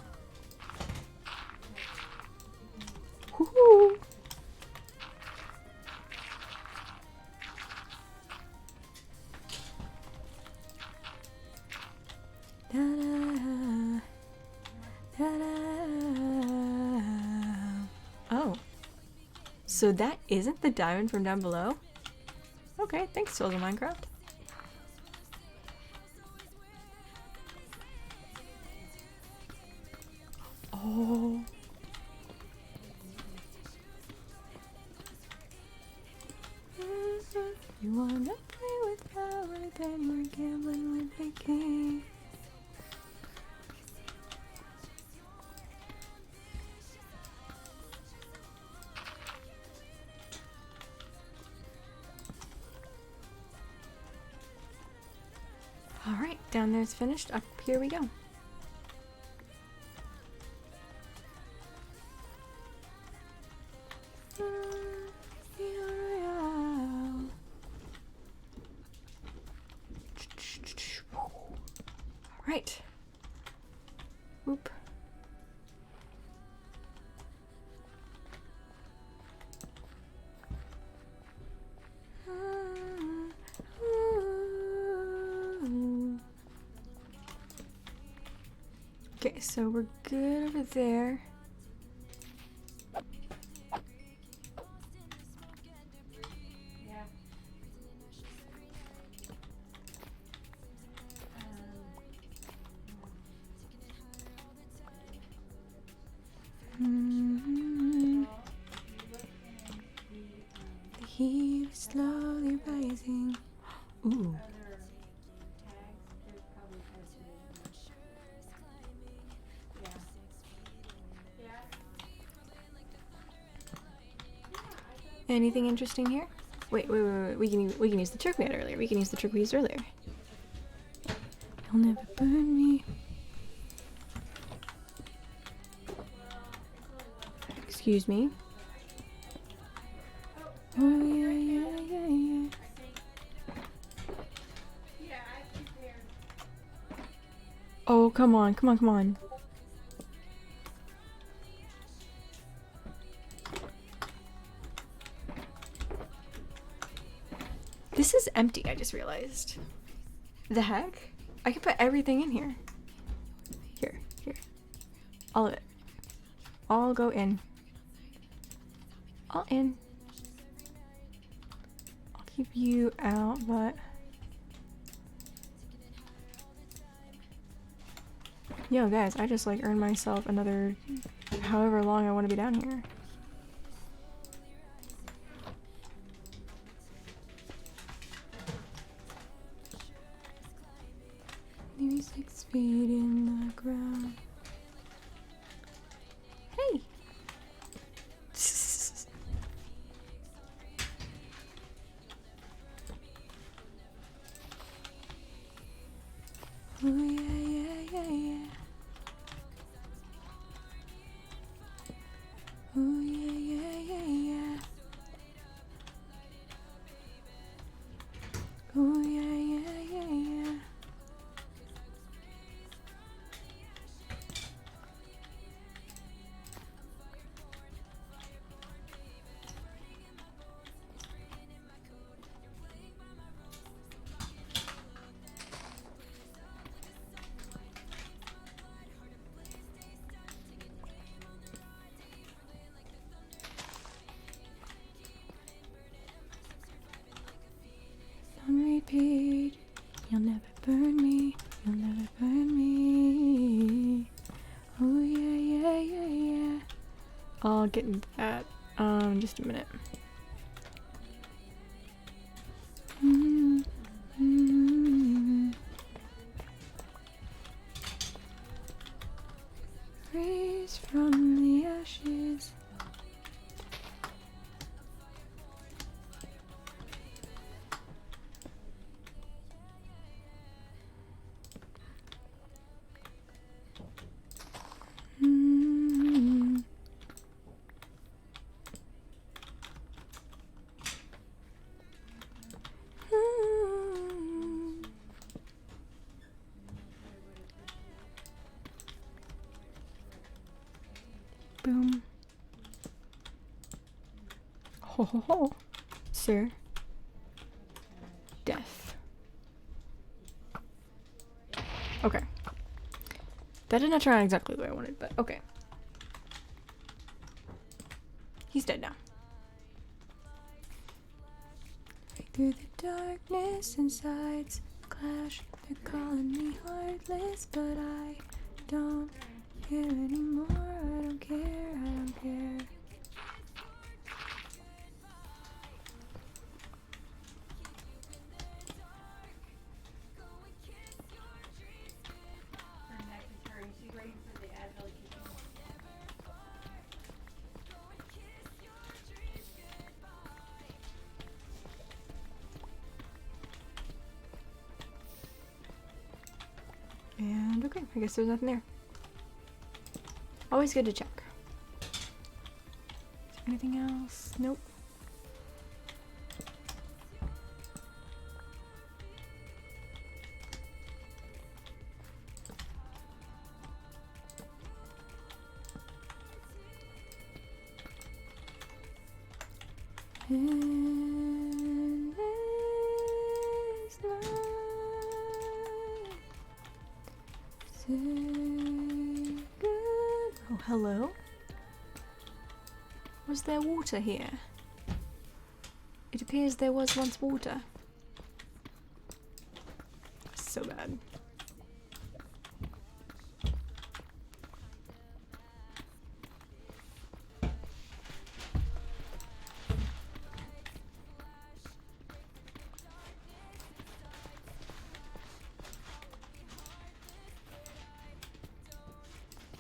Woohoo! Da-da, da-da. Oh. So that isn't the diamond from down below? Okay, thanks, Souls of Minecraft. Oh. You wanna play with power, then you're gambling with the king. Alright, down there's finished. Up here we go. Alright. Whoop. Okay, so we're good over there. The heat is slowly rising. Ooh. Anything interesting here? Wait. We can use the trick we had earlier. We can use the trick we used earlier. You'll never burn me. Excuse me. Oh yeah. Oh, come on. This is empty, I just realized. The heck? I can put everything in here. Here. All of it. All go in. All in. I'll keep you out, but... Yo, guys, I just, like, earned myself another however long I want to be down here. Maybe 6 feet in the ground. Hey! Oh yeah. Oh yeah. Oh yeah. repeat. You'll never burn me, you'll never burn me. Oh yeah, yeah, yeah, yeah. I'll get into that in just a minute. Raise from the ashes. Boom. Ho ho ho. Sir. Death. Okay. That did not turn out exactly the way I wanted, but okay. He's dead now. Right through the darkness and sides clash. They're calling me heartless, but I don't care anymore. I don't care, I don't care. Her neck is hurting. She's waiting for the Advil to kick in. And okay, I guess there's nothing there. Always good to check. Is there anything else? Nope. And this life, say good. Oh, hello. Was there water here? It appears there was once water. So bad.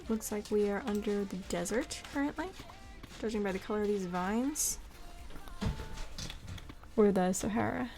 Looks like we are under the desert currently, judging by the color of these vines. Or the Sahara.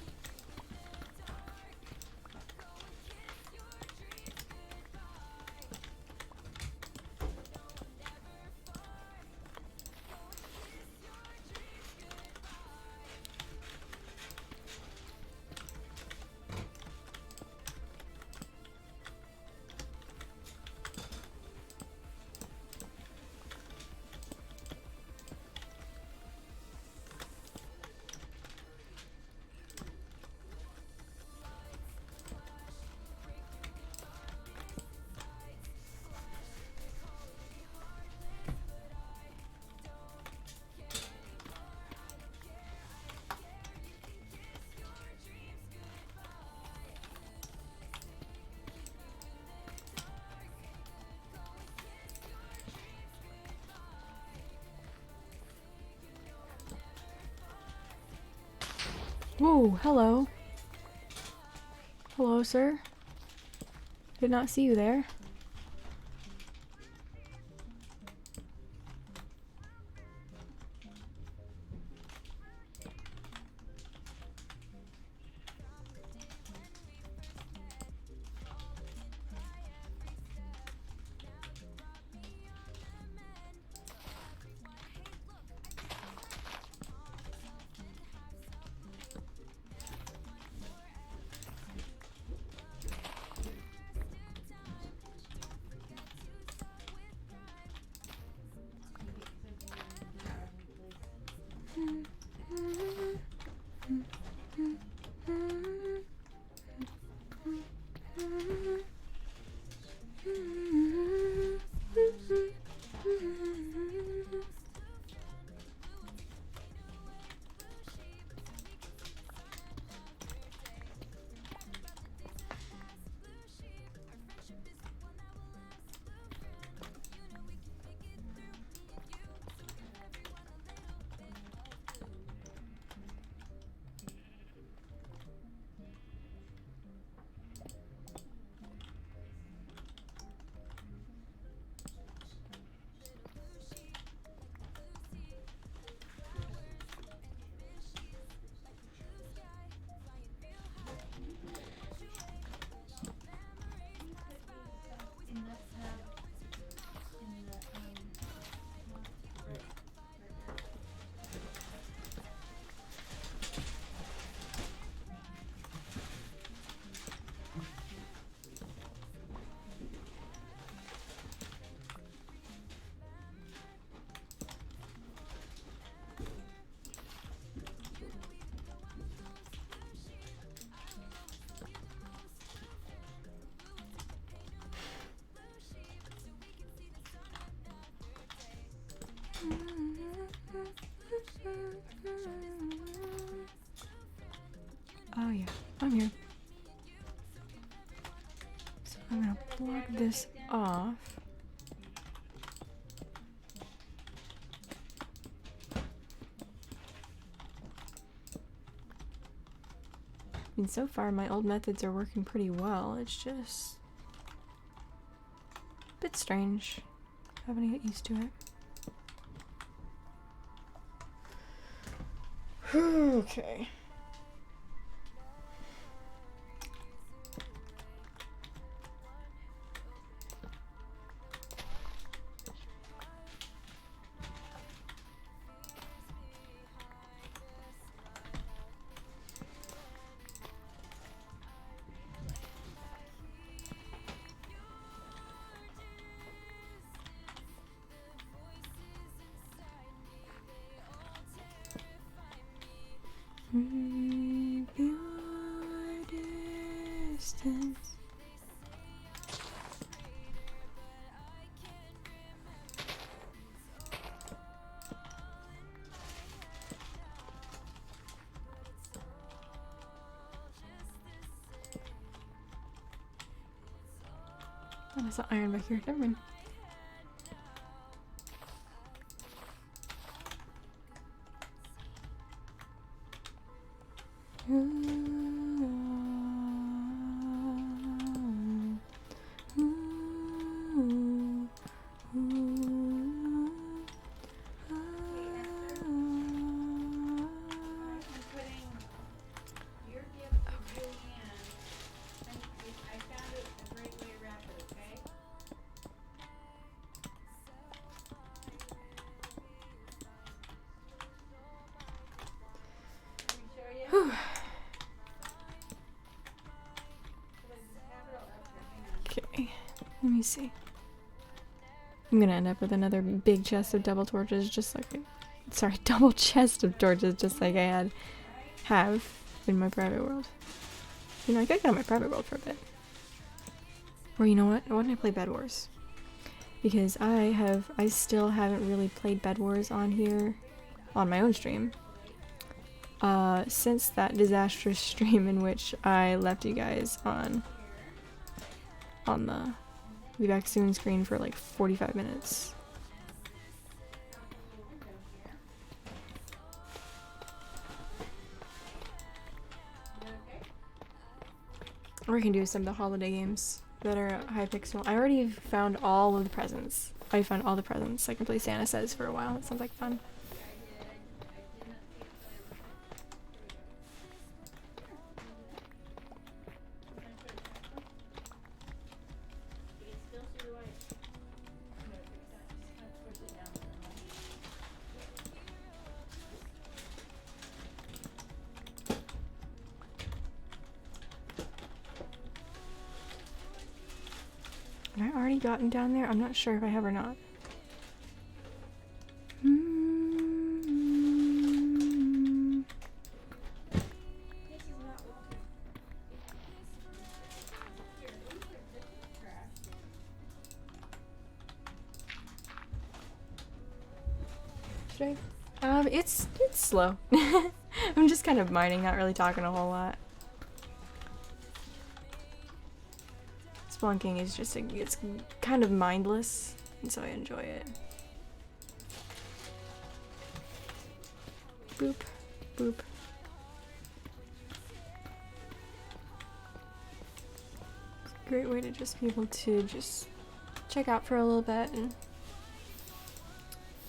Whoa, hello. Hello, sir. Did not see you there. Oh yeah, I'm here. So I'm gonna block this off. I mean, so far my old methods are working pretty well. It's just a bit strange having to get used to it. Okay. Your distance. Oh, there's an iron back here. Never mind. Okay, let me see. I'm gonna end up with another big chest of double torches, just like double chest of torches, just like I have in my private world. You know, I could get on my private world for a bit. Or you know what? Why don't I play Bed Wars? Because I still haven't really played Bed Wars on here, on my own stream. Since that disastrous stream in which I left you guys on the be back soon screen for like 45 minutes. Or I can do some of the holiday games that are high pixel. I already found all of the presents. I found all the presents. I can play Santa Says for a while. That sounds like fun. Have I already gotten down there? I'm not sure if I have or not. Should I? It's slow. I'm just kind of mining, not really talking a whole lot. Spelunking is just it's kind of mindless, and so I enjoy it. Boop, boop. It's a great way to just be able to just check out for a little bit and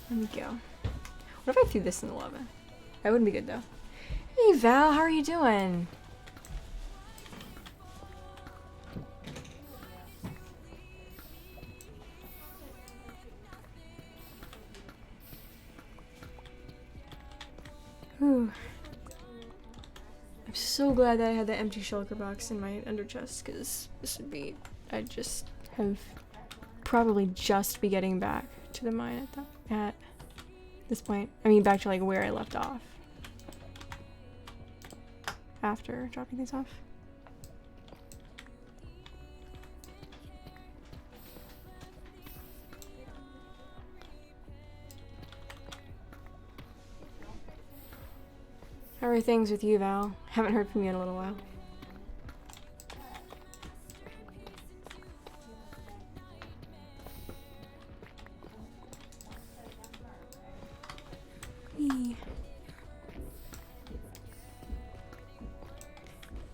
there we go. What if I threw this in the lava? That wouldn't be good though. Hey Val, how are you doing? Whew. I'm so glad that I had that empty shulker box in my under chest, because this would be, I'd just have probably just be getting back to the mine at this point. I mean, back to like where I left off after dropping these off. How are things with you, Val? Haven't heard from you in a little while. Eee.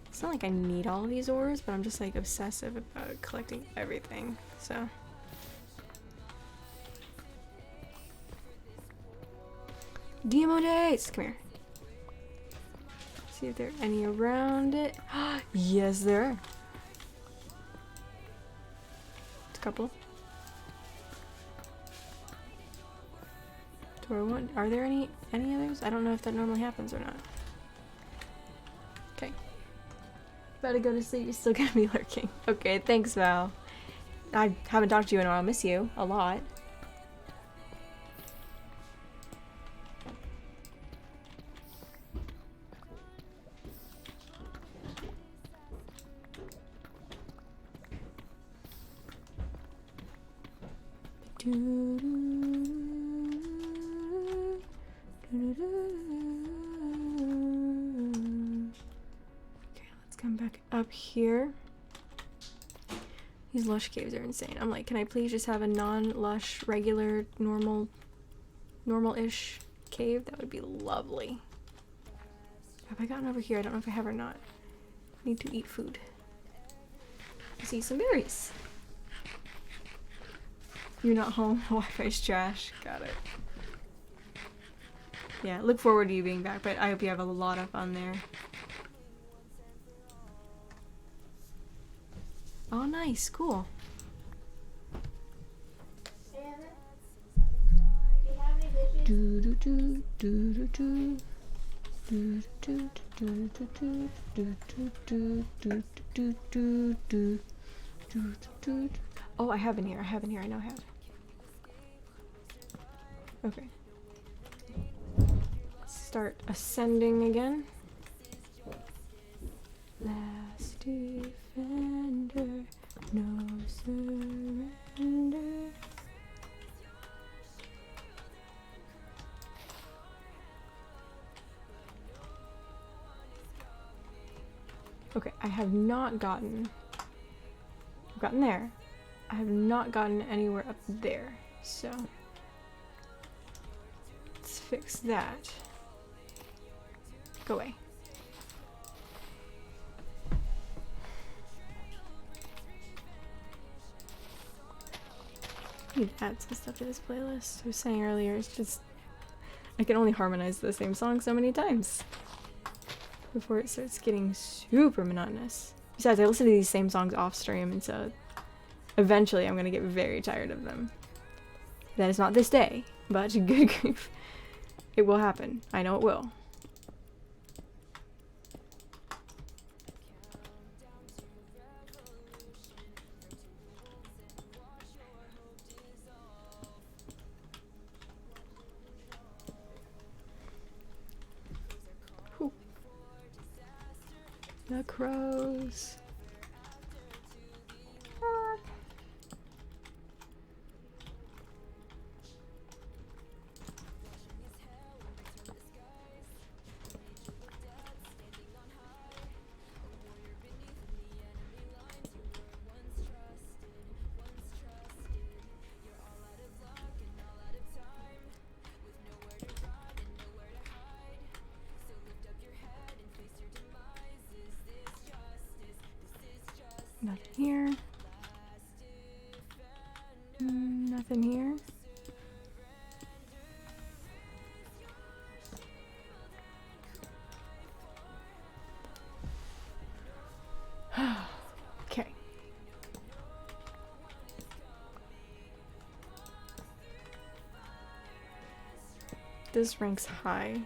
It's not like I need all of these ores, but I'm just like obsessive about collecting everything, so. Demo days! Come here. See if there are any around it. Yes, there are. It's a couple. Do I want? Are there any others? I don't know if that normally happens or not. Okay. About to go to sleep. You're still gonna be lurking. Okay, thanks, Val. I haven't talked to you in a while. I miss you a lot. Okay, let's come back up here. These lush caves are insane. I'm like, can I please just have a non-lush, regular, normal-ish cave? That would be lovely. Have I gotten over here? I don't know if I have or not. I need to eat food. See some berries. You're not home. Wi-Fi's trash. Got it. Yeah, look forward to you being back, but I hope you have a lot of fun there. Oh, nice. Cool. Do do do do do do. Do do do do do do do do do do do do. Oh, I have in here. I have in here. I know I have. Okay. Let's start ascending again. Last defender, no surrender. Okay, I have not gotten. I've gotten there. I have not gotten anywhere up there, so let's fix that. Go away. I need to add some stuff to this playlist. I was saying earlier, it's just I can only harmonize the same song so many times before it starts getting super monotonous. Besides, I listen to these same songs off stream, and so eventually I'm gonna get very tired of them. That is not this day, but good grief. It will happen. I know it will. Whew. The crows. Nothing here. Nothing here. Okay. This ranks high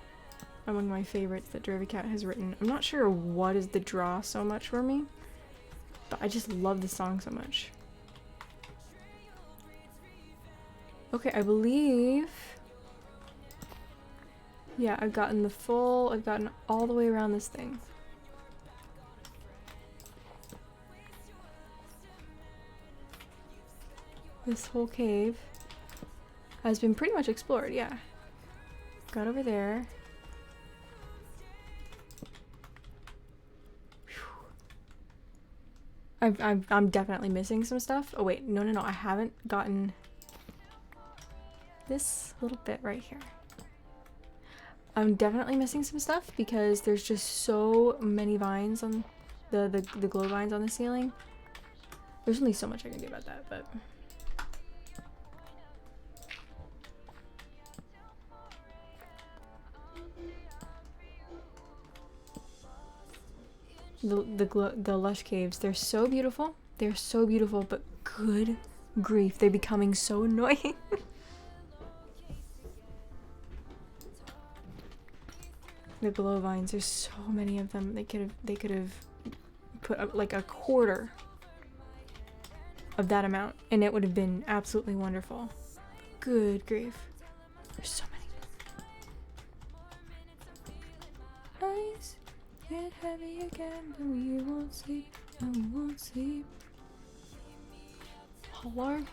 among my favorites that Cat has written. I'm not sure what is the draw so much for me, but I just love the song so much. Okay, I believe... Yeah, I've gotten all the way around this thing. This whole cave has been pretty much explored, yeah. Got over there. I'm definitely missing some stuff. Oh wait, no, I haven't gotten this little bit right here. I'm definitely missing some stuff because there's just so many vines on the glow vines on the ceiling. There's only so much I can do about that, but the Lush caves, they're so beautiful. They're so beautiful, but good grief, they're becoming so annoying. The glow vines, there's so many of them. They could have put up like a quarter of that amount and it would have been absolutely wonderful. Good grief. There's so many. Eyes get heavy again, but we won't sleep. No, we won't sleep. Hello?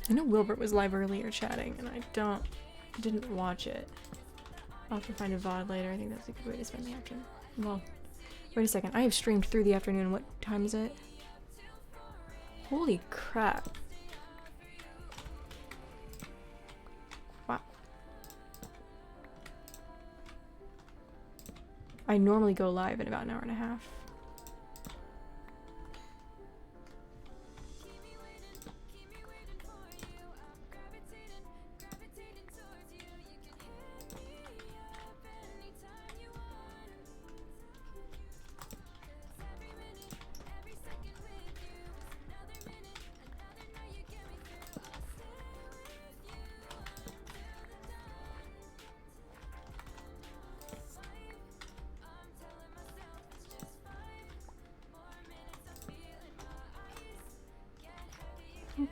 I know Wilbert was live earlier chatting, and I didn't watch it. I'll have to find a VOD later. I think that's a good way to spend the afternoon. Well, wait a second. I have streamed through the afternoon. What time is it? Holy crap. Wow. I normally go live in about an hour and a half.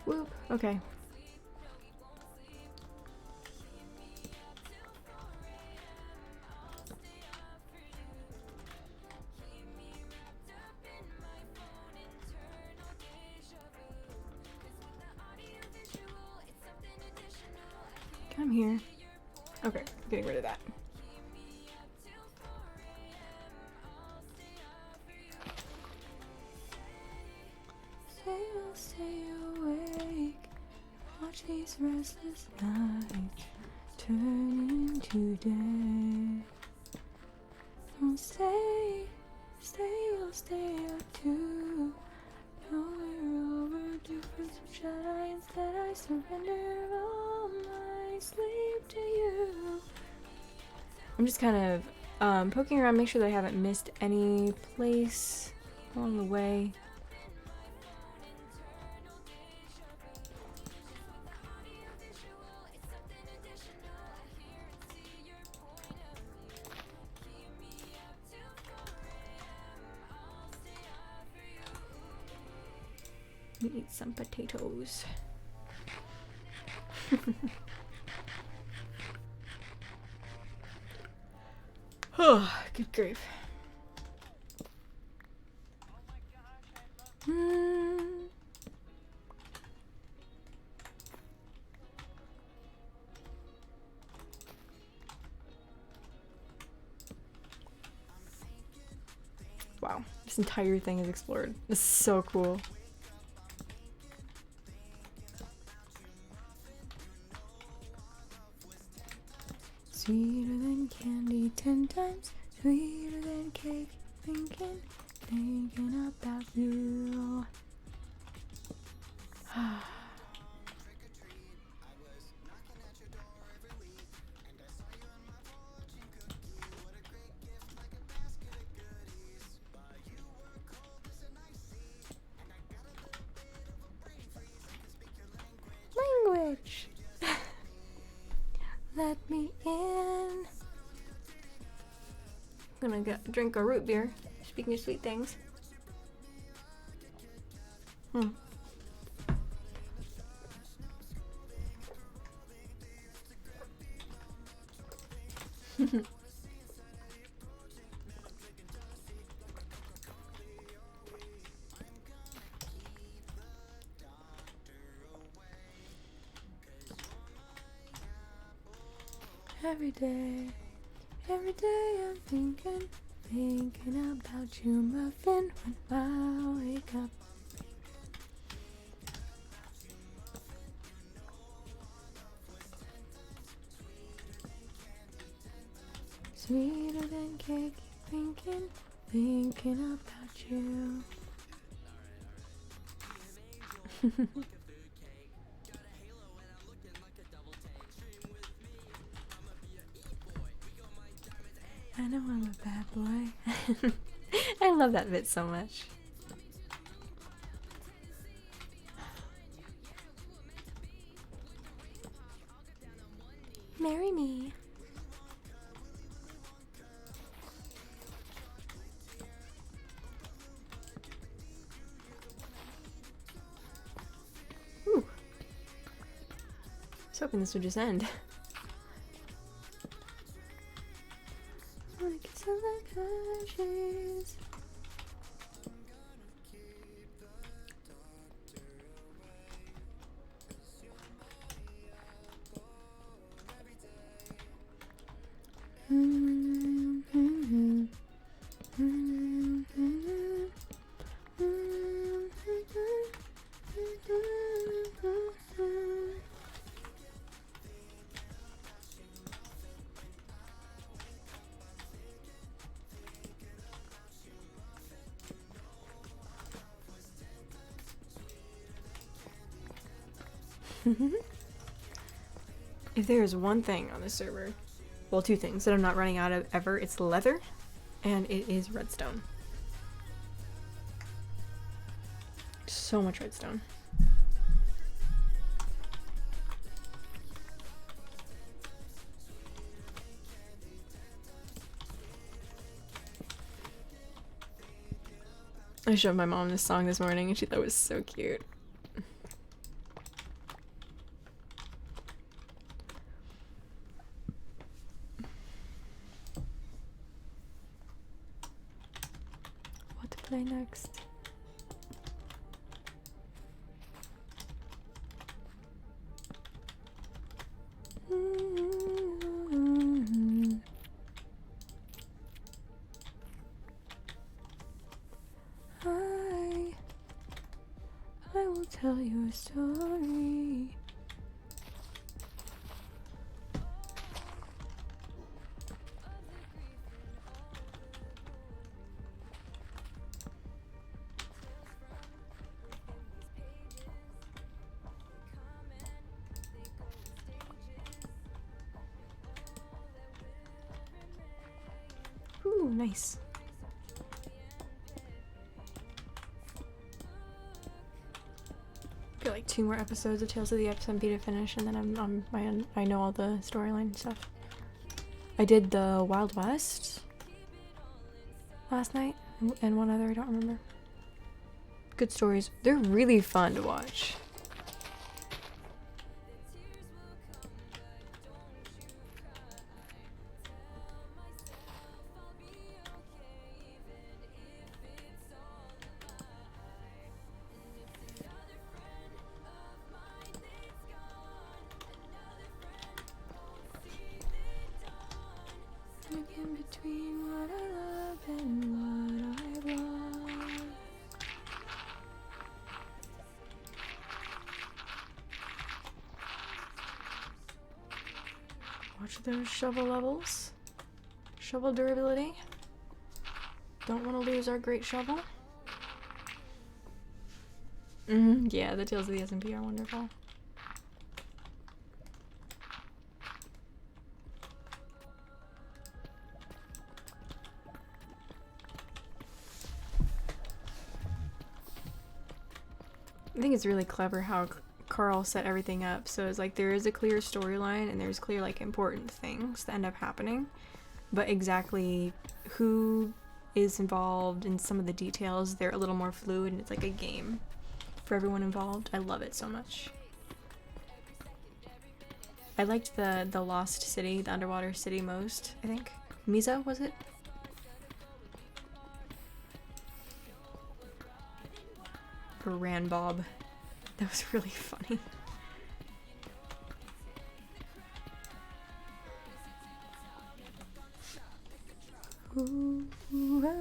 Whoop. Okay. Come here. Okay, getting rid of that. Stay awake, watch these restless nights turn into day. We'll stay, we'll stay up too. No, we're overdue for some shut-eye. Instead I surrender all my sleep to you. I'm just kind of poking around, make sure that I haven't missed any place along the way. We need some potatoes. Oh, good grief. Wow, this entire thing is explored. This is so cool. Sweeter than candy, 10 times sweeter than cake. Thinking about you. Language. Let me in. I'm gonna drink a root beer. Speaking of sweet things. Every day I'm thinking about you, muffin, when I wake up. Sweeter than cake, thinking about you. I know I'm a bad boy. I love that bit so much. Marry me. Ooh. I was hoping this would just end. Like it's like ashes. If there is one thing on this server, well, two things that I'm not running out of ever, it's leather and it is redstone. So much redstone. I showed my mom this song this morning and she thought it was so cute. What to play next? I will tell you a story. Ooh, nice. Got like 2 more episodes of Tales of the ValSMP to finish, and then I know all the storyline stuff. I did the Wild West last night, and one other I don't remember. Good stories. They're really fun to watch. In between what I love and what I've lost. Watch those shovel levels. Shovel durability. Don't want to lose our great shovel. Yeah, the Tales of the ValSMP are wonderful. I think it's really clever how Carl set everything up. So it's like there is a clear storyline and there's clear like important things that end up happening, but exactly who is involved in some of the details, they're a little more fluid and it's like a game for everyone involved. I love it so much. I liked the lost city, the underwater city most, I think. Misa, was it? Grand Bob. That was really funny. Ooh, ooh.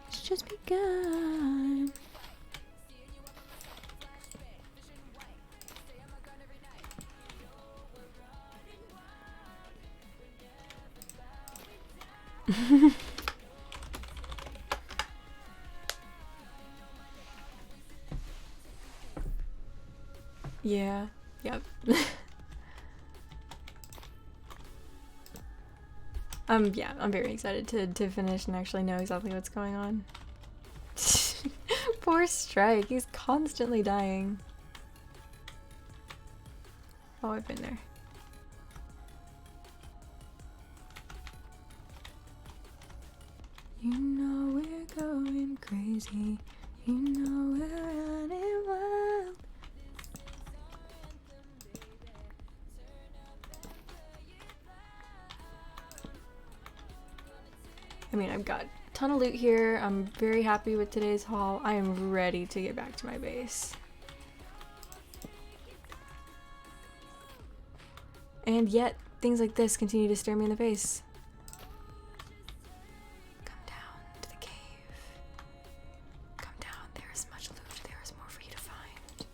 It's just begun. Yeah, yep. Yeah, I'm very excited to finish and actually know exactly what's going on. Poor Strike, he's constantly dying. Oh, I've been there. You know we're going crazy. You know we're running wild. I mean, I've got a ton of loot here. I'm very happy with today's haul. I am ready to get back to my base. And yet, things like this continue to stare me in the face. Come down to the cave. Come down. There is much loot. There is more for you to find.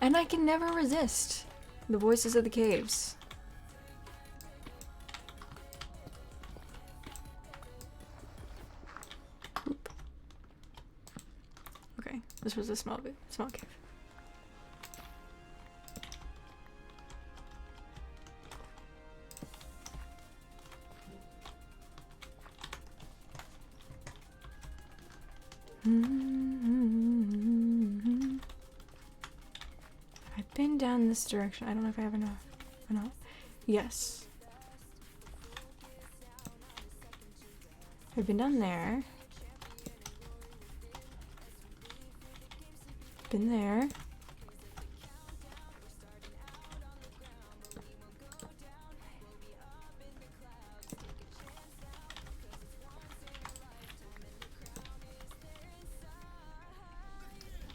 And I can never resist the voices of the caves. Oop. Okay, this was a small cave. I've been down this direction. I don't know if I have enough. Enough? Yes. I've been down there. Been there.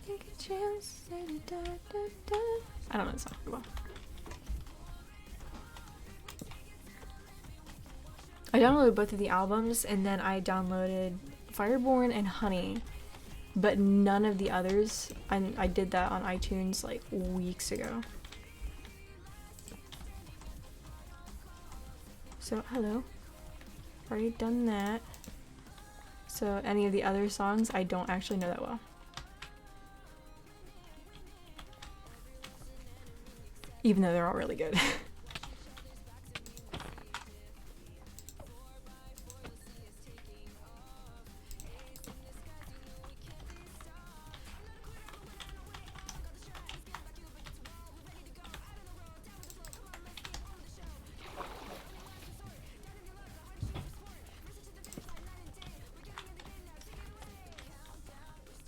Take a chance. I don't know the song well. I downloaded both of the albums and then I downloaded Fireborn and Honey, but none of the others. I did that on iTunes like weeks ago. So, hello. Already done that. So, any of the other songs I don't actually know that well. Even though they're all really good.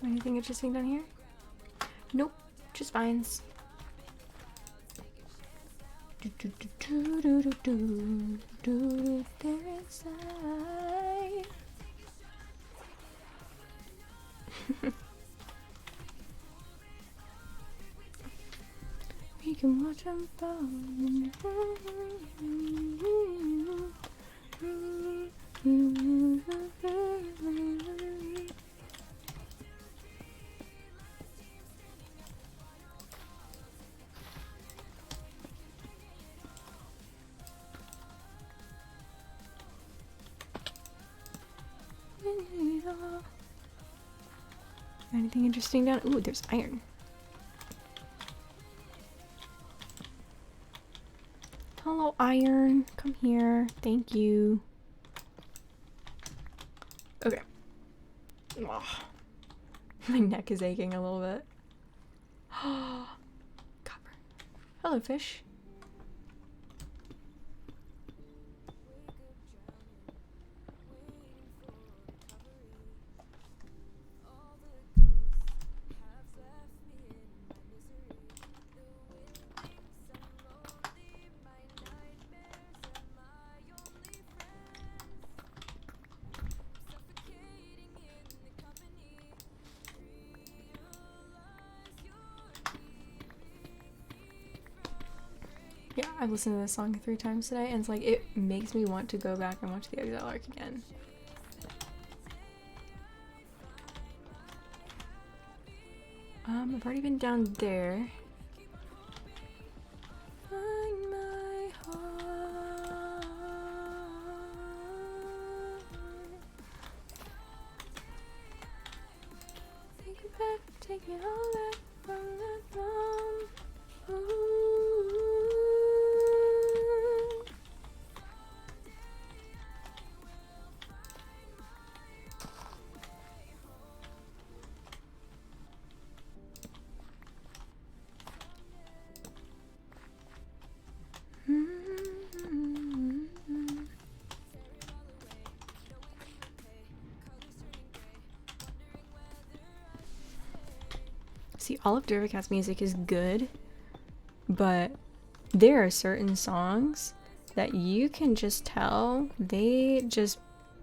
Anything interesting down here? Nope, just vines. They're inside. We can watch them fall. Anything interesting down? Ooh, there's iron. Hello, iron. Come here. Thank you. Okay. Oh. My neck is aching a little bit. Copper. Hello, fish. I've listened to this song 3 times today, and it's like it makes me want to go back and watch the Exile arc again. I've already been down there. Find my heart. Take it back, take it all back from that dawn. Ooh. See, all of Doja Cat's music is good, but there are certain songs that you can just tell they just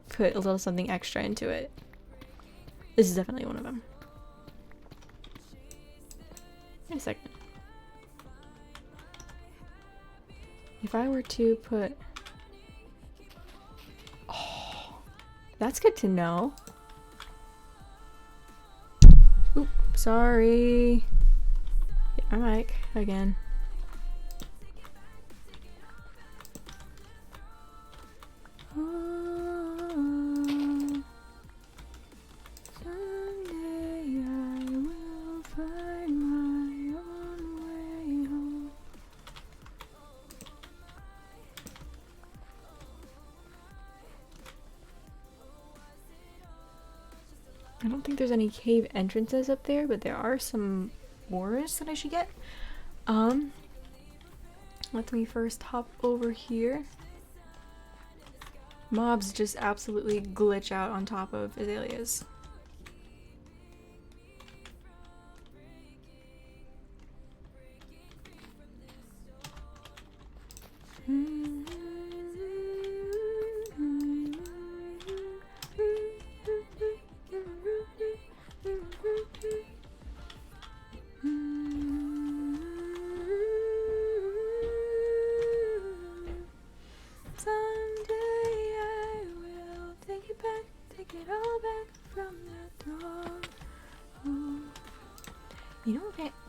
put a little something extra into it. This is definitely one of them. Wait a second. If I were to put... Oh, that's good to know. Oop, sorry. Hit my mic again. Oh, someday I will find my own way home. I don't think there's any cave entrances up there, but there are some ores that I should get. Let me first hop over here. Mobs just absolutely glitch out on top of azaleas. You know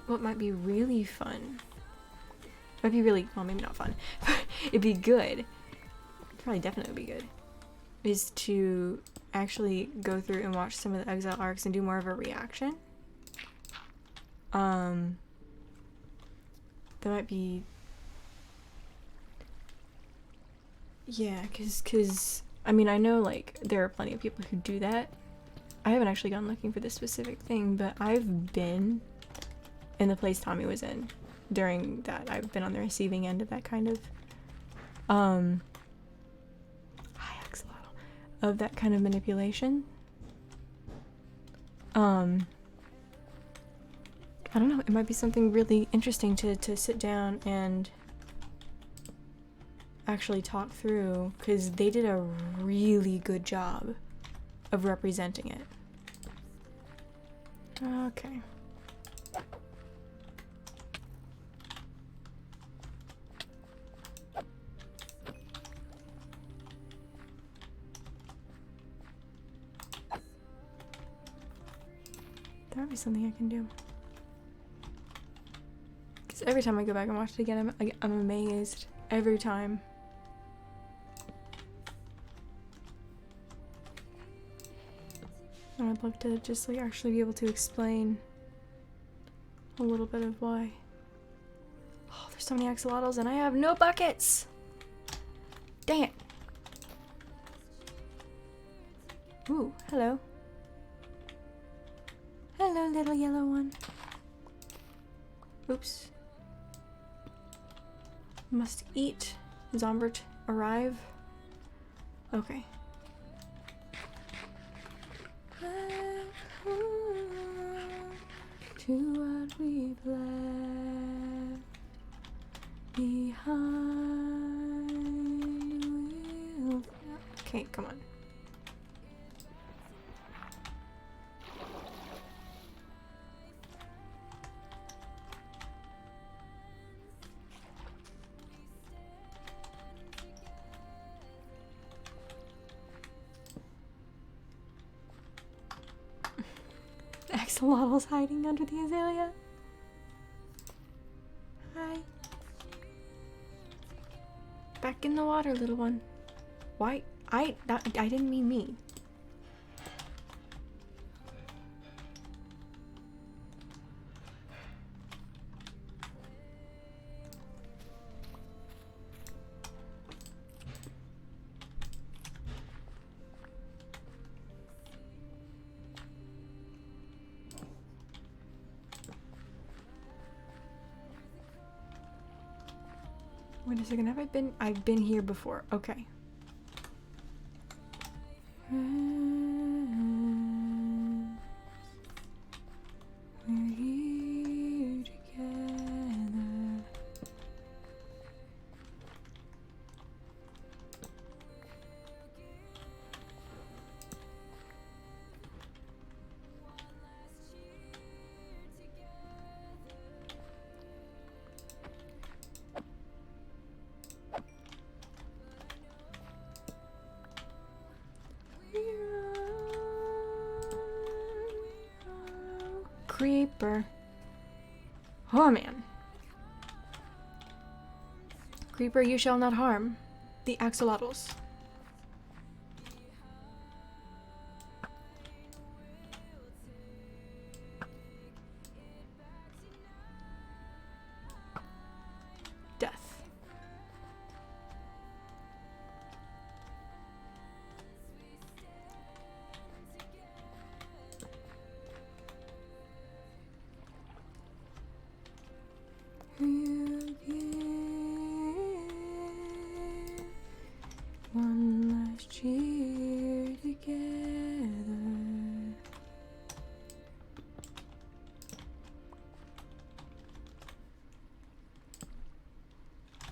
what might be really fun? Might be really, well, maybe not fun, but it'd be good. Probably definitely be good. Is to actually go through and watch some of the Exile arcs and do more of a reaction. That might be... Yeah, cause I mean, I know like there are plenty of people who do that. I haven't actually gone looking for this specific thing, but I've been in the place Tommy was in during that. I've been on the receiving end of that kind of hi axolotl, of that kind of manipulation. I don't know, it might be something really interesting to sit down and actually talk through, because they did a really good job of representing it. Okay. That would be something I can do. Because every time I go back and watch it again, I'm amazed. Every time. And I'd love to just like actually be able to explain a little bit of why. Oh, there's so many axolotls and I have no buckets! Dang it! Ooh, hello. Hello, little yellow one. Oops. Must eat. Zombert, arrive. Okay. To what we've left behind. Okay, come on. axolotls hiding under the azalea. Hi. Back in the water, little one. Why? I didn't mean me. Wait a second, I've been here before. Okay. We're here together. Creeper. Oh man. Creeper, you shall not harm the axolotls. Death. You give one last cheer together.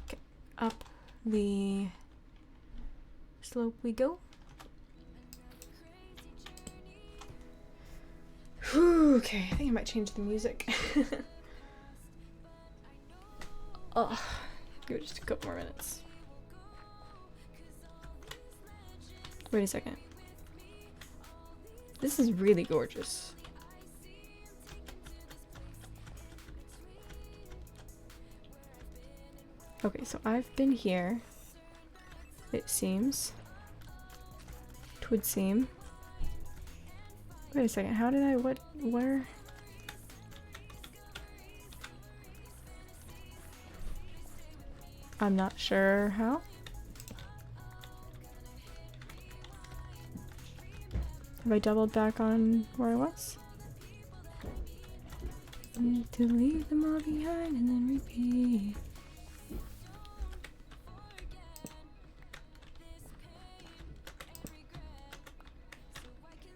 Okay, up the slope we go. Whew, okay, I think I might change the music. Oh, give it just a couple more minutes. Wait a second. This is really gorgeous. Okay, so I've been here. It seems. It would seem. Wait a second, how did I, where? I'm not sure how. Have I doubled back on where I was? Need to leave them all behind and then repeat.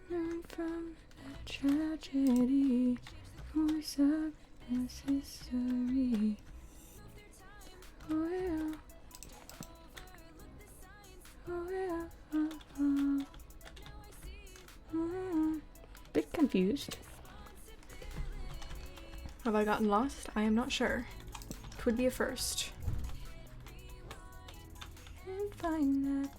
Learn from the tragedy. Voice of this history. Oh yeah. Oh yeah. Bit confused. Have I gotten lost? I am not sure. It would be a first. And find that.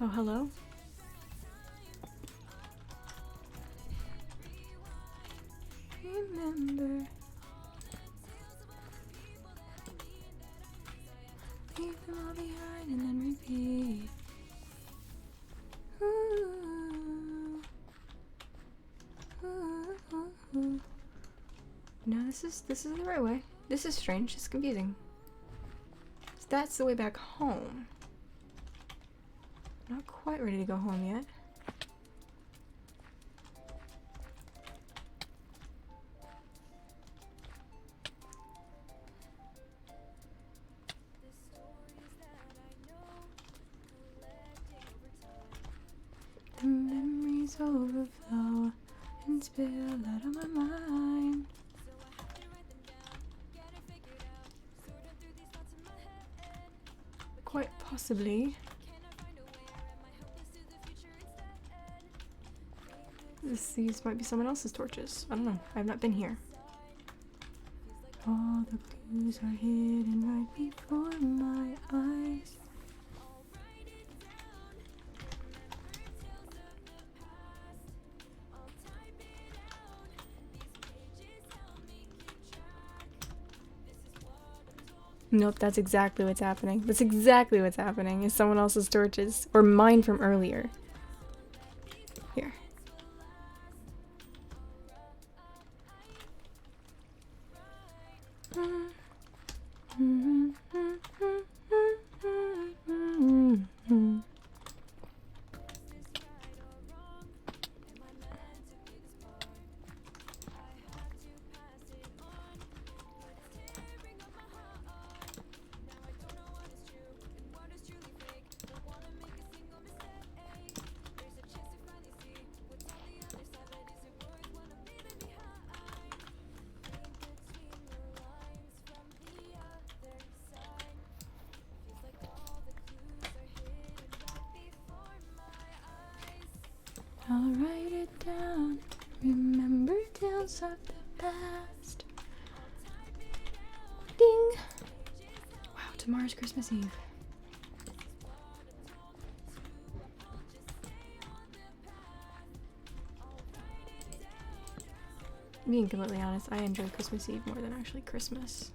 Oh, hello? Remember. Leave them all behind and then repeat. Ooh. Ooh, ooh, ooh. No, this is the right way. This is strange. It's confusing. That's the way back home. Not quite ready to go home yet. The memories overflow and spill out of my mind. Quite possibly. These might be someone else's torches. I don't know. I've not been here. All the clues are hidden right before my eyes. Nope, that's exactly what's happening. That's exactly what's happening. Is someone else's torches. Or mine from earlier. Here. I'll write it down. Remember tales of the past. Ding! Wow, tomorrow's Christmas Eve. Being completely honest, I enjoy Christmas Eve more than actually Christmas.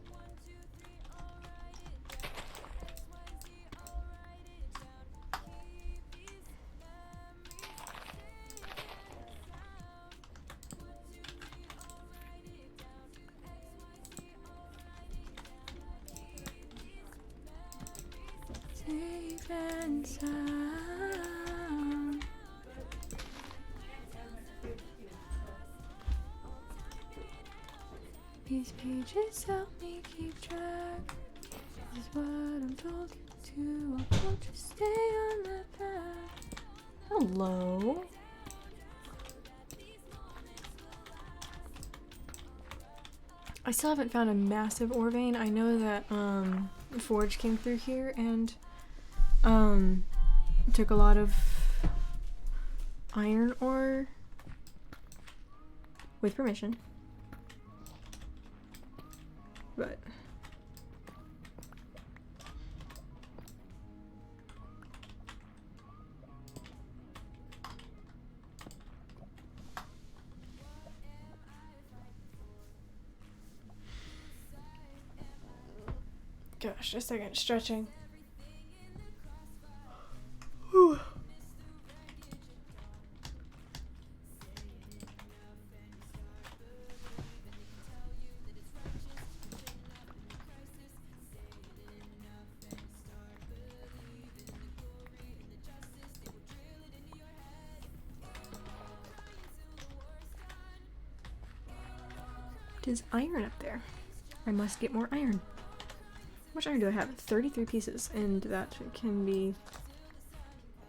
Safe and sound. These pages help me keep track. This is what I'm told to. I'll told to stay on the path. Hello. I still haven't found a massive ore vein. I know that Forge came through here and took a lot of iron ore with permission. But gosh, just a second, stretching. Whew. There's iron up there. I must get more iron. How much iron do I have? 33 pieces, and that can be...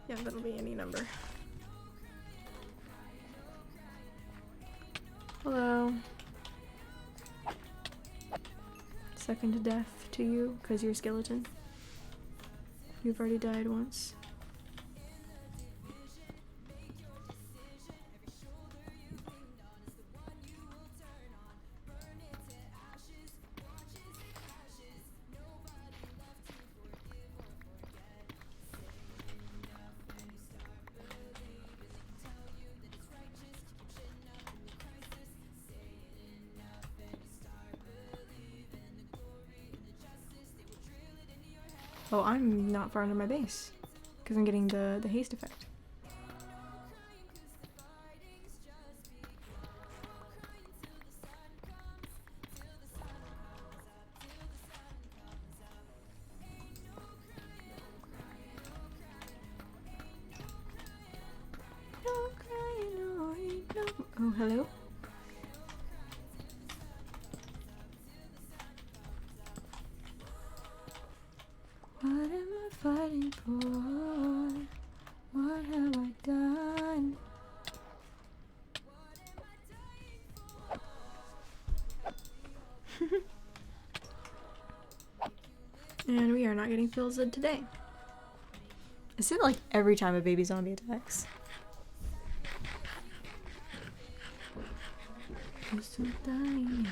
yeah, that'll be any number. Hello. Second death to you, because you're a skeleton. You've already died once. Oh, I'm not far under my base, because I'm getting the haste effect. Don't cry, no, no. Oh, hello? What am I fighting for? What have I done? And we are not getting fills today. Is it like every time a baby zombie attacks? I'm so dying.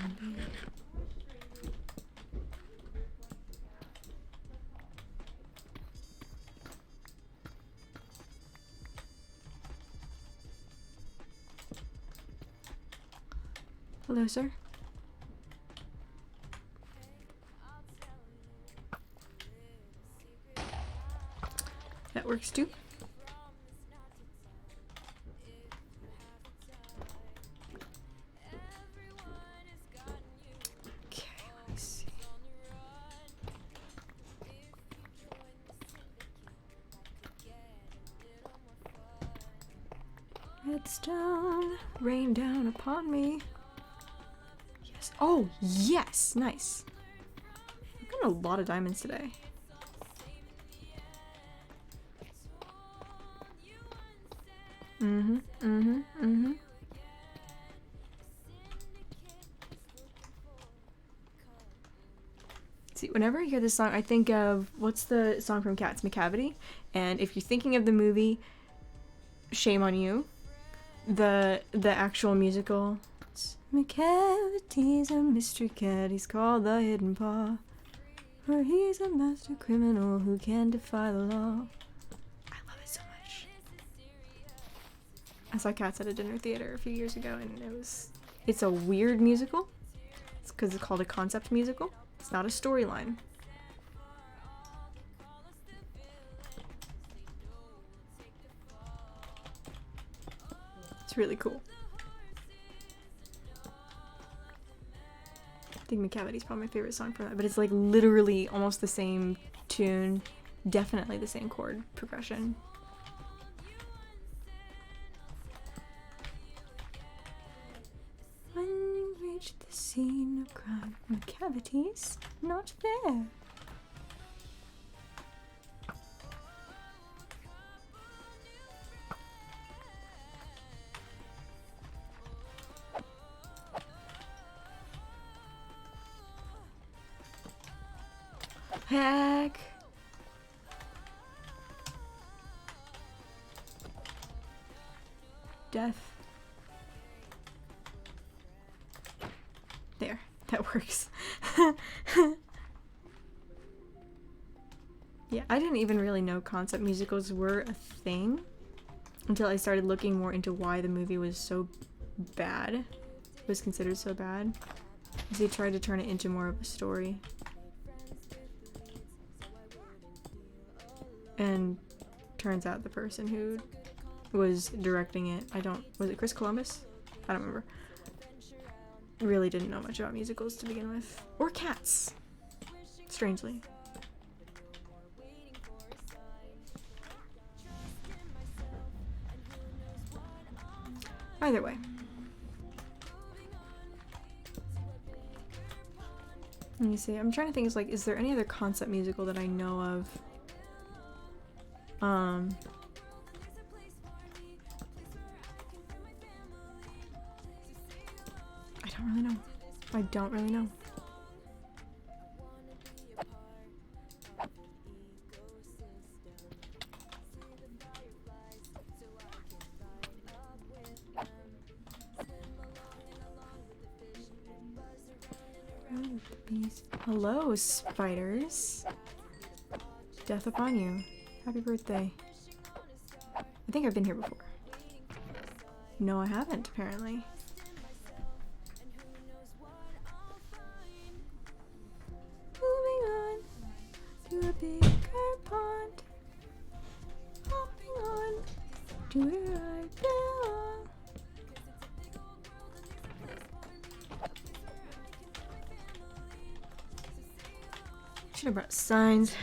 Hello, sir. That works too. Okay, let me see. Redstone, rain down upon me. Yes. Oh, yes! Nice. I've got a lot of diamonds today. See, whenever I hear this song, I think of, what's the song from Cats, McCavity? And if you're thinking of the movie, shame on you. The actual musical. McCavity's a mystery cat, he's called the Hidden Paw. For he's a master criminal who can defy the law. I love it so much. I saw Cats at a dinner theater a few years ago, and it's a weird musical. It's because it's called a concept musical. It's not a storyline. It's really cool. I think McCavity's probably my favorite song from that, but it's like literally almost the same tune, definitely the same chord progression. When you reach the scene of crime, McCavity's not there. Heck. Death. There, that works. Yeah, I didn't even really know concept musicals were a thing until I started looking more into why the movie was so bad. Was considered so bad. Because they tried to turn it into more of a story. And turns out the person who was directing it, was it Chris Columbus? I don't remember. Really didn't know much about musicals to begin with. Or Cats. Strangely. Either way. Let me see. I'm trying to think, is there any other concept musical that I know of? I don't really know. Hello, spiders. Death upon you. Happy birthday. I think I've been here before. No, I haven't, apparently. Moving on to a bigger pond. Hopping on to where I belong. Should have brought signs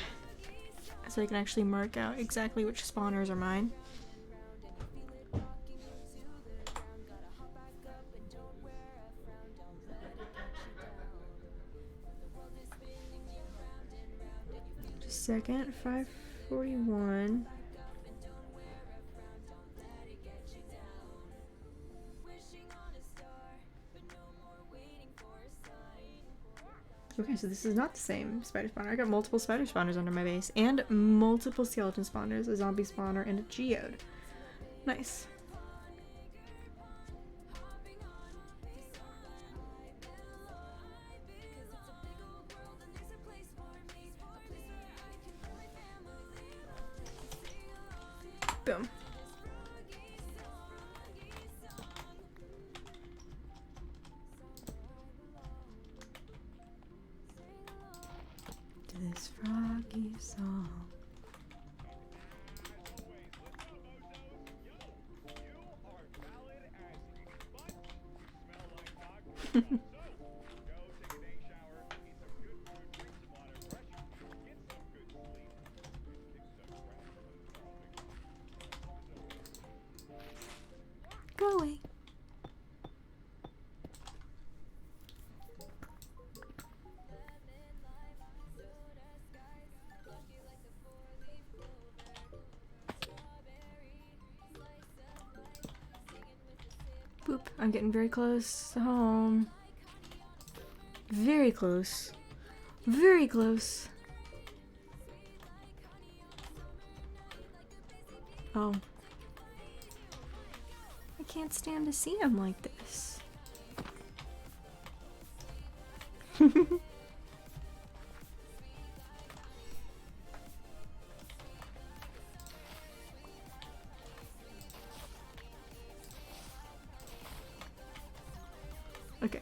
so I can actually mark out exactly which spawners are mine. Just a second, 541. Okay, so this is not the same spider spawner. I got multiple spider spawners under my base, and multiple skeleton spawners, a zombie spawner, and a geode. Nice. Boom. This froggy song. Go away. Boop. I'm getting very close to home. Very close. Very close. Oh. I can't stand to see him like this. Okay.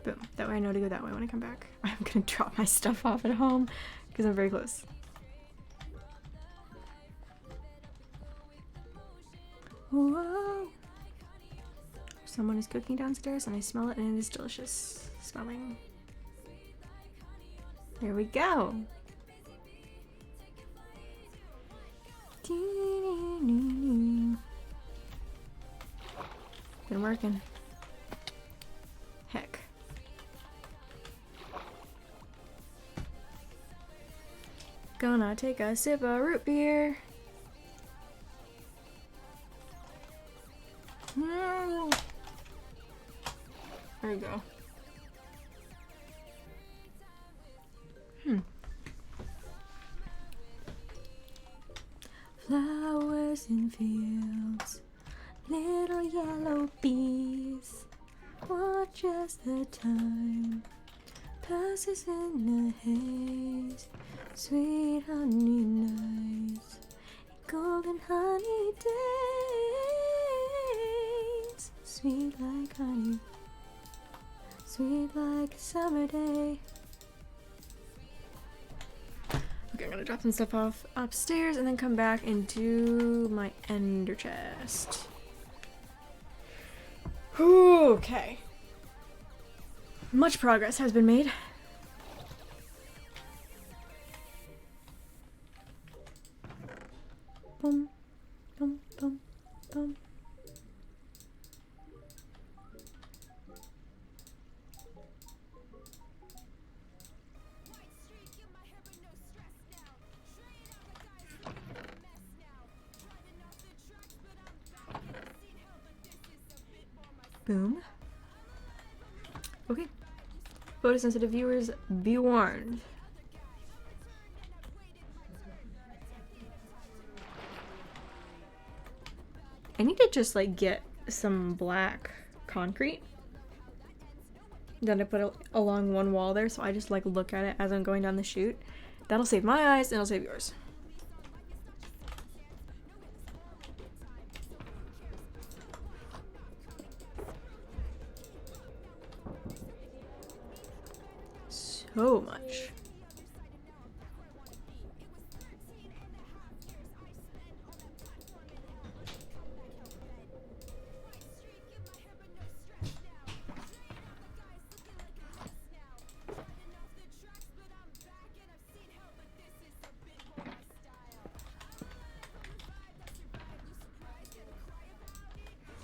Boom. That way I know to go that way when I come back. I'm gonna drop my stuff off at home because I'm very close. Whoa! Someone is cooking downstairs and I smell it and it is delicious smelling. There we go. Been working. Heck. Gonna take a sip of root beer. There we go. Flowers in fields, little yellow bees, watch as the time passes in a haze. Sweet honey nights, golden honey days, sweet like honey, sweet like a summer day. Okay, I'm gonna drop some stuff off upstairs and then come back and do my ender chest. Okay. Much progress has been made. Boom, boom, boom, boom. Boom. Okay. Photosensitive viewers, be warned. I need to just like get some black concrete. Then I put along one wall there, so I just like look at it as I'm going down the chute. That'll save my eyes and it'll save yours. So much.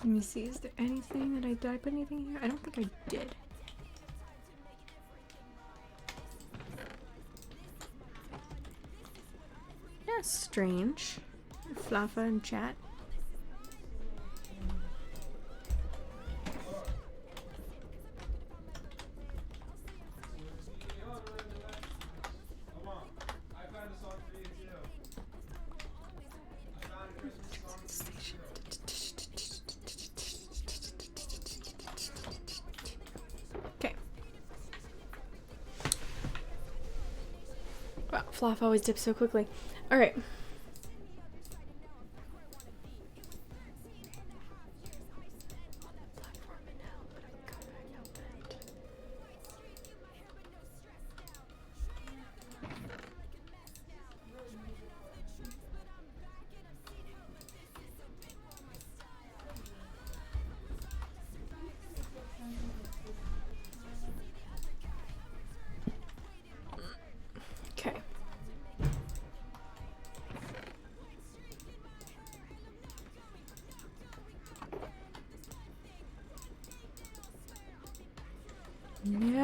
Let me see, is there anything that did I put anything here? I don't think I did. Yeah, strange. Fluffa in chat. Wow, Fluff always dips so quickly. Alright.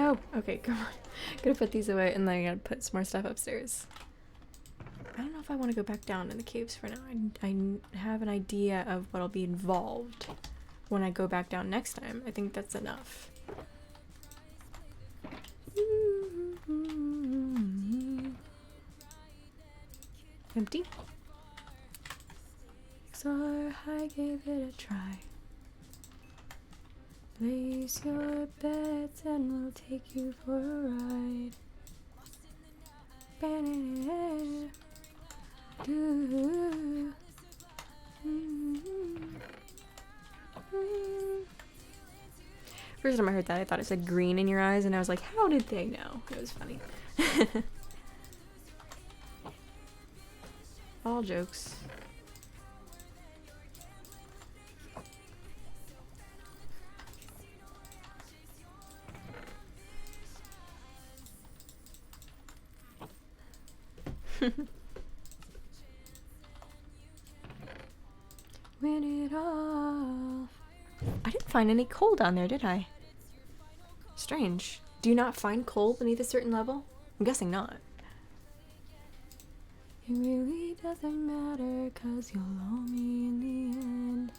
No! Okay, come on. Gotta put these away and then I gotta put some more stuff upstairs. I don't know if I want to go back down in the caves for now. I have an idea of what'll be involved when I go back down next time. I think that's enough. Empty. So I gave it a try. Place your bets and we'll take you for a ride. First time I heard that, I thought it said green in your eyes, and I was like, how did they know? It was funny. All jokes. Win it all. I didn't find any coal down there, did I? Strange. Do you not find coal beneath a certain level? I'm guessing not. It really doesn't matter, 'cause you'll owe me in the end.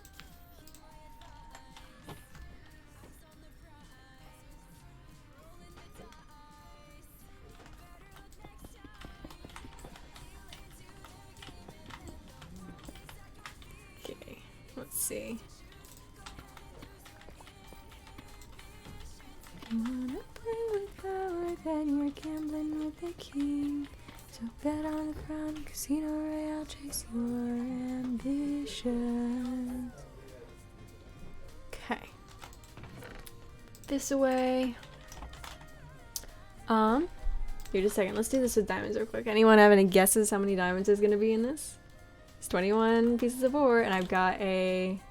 Okay, let's see. If you wanna play with power, then you're gambling with the king. So bet on the crown, Casino Royale, chase your ambitions. Okay. This away. Here, just a second. Let's do this with diamonds real quick. Anyone have any guesses how many diamonds is gonna be in this? It's 21 pieces of ore, and I've got a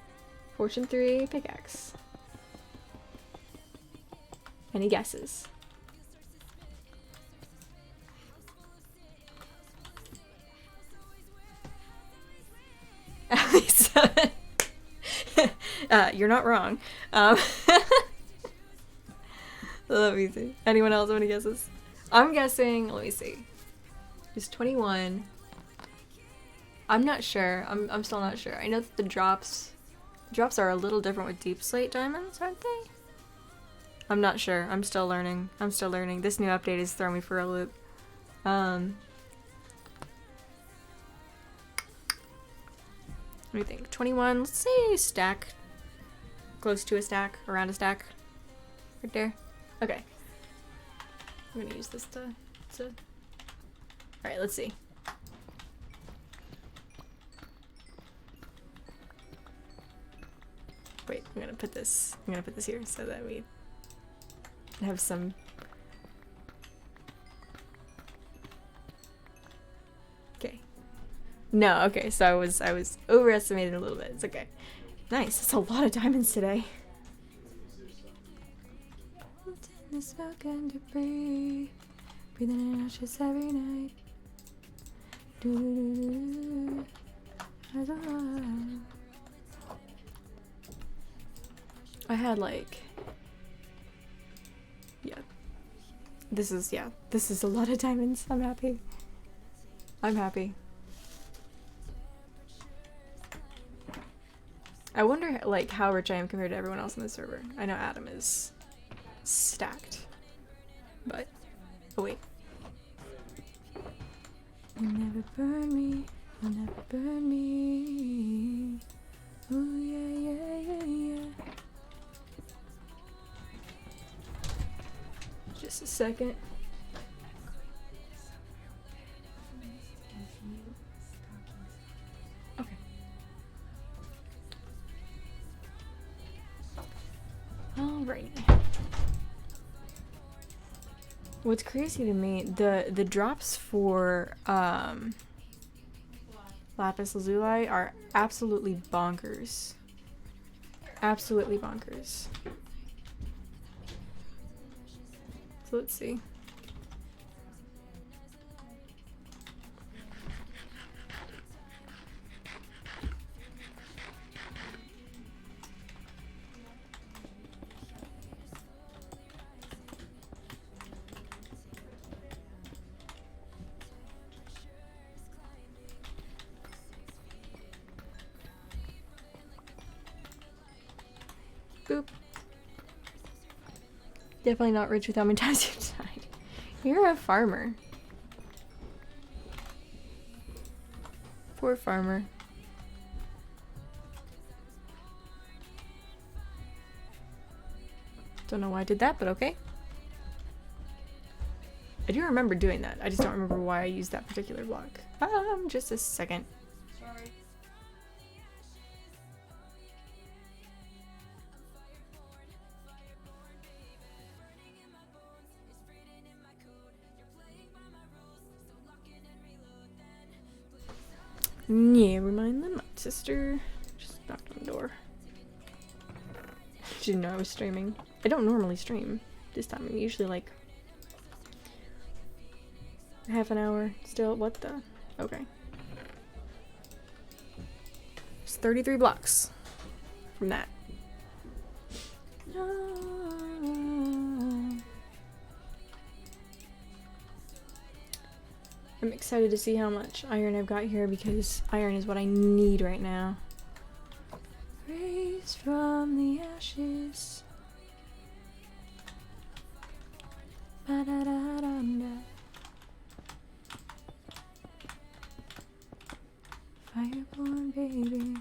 Fortune 3 pickaxe. Any guesses? At least 7. You're not wrong. Let me see. Anyone else have any guesses? I'm guessing, let me see. It's 21. I'm not sure. I'm still not sure. I know that the drops are a little different with deep slate diamonds, aren't they? I'm not sure. I'm still learning. This new update is throwing me for a loop. Let me think. 21, let's say a stack. Close to a stack, around a stack. Right there. Okay. I'm gonna use this to... Alright, let's see. Wait, I'm gonna put this here so that we have some... Okay. No, okay, so I was overestimating a little bit. It's okay. Nice, that's a lot of diamonds today. The smoke and debris, breathing in ashes every night. I had like, this is a lot of diamonds. I'm happy. I wonder like how rich I am compared to everyone else on the server. I know Adam is stacked, but oh wait. You'll never burn me, you'll never burn me. Oh yeah, yeah, yeah, yeah. Just a second. Okay. Alrighty. What's crazy to me, the drops for lapis lazuli are absolutely bonkers. Absolutely bonkers. So let's see. Boop. Definitely not rich with how many times you've died. You're a farmer. Poor farmer. Don't know why I did that, but okay. I do remember doing that. I just don't remember why I used that particular block. Just a second. Sorry. Never mind then, my sister just knocked on the door. She didn't know I was streaming. I don't normally stream this time. I'm usually like half an hour still. What the? Okay. It's 33 blocks from that. I'm excited to see how much iron I've got here because iron is what I need right now. Raised from the ashes. Ba-da-da-da-da. Fireborn baby.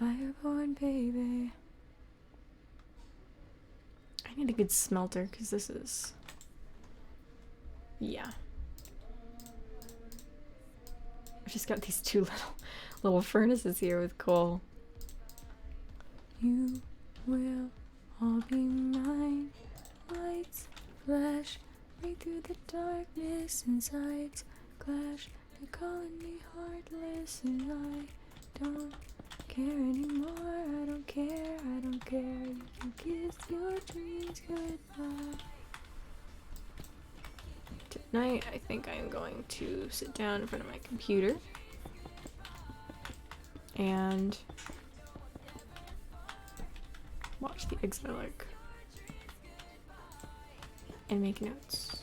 Fireborn baby. I need a good smelter because this is. Yeah. I've just got these two little furnaces here with coal. You will all be mine. Lights flash right through the darkness, insides clash. They're calling me heartless, and I don't care anymore. I don't care. I don't care. You can kiss your dreams goodbye. Tonight, I think I am going to sit down in front of my computer and watch the Exile arc and make notes.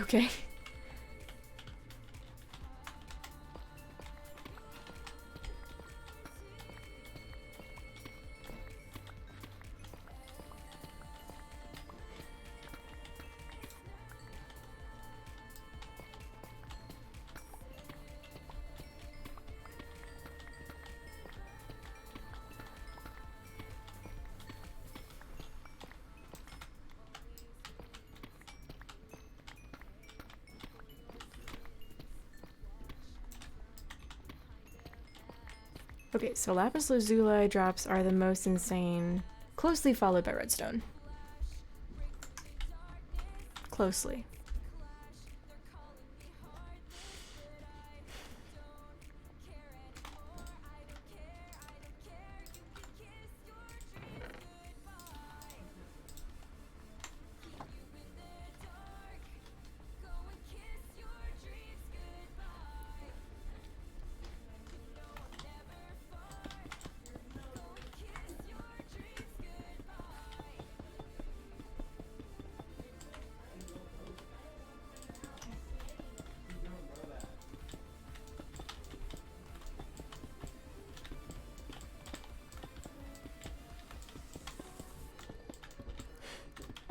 Okay. Okay, so lapis lazuli drops are the most insane, closely followed by redstone. Closely.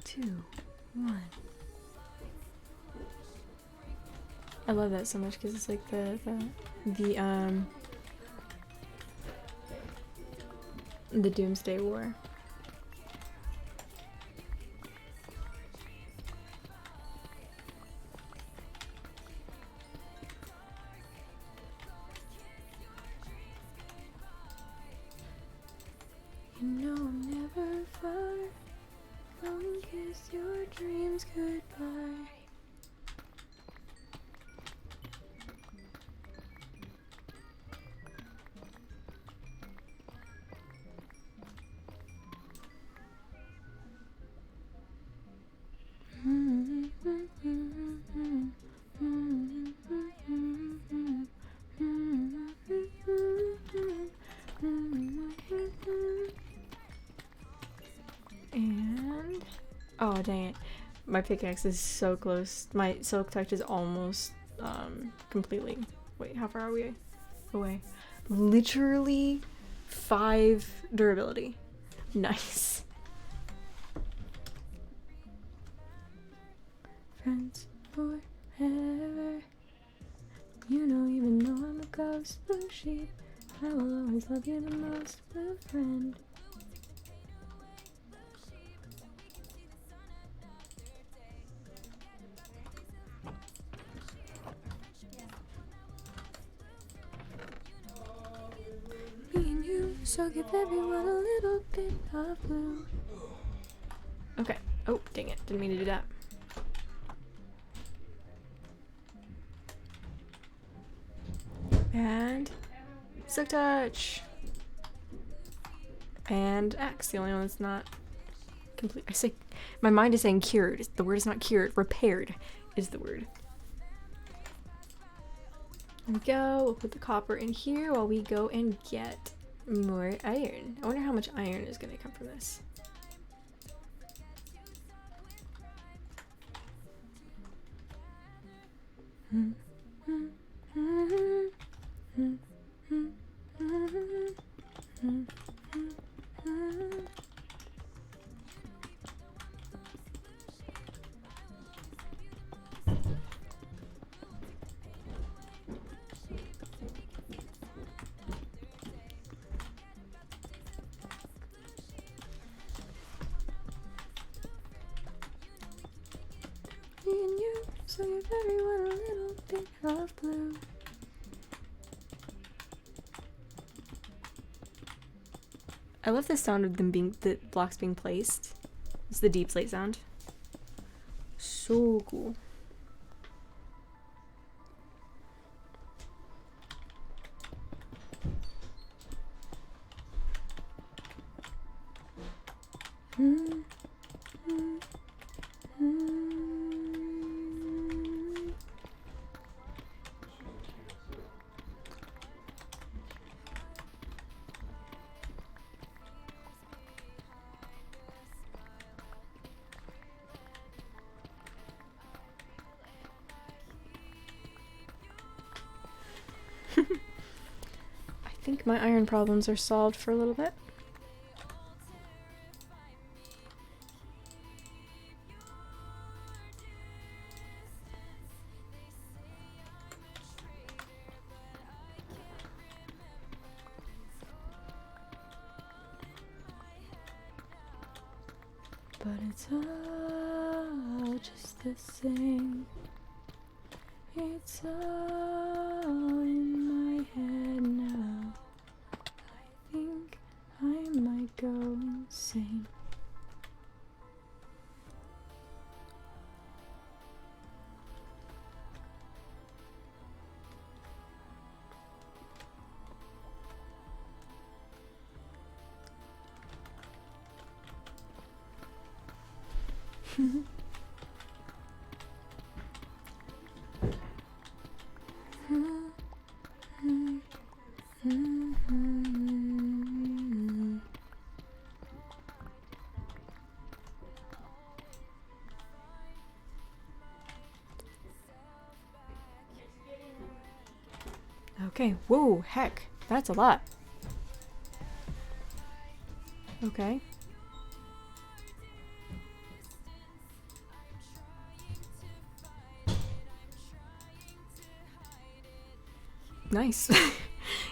Two, one. I love that so much because it's like the Doomsday War. You know I'm never far. Go and kiss your dreams goodbye. Oh, dang it. My pickaxe is so close. My silk touch is almost completely. Wait, how far are we away? Literally 5 durability. Nice. Friends forever. You don't even know I'm a ghost, blue sheep. I will always love you the most, blue friend. Me and you, so give everyone a little bit of blue. Okay. Oh, dang it. Didn't mean to do that. And silk touch. And axe, the only one that's not complete. I say, my mind is saying cured. The word is not cured. Repaired is the word. There we go. We'll put the copper in here while we go and get more iron. I wonder how much iron is going to come from this. Me and you, so give everyone a little bit of blue. I love the sound of them being, the blocks being placed. It's the deep slate sound. So cool. I think my iron problems are solved for a little bit. But it's all just the same. It's all in my head now. I think I might go insane. Okay, whoa, heck, that's a lot. Okay. Nice.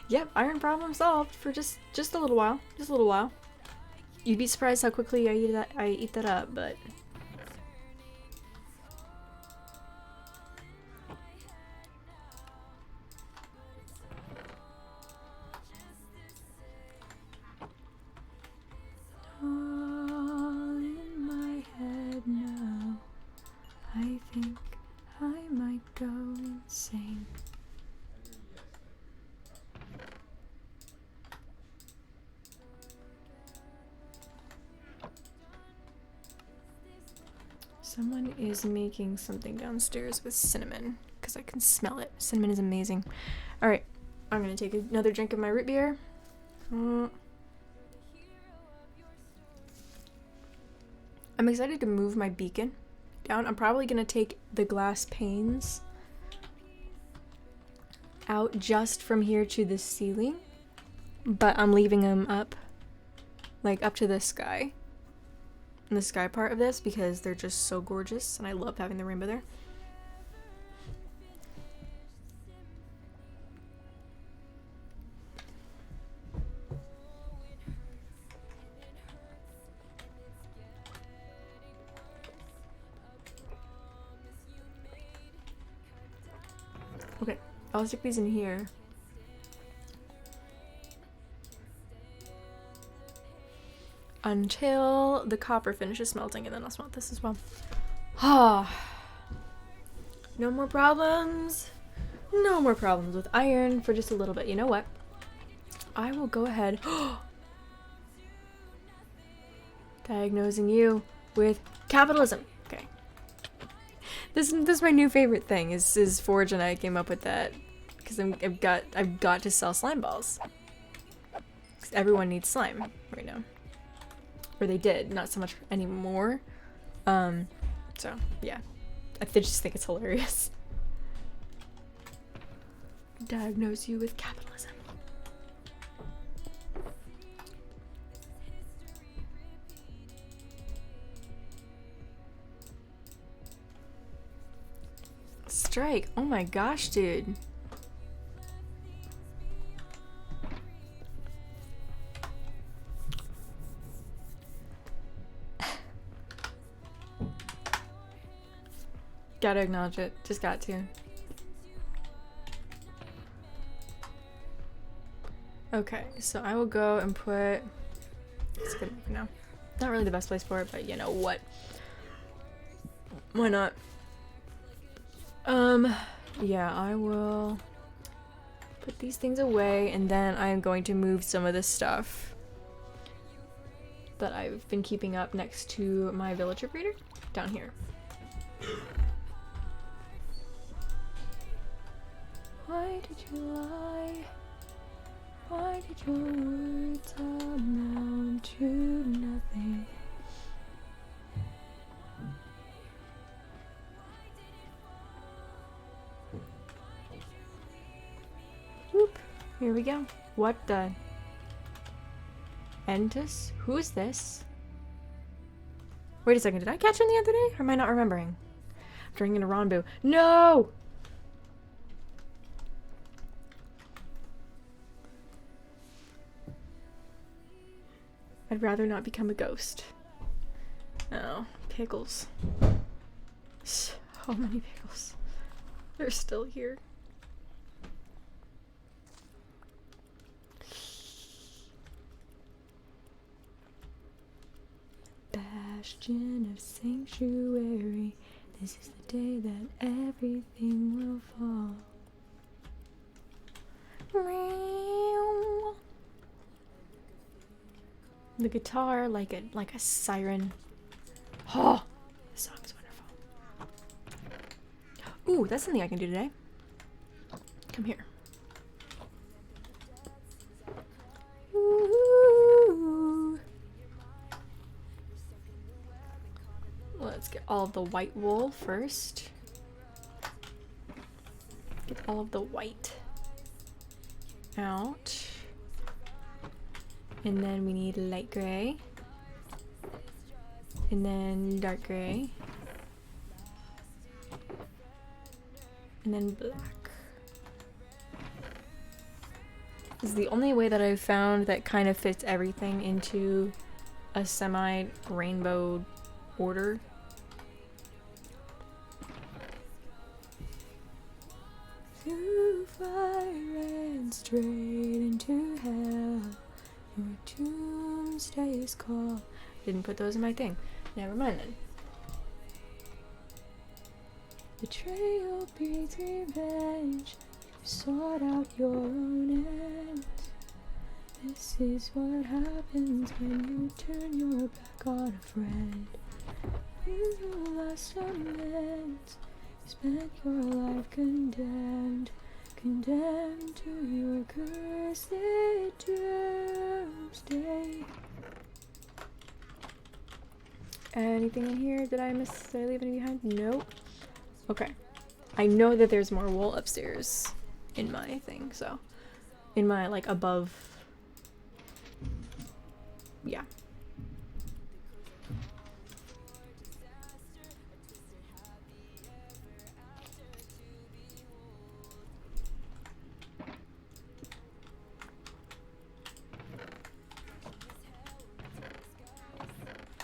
Yep, iron problem solved for just a little while. Just a little while. You'd be surprised how quickly I eat that up, but all in my head now. I think I might go insane. Someone is making something downstairs with cinnamon, because I can smell it. Cinnamon is amazing. Alright, I'm gonna take another drink of my root beer. I'm excited to move my beacon down. I'm probably gonna take the glass panes out just from here to the ceiling, but I'm leaving them up, like up to the sky, in the sky part of this, because they're just so gorgeous and I love having the rainbow there. Okay, I'll stick these in here. Until the copper finishes smelting, and then I'll smelt this as well. Ah, no more problems. No more problems with iron for just a little bit. You know what? I will go ahead. Diagnosing you with capitalism. Okay. This is my new favorite thing. Is Forge and I came up with that because I've got to sell slime balls. 'Cause everyone needs slime right now. Or they did, not so much anymore. So yeah, I just think it's hilarious. Diagnose you with capitalism. Strike. Oh my gosh, dude. Gotta acknowledge it. Just got to. Okay, so I will go and put... It's good for now. Not really the best place for it, but you know what? Why not? Yeah, I will put these things away, and then I am going to move some of this stuff that I've been keeping up next to my villager breeder down here. Why did you lie? Why did your words amount to nothing? Whoop. Here we go. What the? Entus? Who is this? Wait a second, did I catch him the other day? Or am I not remembering? I'm drinking a Ronbu. No! I'd rather not become a ghost. Oh, pickles. So many pickles. They're still here. Bastion of sanctuary. This is the day that everything will fall. The guitar like a siren. Oh, this song is wonderful. Ooh, that's something I can do today. Come here. Ooh. Let's get all of the white wool first. Get all of the white out. And then we need light gray. And then dark gray. And then black. This is the only way that I've found that kind of fits everything into a semi-rainbow order. Through fire and straight into hell. Your doomsday is called. Didn't put those in my thing. Never mind then. Betrayal breeds revenge. You sought out your own end. This is what happens when you turn your back on a friend. You lost lament. You spent your life condemned. Condemned to your cursed doomsday. Anything in here? Did I leave anything behind? Nope. Okay. I know that there's more wool upstairs in my thing, so. In my, like, above. Yeah.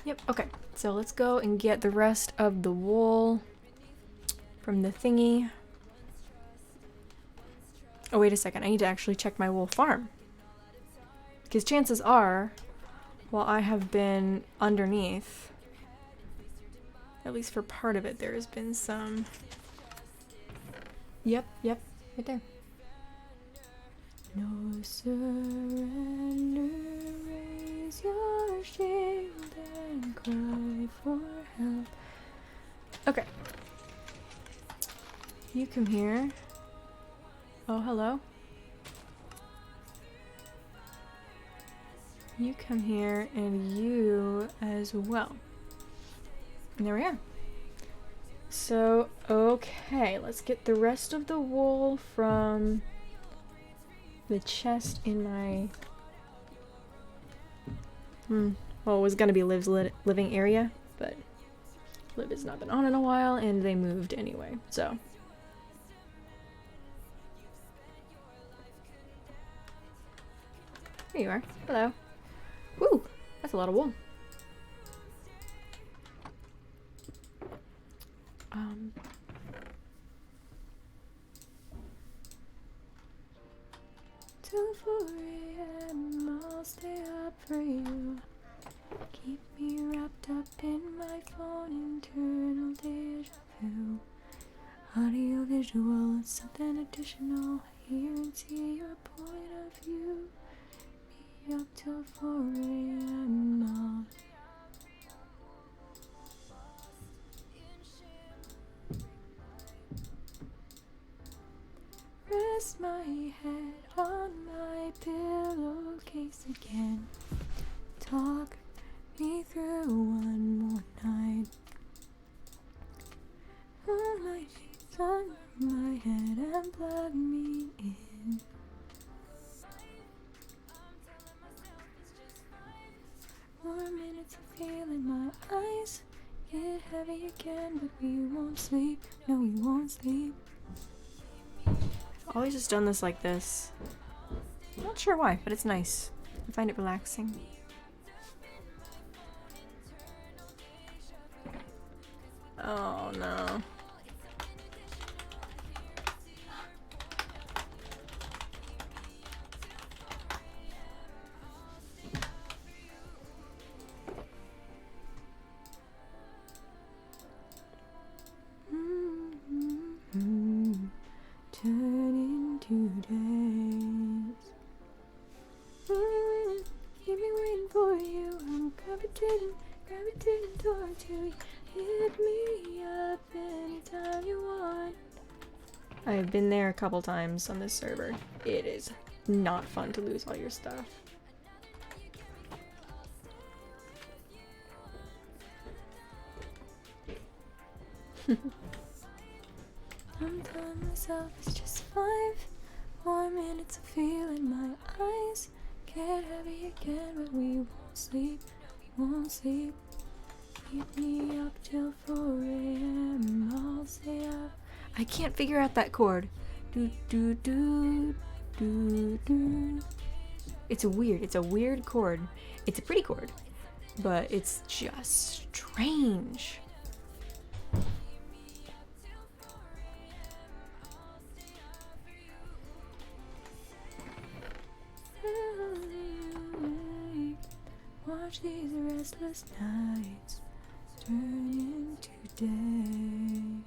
Yep, okay. So let's go and get the rest of the wool from the thingy. Oh, wait a second. I need to actually check my wool farm. Because chances are, while I have been underneath, at least for part of it, there has been some... Yep, right there. No surrender, raise your shield and cry for help. Okay. You come here. Oh, hello. You come here, and you as well. And there we are. So, okay, let's get the rest of the wool from the chest in my... well, it was gonna be Liv's living area, but Liv has not been on in a while, and they moved anyway, so... There you are. Hello. Woo! That's a lot of wool. Till 4 AM, I'll stay up for you. Keep me wrapped up in my phone, internal deja vu. Audio visual, it's something additional. Hear and see your point of view. Be up till 4 AM, I'll... Rest my head on my pillowcase again. Talk me through one more night. Pull my sheets under my head and plug me in. 4 minutes of feeling my eyes get heavy again, but we won't sleep. No, we won't sleep. I've always just done this like this. Not sure why, but it's nice. I find it relaxing. Oh no. Turn into days. Keep me waiting for you. I'm gravitating towards you. Hit me up anytime you want. I've been there a couple times on this server. It is not fun to lose all your stuff. I'm telling myself it's just 5 more minutes of feeling my eyes get heavy again, but we won't sleep. Keep me up till 4 AM, I'll stay up. I can't figure out that chord. Do do do do do. It's a weird chord. It's a pretty chord, but it's just strange. Watch these restless nights turn into days.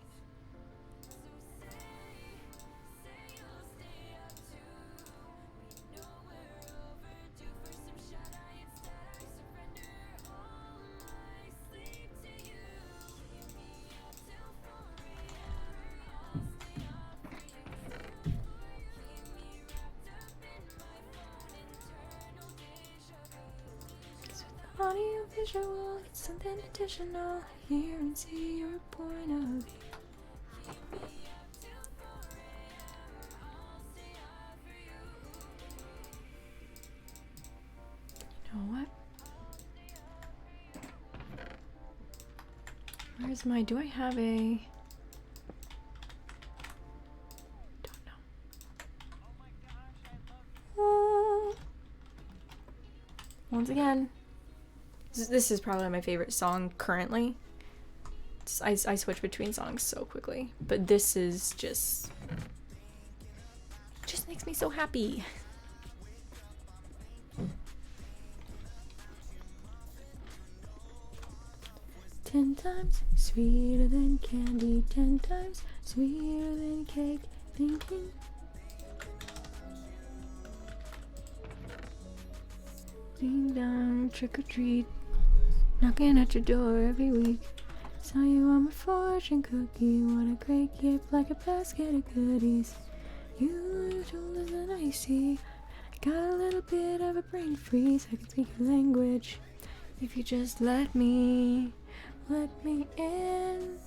Audio visual, it's something additional. Hear and see your point of view. You know what? Where's my, do I have a, don't know. Once again, this is probably my favorite song currently. I switch between songs so quickly, but this is just makes me so happy. Ten times sweeter than candy, 10 times sweeter than cake, thinking. Ding dong, trick or treat, knocking at your door every week. Saw you on my fortune cookie, what a great gift, like a basket of goodies. You told us an icy, I got a little bit of a brain freeze. I can speak your language if you just let me in.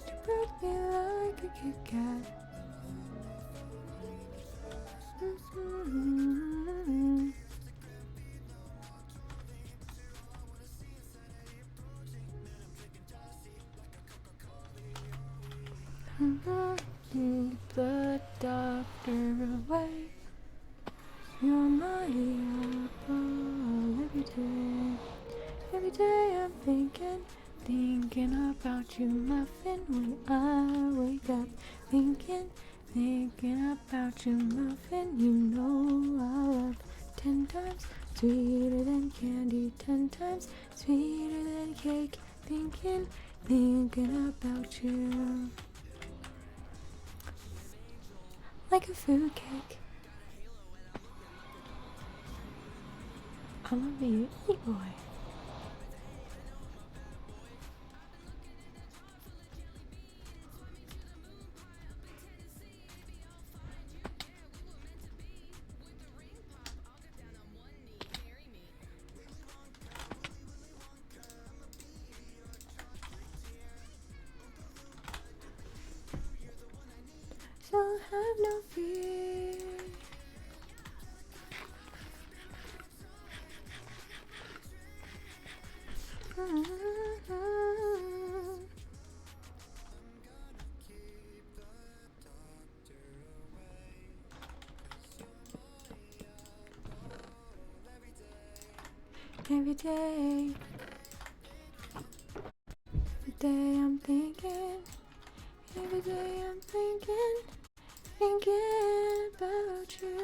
You broke me like a Kit Kat. The doctor away. You're my apple every day. Every day I'm thinking about you, muffin. When I wake up, thinking about you, muffin. You know I love 10 times sweeter than candy, 10 times sweeter than cake. Thinking about you. Like a food cake. I love you, eat boy. So have no fear. Every day I'm thinking, every day I'm thinking about you.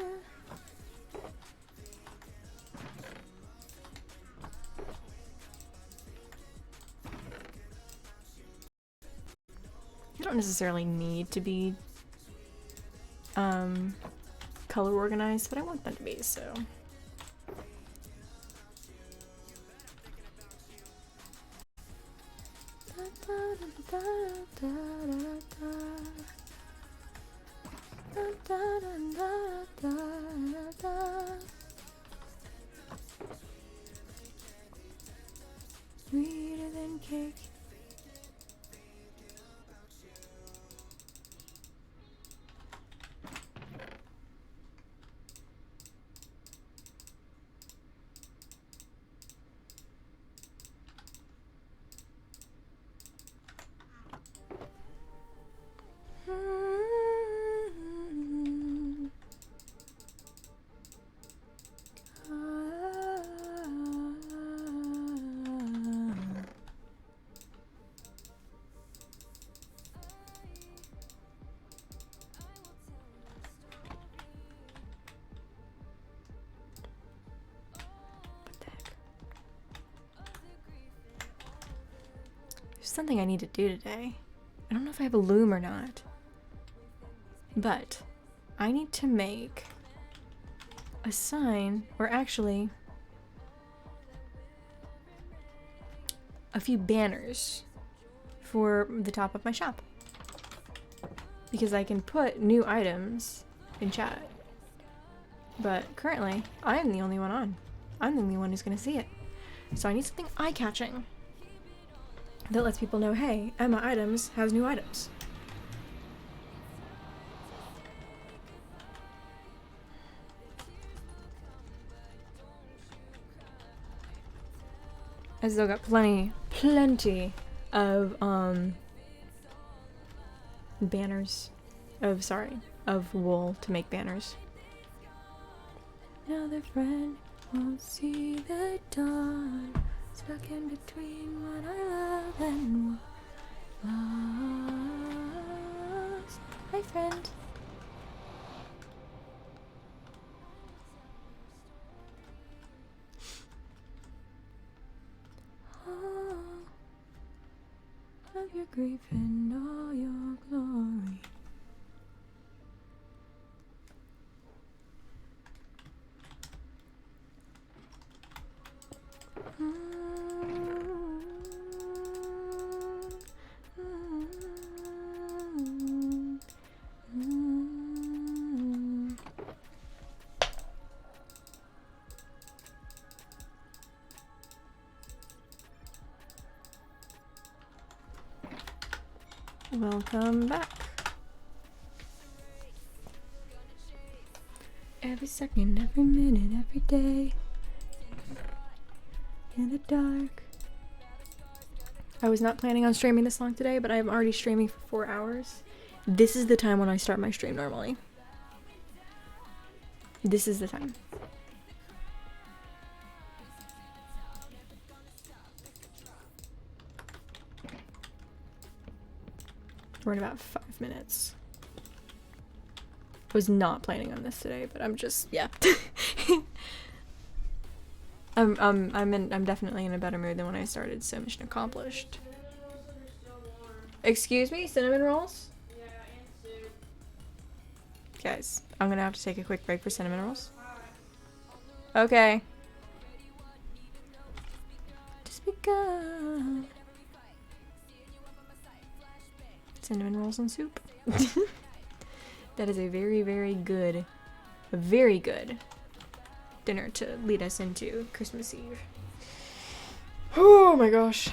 You don't necessarily need to be color organized, but I want them to be, so. Sweeter than cake. There's something I need to do today. I don't know if I have a loom or not, but I need to make a sign, or actually a few banners for the top of my shop, because I can put new items in chat. But currently, I am the only one on. I'm the only one who's gonna see it. So I need something eye-catching that lets people know, hey, Emma Items has new items. I still got plenty of banners of wool to make banners. Another friend won't see the dawn, stuck in between what I love and what lost. Hi, friend. Oh, of your grief and all your glory. Welcome back. Every second, every minute, every day. In the dark. I was not planning on streaming this long today, but I'm already streaming for 4 hours. This is the time when I start my stream normally. This is the time. We're in about 5 minutes. I was not planning on this today, but I'm just, yeah. I'm definitely in a better mood than when I started, so mission accomplished. Excuse me, cinnamon rolls? Yeah, and soup. Guys, I'm gonna have to take a quick break for cinnamon rolls. Okay. Just because. Cinnamon rolls and soup. That is a very, very good dinner to lead us into Christmas Eve. Oh my gosh.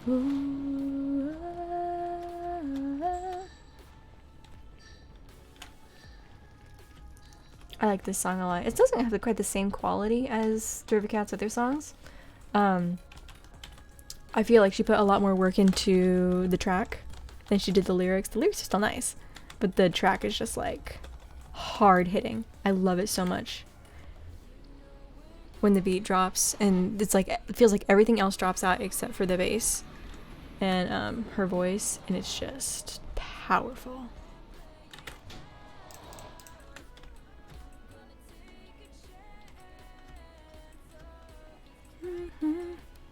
Ooh, I like this song a lot. It doesn't have quite the same quality as Derby Cat's other songs. I feel like she put a lot more work into the track than she did the lyrics. The lyrics are still nice, but the track is just like hard hitting. I love it so much. When the beat drops and it's like, it feels like everything else drops out except for the bass and her voice, and it's just powerful.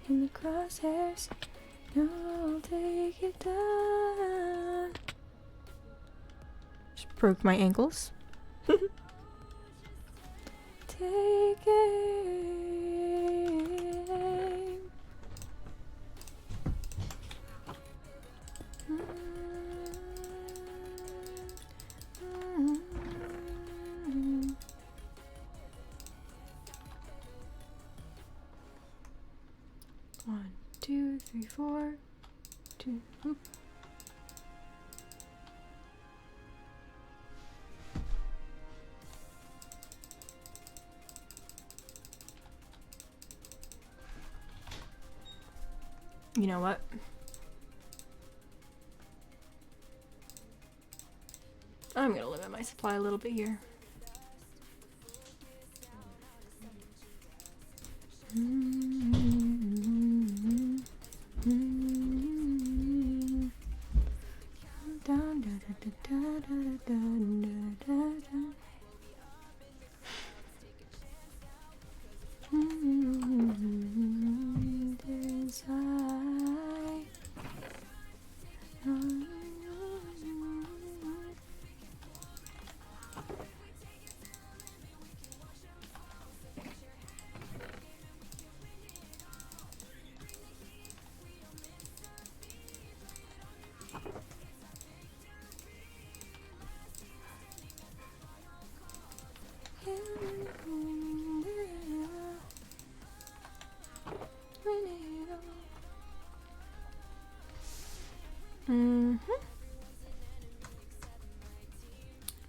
In the crosshairs, no, I'll take it down. Just broke my ankles. Take aim. One, 2, 3, 4, 2. Oop. You know what? I'm gonna limit my supply a little bit here.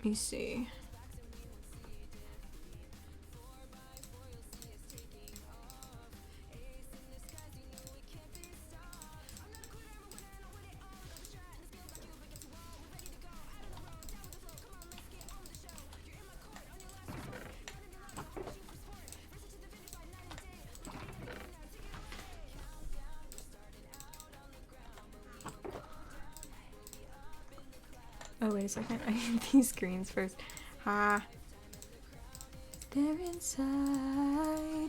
Let me see. Oh, wait a second. I need these screens first. Ha. They're inside.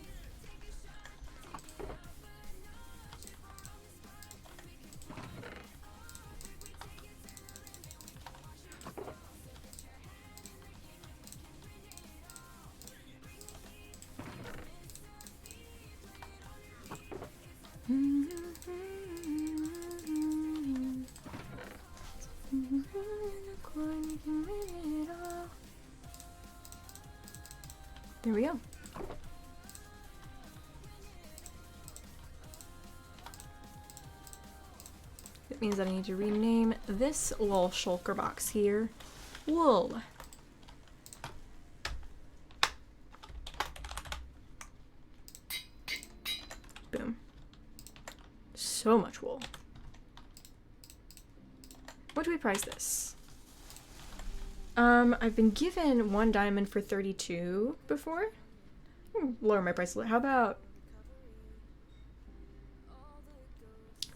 There we go. That means that I need to rename this little shulker box here wool. Boom. So much wool. What do we price this? I've been given 1 diamond for 32 before. Lower my price a little. How about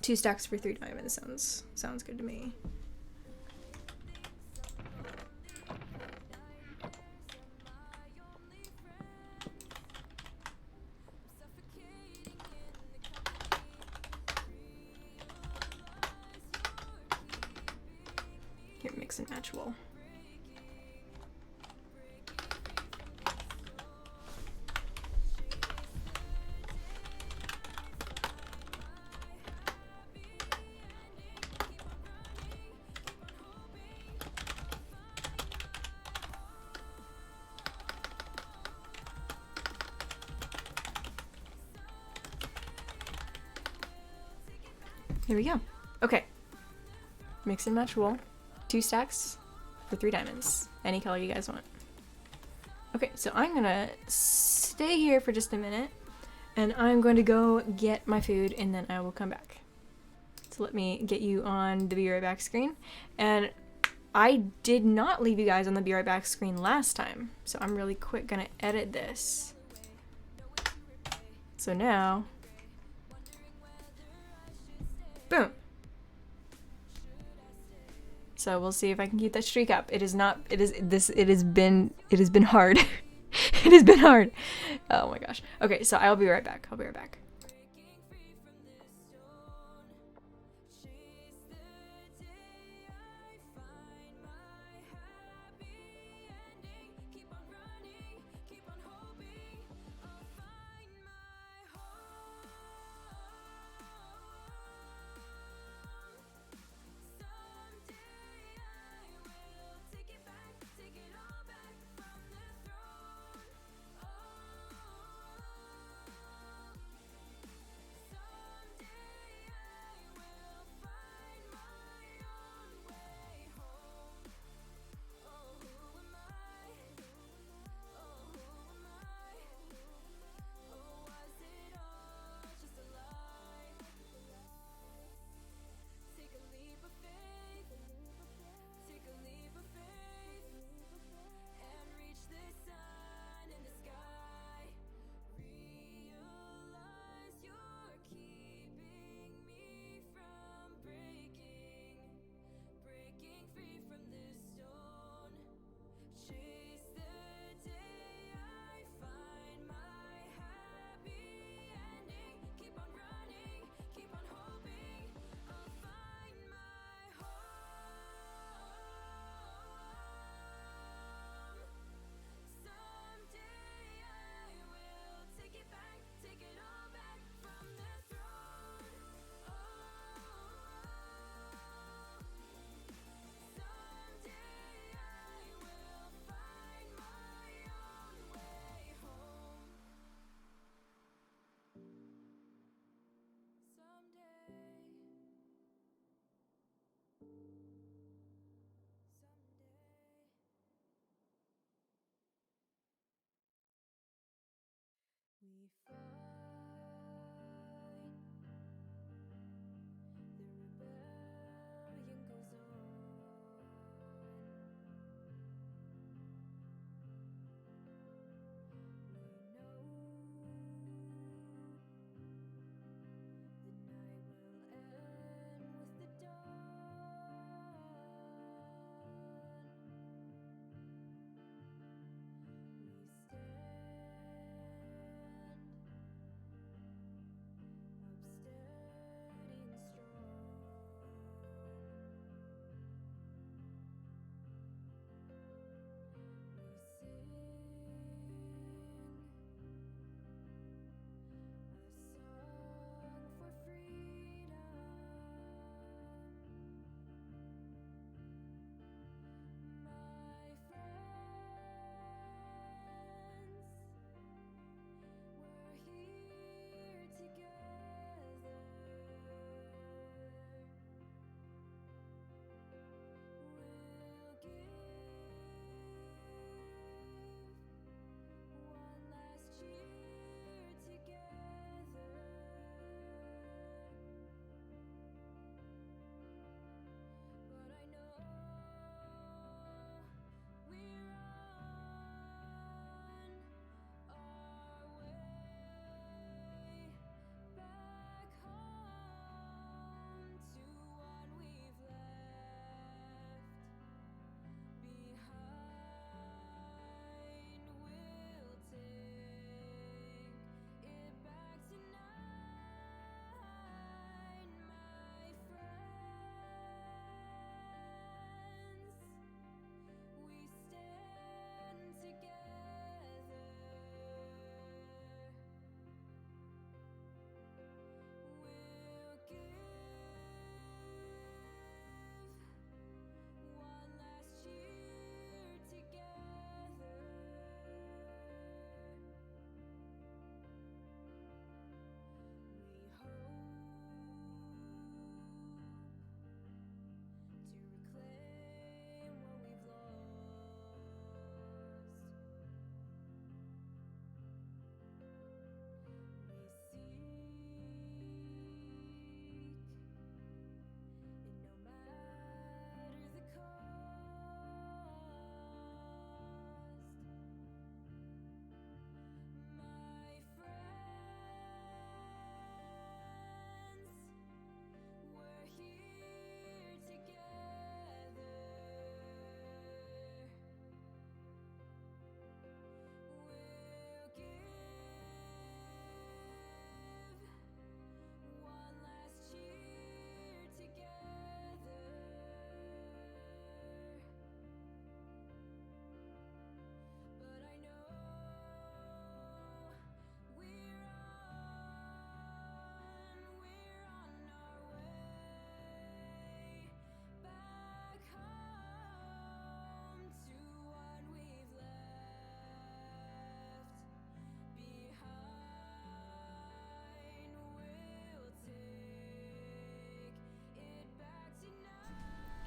2 stacks for 3 diamonds? Sounds good to me. Here, mix and match wool. Here we go. Okay. Mix and match wool. 2 stacks for 3 diamonds. Any color you guys want. Okay, so I'm gonna stay here for just a minute and I'm going to go get my food and then I will come back. So let me get you on the be right back screen. And I did not leave you guys on the be right back screen last time. So I'm really quick gonna edit this. So now, boom. So we'll see if I can keep that streak up. It has been hard. It has been hard. Oh my gosh. Okay, so I'll be right back. I'll be right back.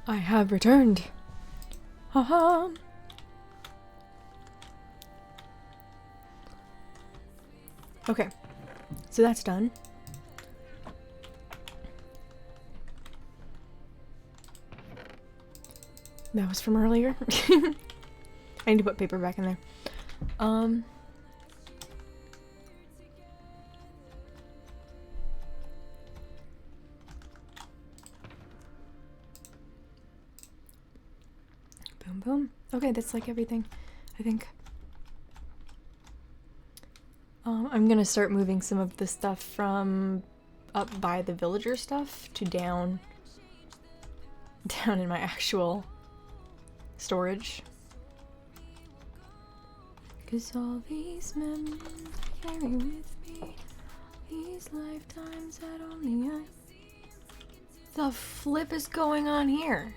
I have returned. Haha. Okay, so that's done. That was from earlier. I need to put paper back in there. Boom, boom. Okay, that's like everything, I think. I'm gonna start moving some of the stuff from up by the villager stuff to down in my actual storage. 'Cause all these memories I carry with me, these lifetimes that only I... The flip is going on here?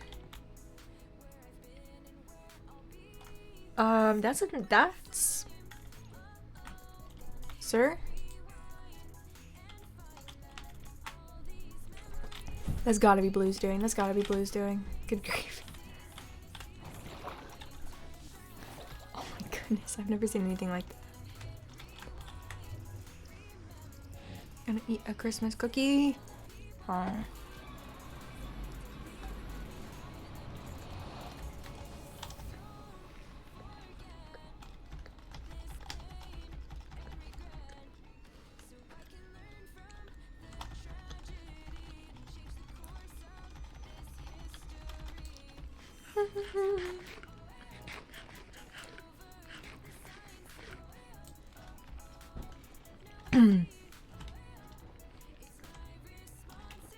That's... Sir? That's gotta be Blue's doing. That's gotta be Blue's doing. Good grief. Oh my goodness, I've never seen anything like that. Gonna eat a Christmas cookie. Aw.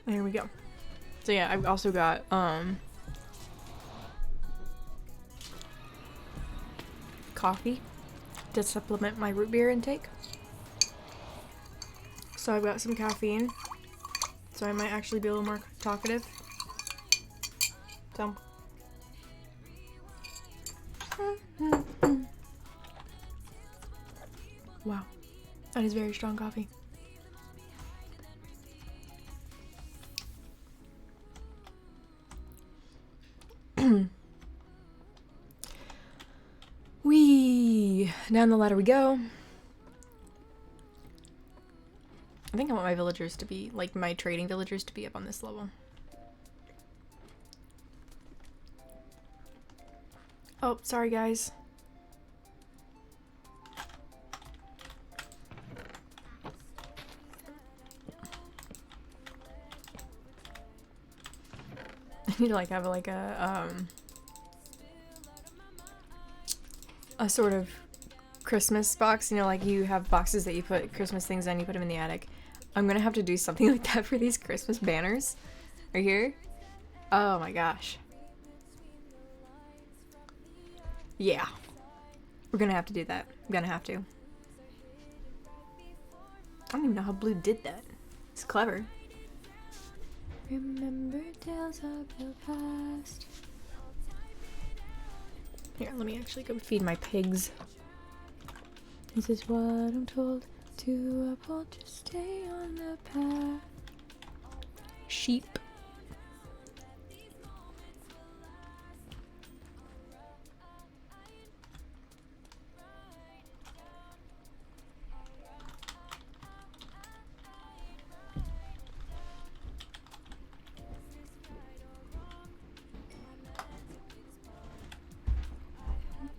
There we go. So yeah, I've also got coffee to supplement my root beer intake. So I've got some caffeine. So I might actually be a little more talkative. So wow. That is very strong coffee. Whee! Down the ladder we go. I think I want my villagers to be, like my trading villagers to be up on this level. Oh, sorry guys. I need to like have like a sort of Christmas box, you know, like you have boxes that you put Christmas things in, you put them in the attic. I'm gonna have to do something like that for these Christmas banners right here. Oh my gosh. Yeah. We're gonna have to do that. I'm gonna have to. I don't even know how Blue did that. It's clever. Remember tales of the past. Here, let me actually go feed my pigs. This is what I'm told to uphold, just stay on the path. Sheep.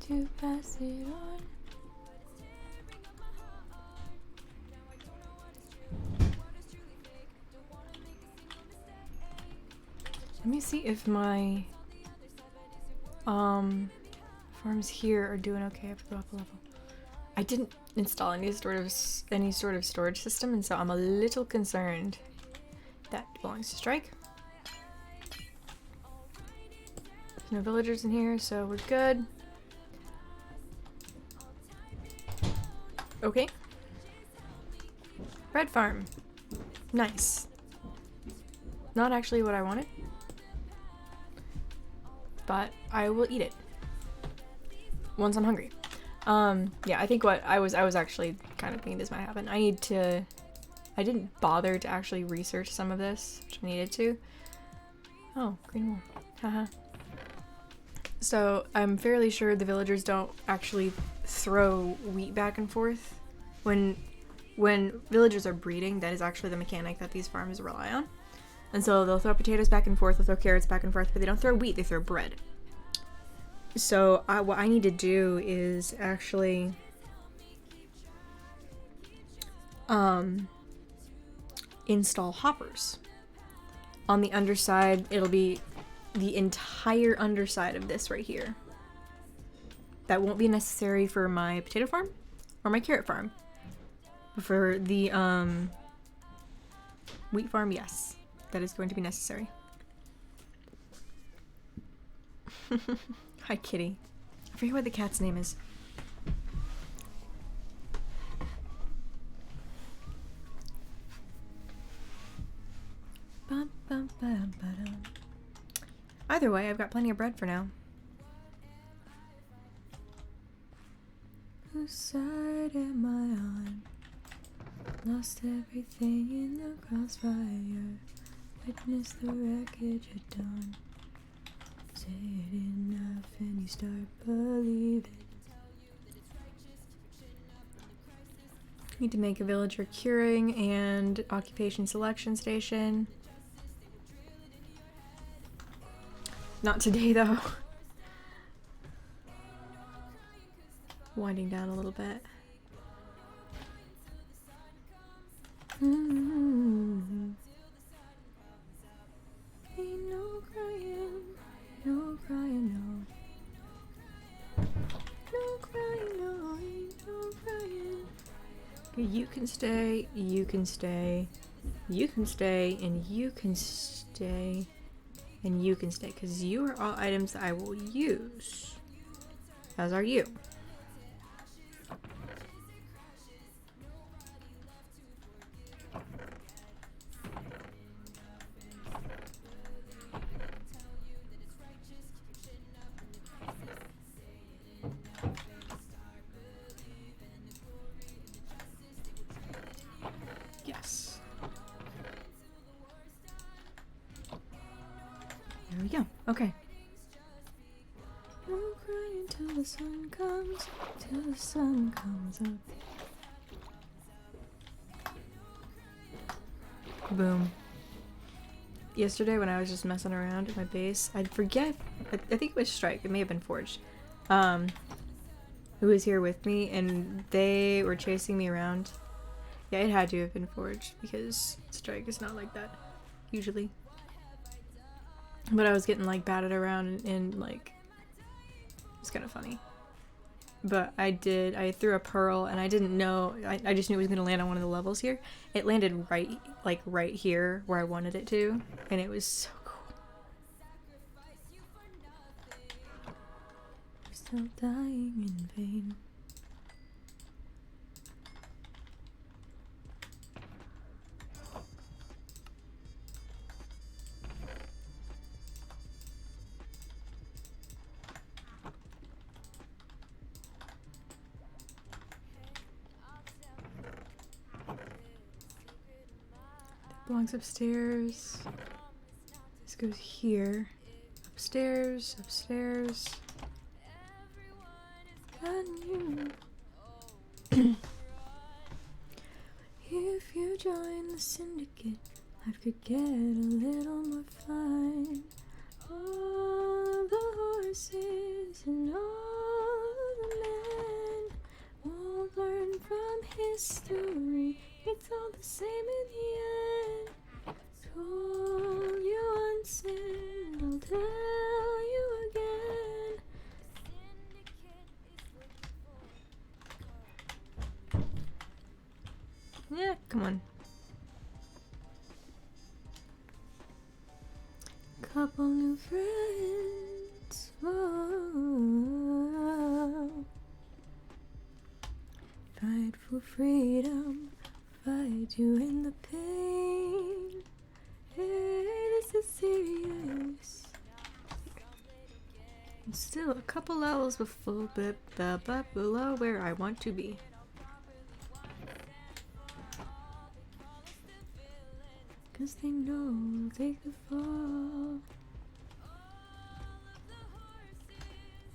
To pass it on. Let me see if my farms here are doing okay up the level. I didn't install any sort of storage system, and so I'm a little concerned. That belongs to Strike. There's no villagers in here, so we're good. Okay. Bread farm. Nice. Not actually what I wanted, but I will eat it once I'm hungry. Yeah, I think what I was actually kind of thinking this might happen. I didn't bother to actually research some of this, which I needed to. Oh, green wool. Haha. So I'm fairly sure the villagers don't actually throw wheat back and forth. When villagers are breeding, that is actually the mechanic that these farms rely on. And so they'll throw potatoes back and forth, they'll throw carrots back and forth, but they don't throw wheat, they throw bread. So what I need to do is actually install hoppers. On the underside, it'll be the entire underside of this right here. That won't be necessary for my potato farm or my carrot farm. But for the wheat farm, yes, that is going to be necessary. Hi, kitty. I forget what the cat's name is. Either way, I've got plenty of bread for now. Whose side am I on? Lost everything in the crossfire. Witnessed the wreckage at dawn. Say it enough and you start believing. Need to make a villager curing and occupation selection station. Not today though. Winding down a little bit. Ain't no crying, no crying, no. No crying, no, ain't no crying. You can stay, you can stay, you can stay, and you can stay, and you can stay, because you are all items that I will use. As are you. Yes. There we go. Okay. No crying till the sun comes, till the sun comes up. Boom. Yesterday when I was just messing around at my base, I forget, I think it was Strike, it may have been Forged, who was here with me, and they were chasing me around. Yeah, it had to have been Forged, because Strike is not like that, usually. But I was getting, like, batted around, and like, it's kind of funny. But I threw a pearl, and I didn't know, I just knew it was going to land on one of the levels here. It landed right here, where I wanted it to, and it was so cool. We're still dying in vain. Belongs upstairs. This goes here. Upstairs, upstairs. And you. If you join the syndicate, life could get a little more fun. All the horses and all the men won't learn from history. It's all the same in the end. Told you once and I'll tell you again. Yeah, come on. Couple new friends. Whoa. Fight for freedom. Fight you in the pain. Hey, this is serious. And still a couple levels below where I want to be. Cause they know they could fall.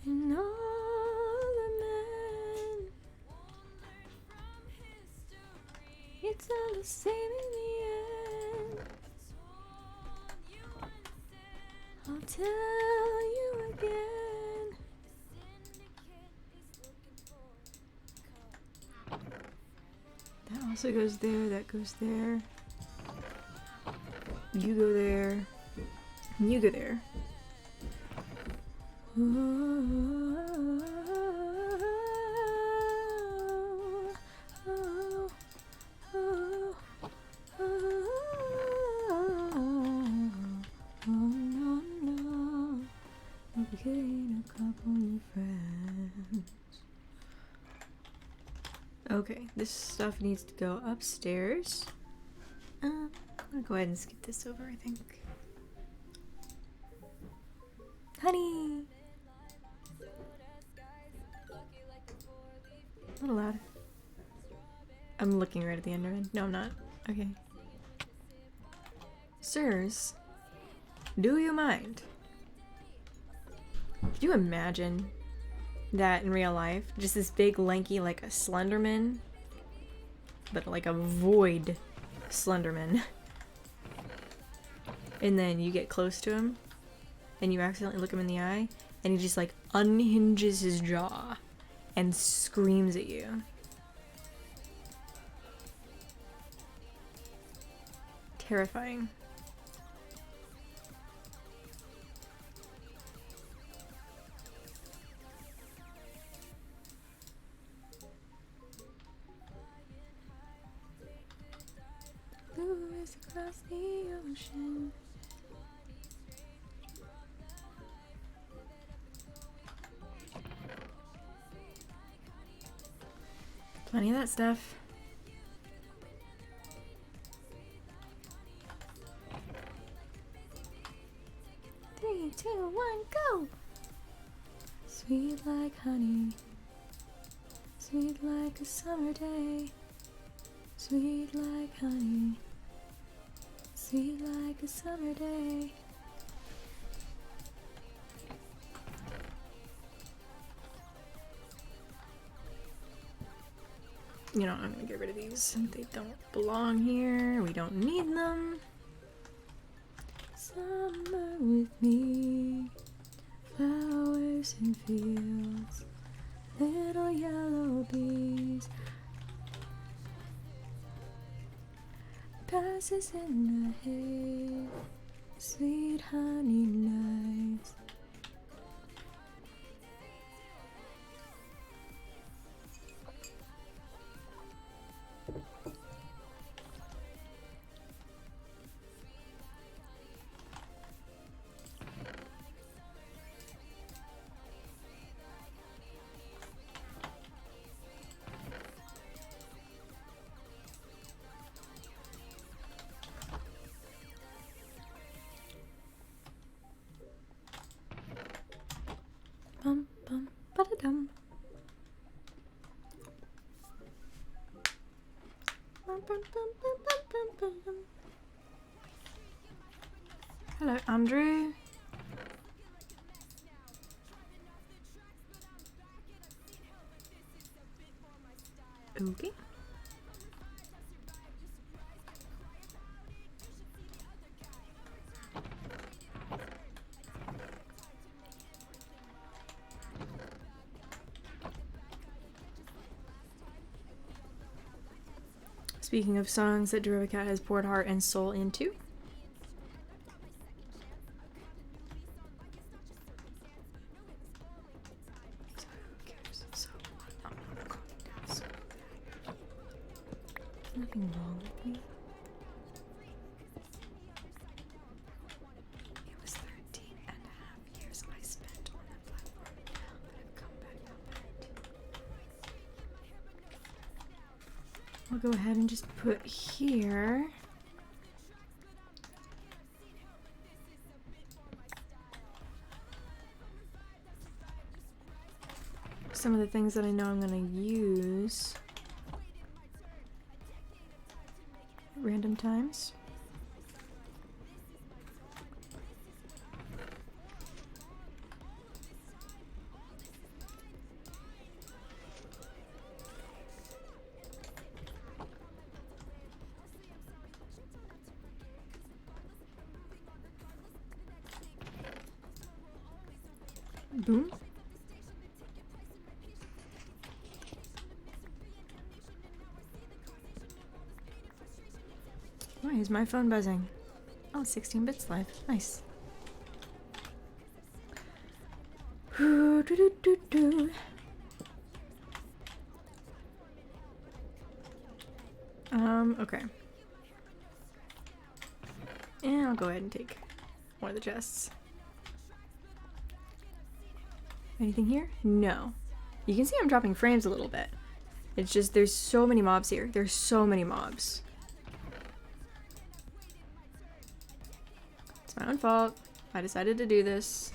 and all the men. It's all the same in the end. I'll tell you again. That also goes there, that goes there. You go there. And you go there. Gain a couple new friends. Okay, this stuff needs to go upstairs. I'm gonna go ahead and skip this over, I think. Honey! A little loud. I'm looking right at the Enderman. No, I'm not. Okay. Sirs, do you mind? Could you imagine that in real life? Just this big, lanky, like a Slenderman, but like a void Slenderman. And then you get close to him, and you accidentally look him in the eye, and he just like unhinges his jaw and screams at you. Terrifying. Blue is across the ocean. Plenty of that stuff. Three, two, one, go! Sweet like honey, sweet like a summer day, sweet like honey, sweet like a summer day. You know, I'm gonna get rid of these. They don't belong here. We don't need them. Summer with me, flowers and fields, little yellow bees, passes in the hay, sweet honey nights. Bum bum ba-da-dum. Bum, bum, bum, bum, bum, bum, bum. Hello, Andrew. Okay. Speaking of songs that Derivacat has poured heart and soul into. So who cares? So what? I'm not calling down so bad. There's nothing wrong with me. It was 13 and a half years I spent on that platform, but I've come back from it. I'll go ahead and just put here. Some of the things that I know I'm going to use at random times. Boom. Why is my phone buzzing? Oh, 16 bits live. Nice. Okay. And I'll go ahead and take one of the chests. Anything here? No. You can see I'm dropping frames a little bit. It's just there's so many mobs here. There's so many mobs. It's my own fault. I decided to do this.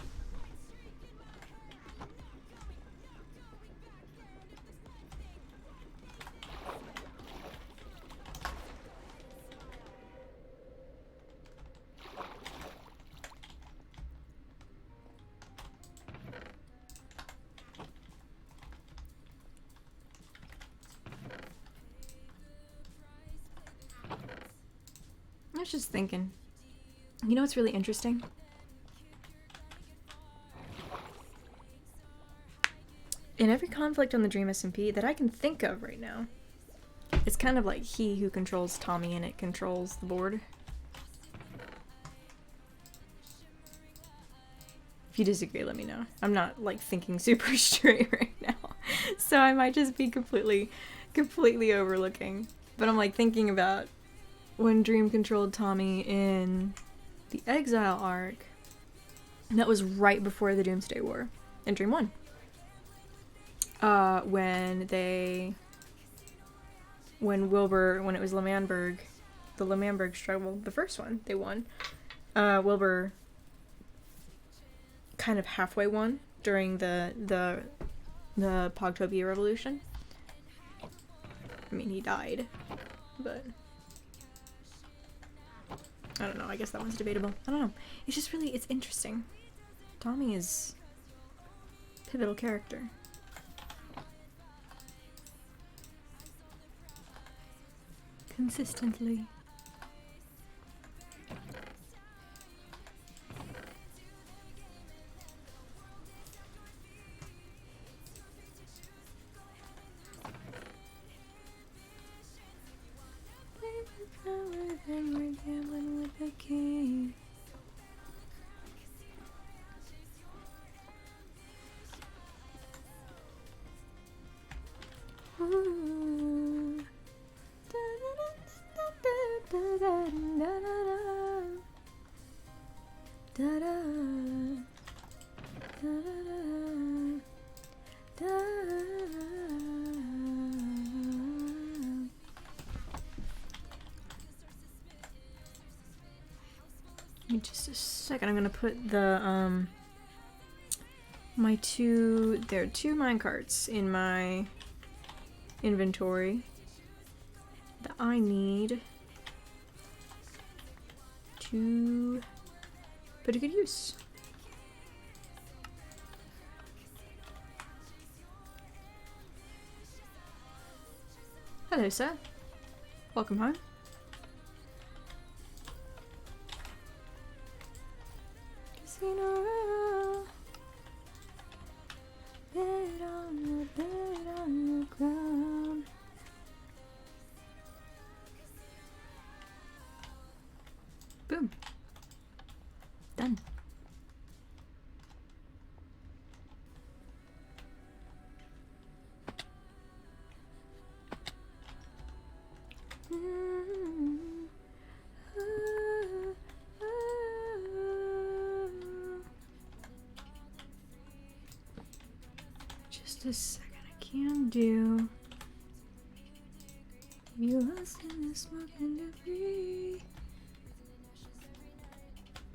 I was just thinking. You know what's really interesting? In every conflict on the Dream SMP that I can think of right now, it's kind of like he who controls Tommy and it controls the board. If you disagree, let me know. I'm not like thinking super straight right now, so I might just be completely overlooking. But I'm like thinking about when Dream controlled Tommy in the Exile arc. And that was right before the Doomsday War in Dream 1. When it was L'Manberg, the L'Manberg struggle, the first one, they won. Wilbur kind of halfway won during the Pogtopia Revolution. I mean, he died, but I don't know, I guess that one's debatable. I don't know. It's just really, it's interesting. Tommy is a pivotal character. Consistently. We're gambling with the king. Ooh. Give me just a second. I'm gonna put the there are two minecarts in my inventory that I need to put to good use. Hello, sir. Welcome home. Casino Royale. Bed on the ground. Boom. Done. Just a second, I can do. You lost in the smoke and debris.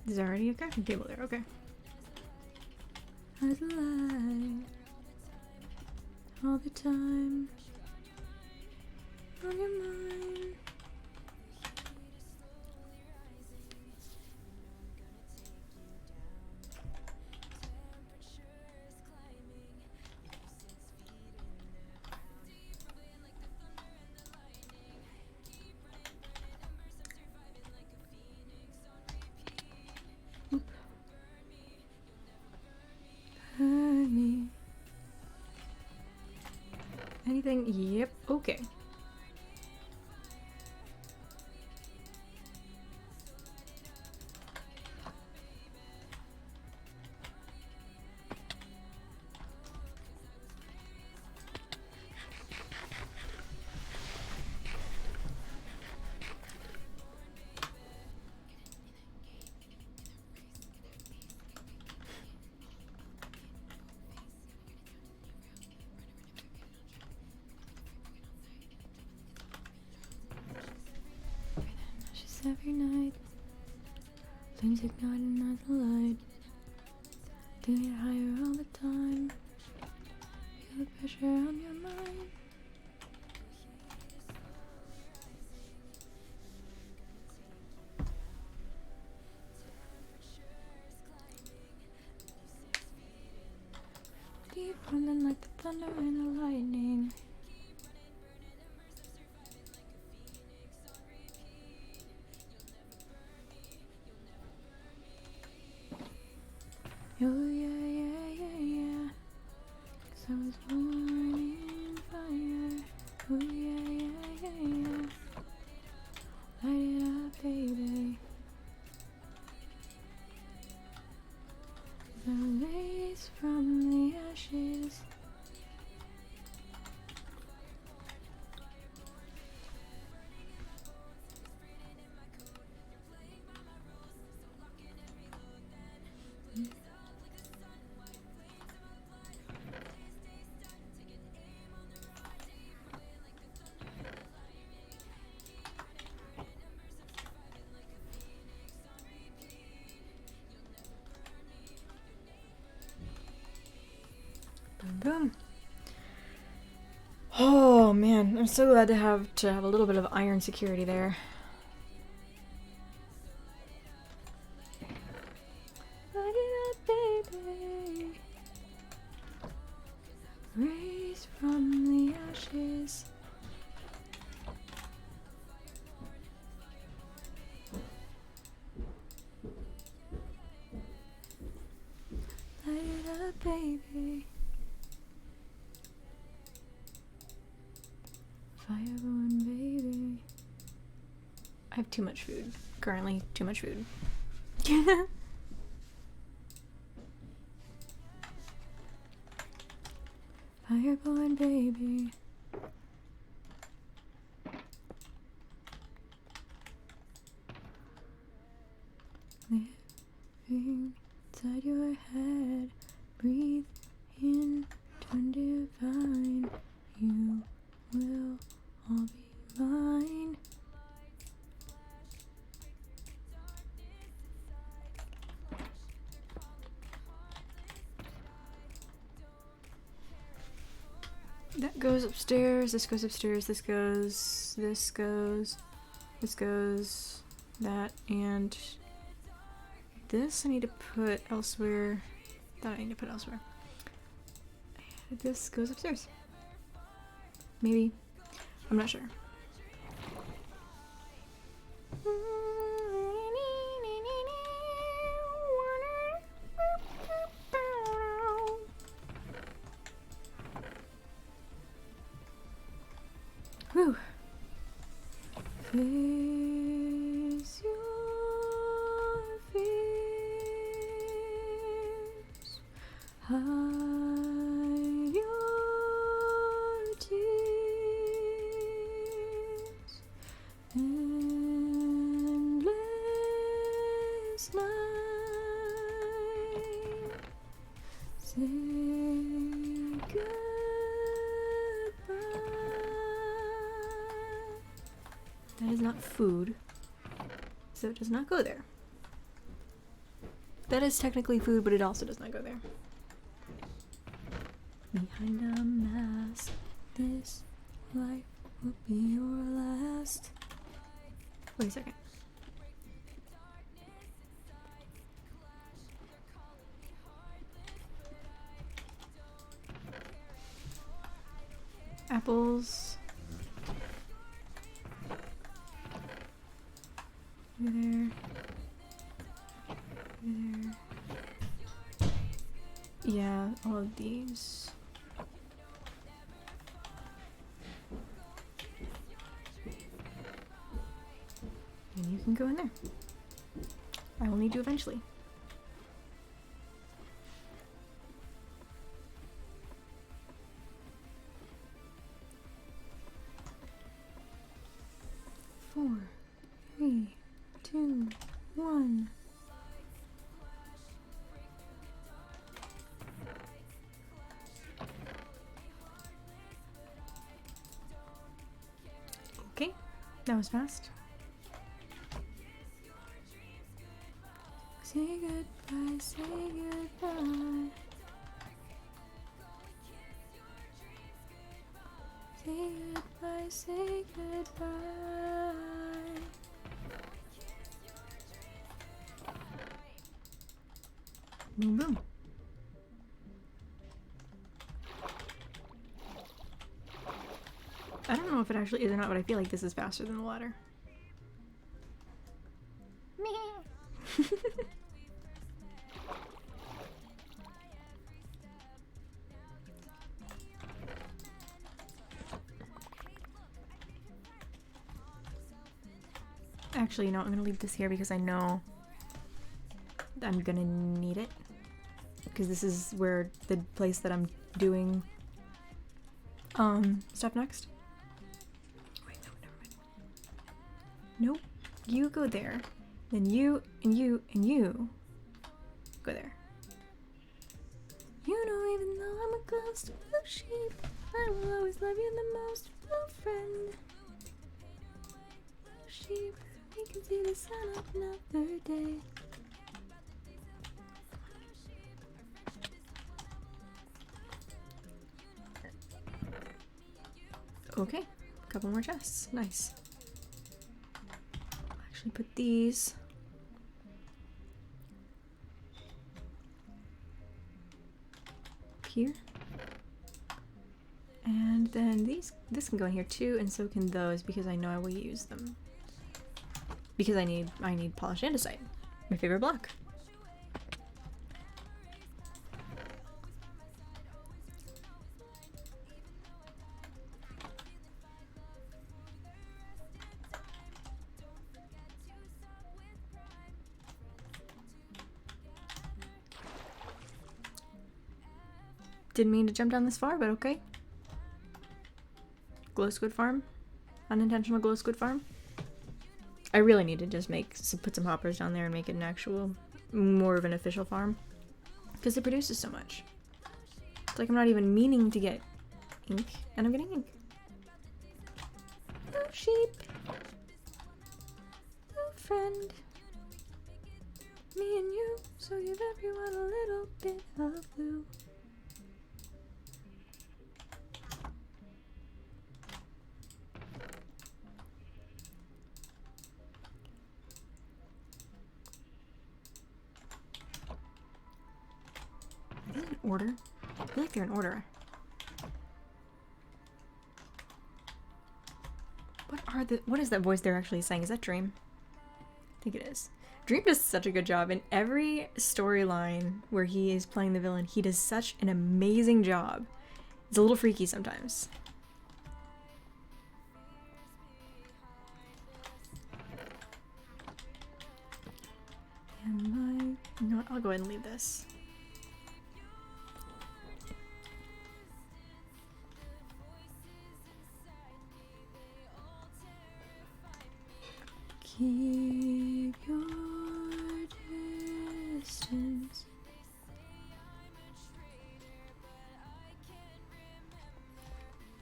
There's already a crafting table there, okay. I'd lie all the time on your mind. Oop. Anything? Yep. Okay. Every night, flames igniting at the light. Do it higher all the time. Feel the pressure on your mind. Deep running like the thunder and the lightning. Oh yeah, yeah, yeah, yeah. 'Cause I was born in fire. Oh yeah, yeah, yeah, yeah. Light it up, baby. 'Cause I was raised from the ashes. Boom. Oh man, I'm so glad to have a little bit of iron security there. Light it up, baby. Raised from the ashes. Light it up, baby. Fireborn, baby. I have too much food. Currently, too much food. Fireborn, baby. Living inside your head. Breathe in, turn divine. You will all be mine. That goes upstairs, this goes upstairs, this goes, that, and this I need to put elsewhere. That I need to put elsewhere. This goes upstairs. Maybe. I'm not sure. Whew. Face your fears. Hide your tears. Endless night. Say goodbye. That is not food, so it does not go there. That is technically food, but it also does not go there. Behind a mask, this life will be your last. Wait a second. Apples. Over there. Over there. Yeah, all of these. And you can go in there. I will need you eventually. Four, three, two, one. Okay, that was fast. Say goodbye, say goodbye. Say goodbye, say goodbye. Boom, boom. I don't know if it actually is or not, but I feel like this is faster than the ladder. Meh. Actually, you know, I'm gonna leave this here because I know I'm gonna need it. Because this is where the place that I'm doing stuff next. Wait, no, never mind. Nope. You go there. Then you and you and you go there. You know, even though I'm a ghost blue sheep, I will always love you the most, blue friend. Blue sheep, we can see the sun up another day. Okay, a couple more chests. Nice. I'll actually put these here. And then this can go in here too, and so can those because I know I will use them. Because I need polished andesite, my favorite block. Didn't mean to jump down this far, but okay. Glow squid farm. Unintentional glow squid farm. I really need to just put some hoppers down there and make it an actual, more of an official farm. Because it produces so much. It's like I'm not even meaning to get ink, and I'm getting ink. Blue sheep. Blue friend. Me and you, so give everyone a little bit of blue. Order? I feel like they're in order. What is that voice they're actually saying? Is that Dream? I think it is. Dream does such a good job in every storyline where he is playing the villain. He does such an amazing job. It's a little freaky sometimes. You know what? I'll go ahead and leave this. Keep your distance.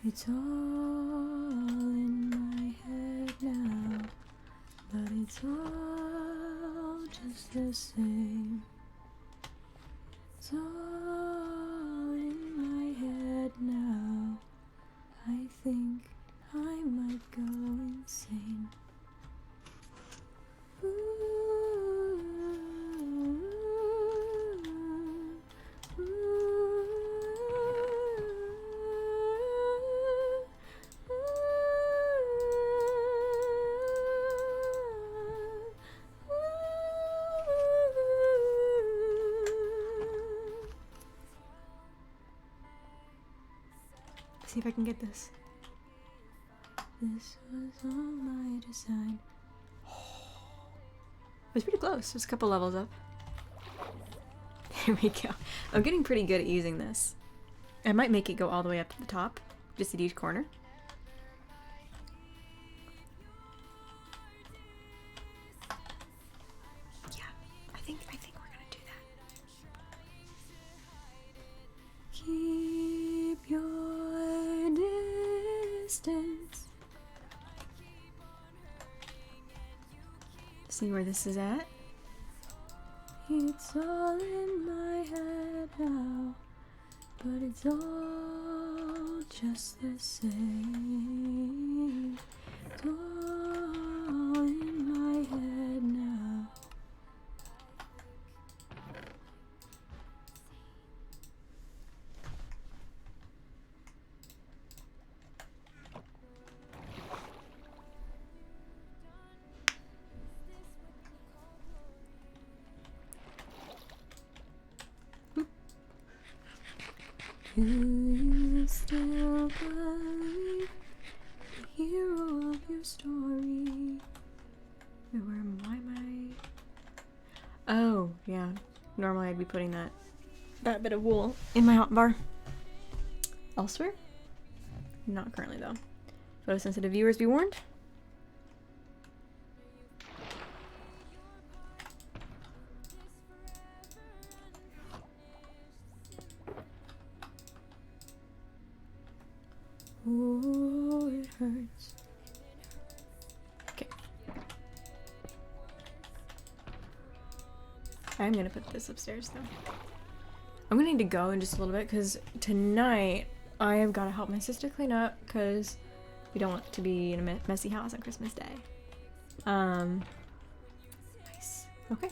It's all in my head now, but it's all just the same. It's all in my head now. I think I might go insane. See if I can get this. This was all my design. Oh, was pretty close. Just a couple levels up. There we go. I'm getting pretty good at using this. I might make it go all the way up to the top, just at each corner. Yeah, I think we're gonna do that. Keep your distance. See where this is at? It's all in my head now, but it's all just the same. It's all in my head now. Do you still believe the hero of your story? Wait, where am I? Oh, yeah. Normally I'd be putting that bit of wool in my hotbar. Elsewhere? Not currently though. Photosensitive viewers be warned. Oh, it hurts. Okay. I'm gonna put this upstairs though. I'm gonna need to go in just a little bit because tonight I have got to help my sister clean up because we don't want to be in a messy house on Christmas Day. Nice. Okay.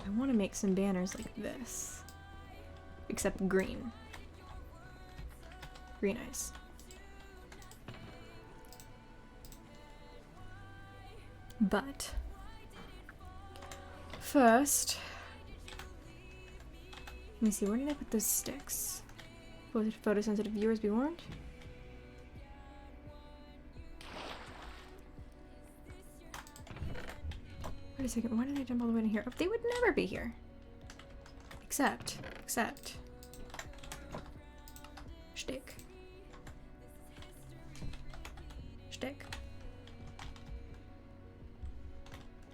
I want to make some banners like this, except green. Green eyes. But first, let me see, where did I put those sticks? Photosensitive viewers be warned? Wait a second, why did I jump all the way in here? Oh, they would never be here. Except. Shtick.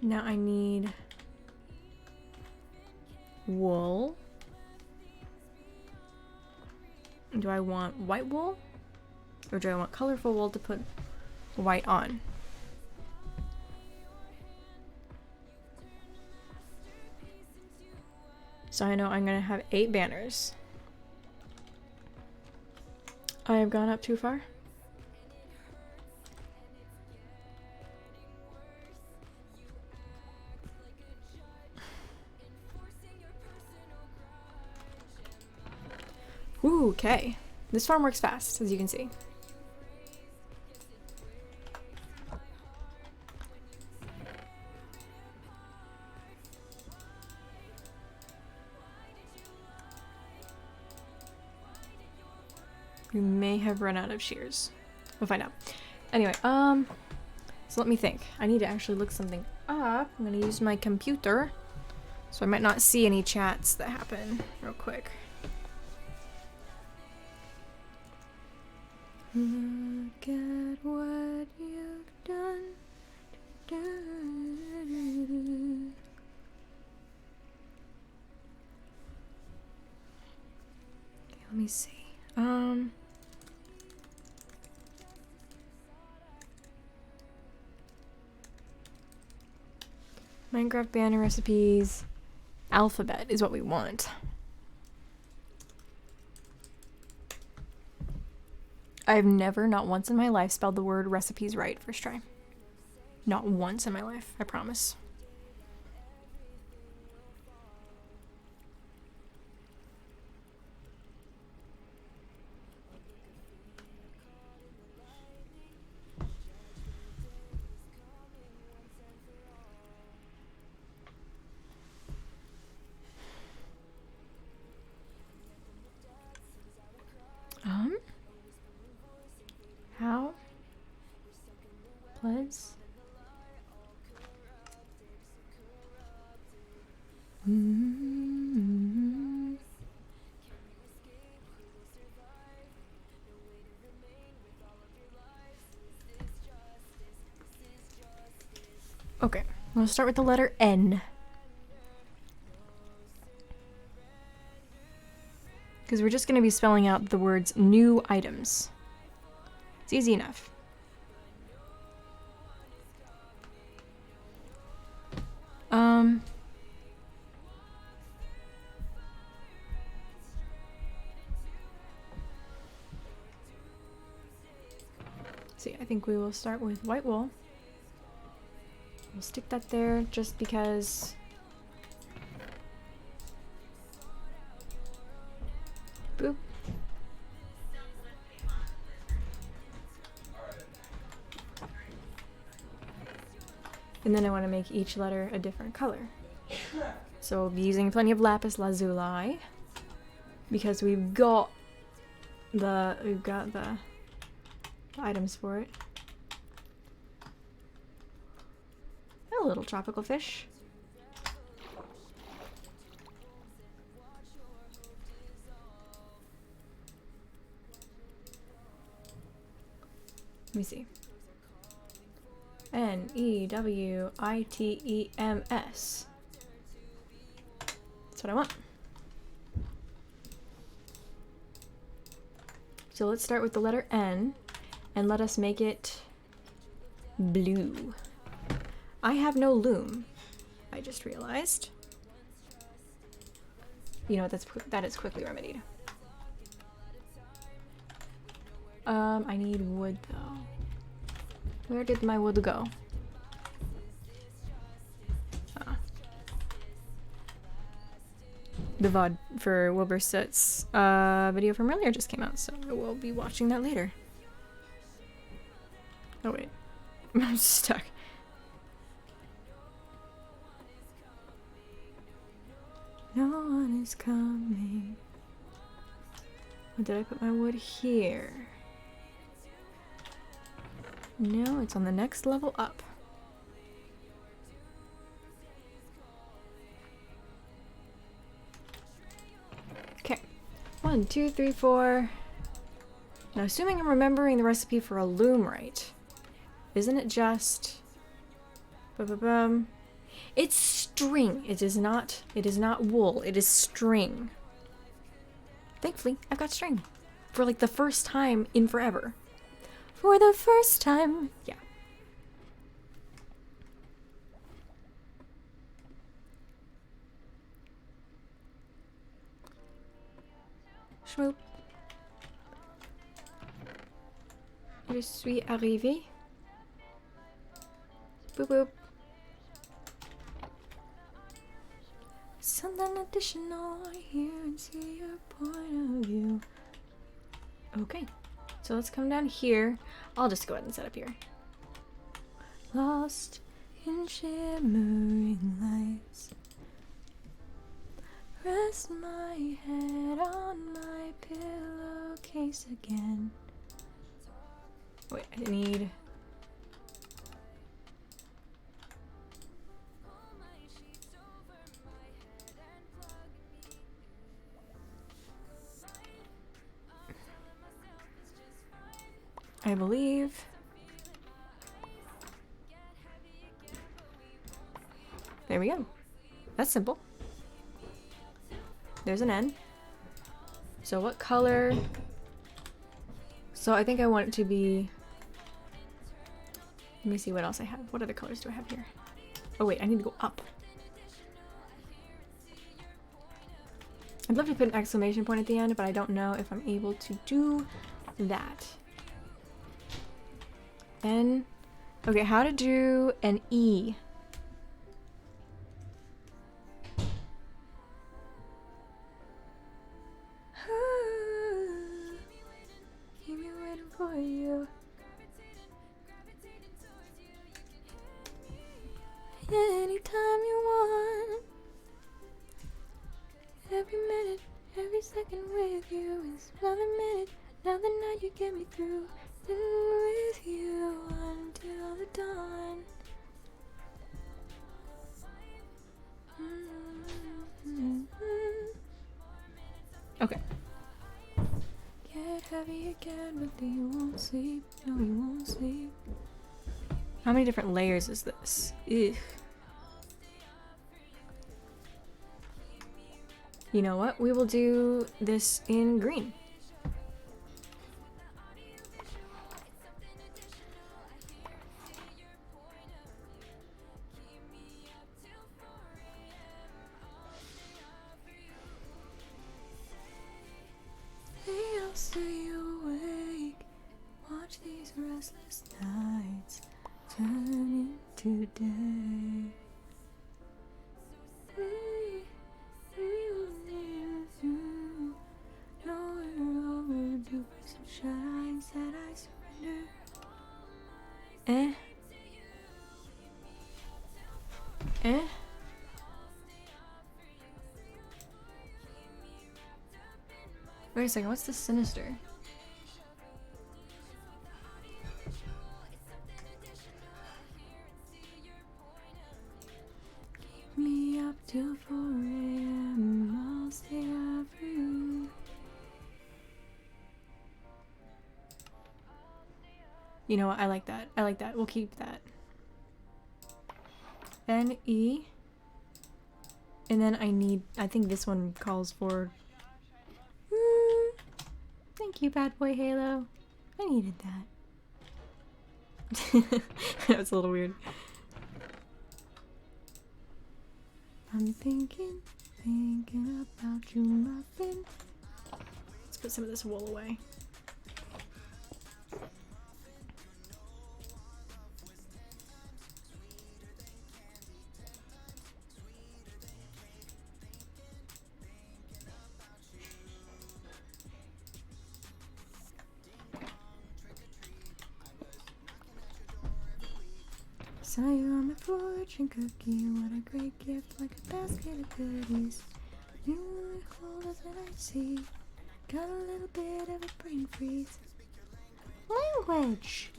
Now I need wool. Do I want white wool? Or do I want colorful wool to put white on? So I know I'm gonna have 8 banners. I have gone up too far. Ooh, okay. This farm works fast, as you can see. We may have run out of shears. We'll find out. Anyway, so let me think. I need to actually look something up. I'm gonna use my computer, so I might not see any chats that happen real quick. Look at what you've done. Okay, let me see. Minecraft banner recipes. Alphabet is what we want. I've never, not once in my life, spelled the word recipes right first try. Not once in my life, I promise. How? Please? Okay, we'll start with the letter N. Because we're just going to be spelling out the words new items. It's easy enough. See, I think we will start with white wool. We'll stick that there just because. Boop. And then I want to make each letter a different color. So we'll be using plenty of lapis lazuli because we've got the items for it. A little tropical fish. Let me see. NEWITEMS. That's what I want. So let's start with the letter N and let us make it blue. I have no loom, I just realized. You know what, that is quickly remedied. I need wood though. Where did my wood go? The VOD for Wilbur's video from earlier just came out, so I will be watching that later. Oh wait, I'm stuck. No one is coming. Did I put my wood here? No, it's on the next level up. Okay. 1, 2, 3, 4. Now, assuming I'm remembering the recipe for a loom right, isn't it just... Ba-ba-bum. It's string. It is not wool. It is string. Thankfully, I've got string. For like the first time in forever. For the first time. Yeah. Schmoop. Je suis arrivé. Boop boop. Something additional I hear and see your point of view. Okay, so let's come down here. I'll just go ahead and set up here. Lost in shimmering lights. Rest my head on my pillowcase again. Wait, I need... I believe. There we go. That's simple. There's an N. So what color? So I think I want it to be... Let me see what else I have. What other colors do I have here? Oh wait, I need to go up. I'd love to put an exclamation point at the end, but I don't know if I'm able to do that. N. Okay, how to do an E. Keep me waiting for you. Anytime you want. Every minute, every second with you is another minute, another night you get me through. With you until the dawn. Okay. Get heavy again, but you won't sleep. No, you won't sleep. How many different layers is this? Ugh. You know what? We will do this in green. I'll stay awake, watch these restless nights turn into day. We will live through, know we're overdue for some shines that I surrender. Wait a second, what's the sinister? Keep me up till 4 AM, I'll stay up for you. You know what, I like that. I like that. We'll keep that. N, E. And then I think this one calls for... Thank you, bad boy Halo. I needed that. That was a little weird. I'm thinking about you, muffin. Let's put some of this wool away. Saw you on my fortune cookie, what a great gift, like a basket of goodies. You were cold as an icy, got a little bit of a brain freeze. Language!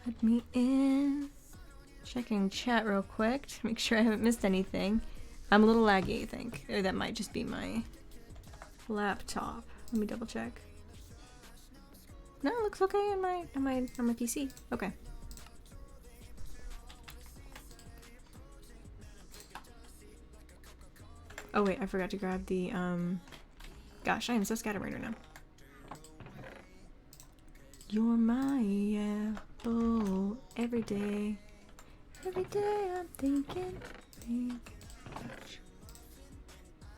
Let me in. Checking chat real quick to make sure I haven't missed anything. I'm a little laggy, I think. Or that might just be my laptop. Let me double check. No, it looks okay on my PC. Okay. Oh wait, I forgot to grab the, gosh, I am so scatterbrained right now. You're my apple every day. Every day I'm thinking.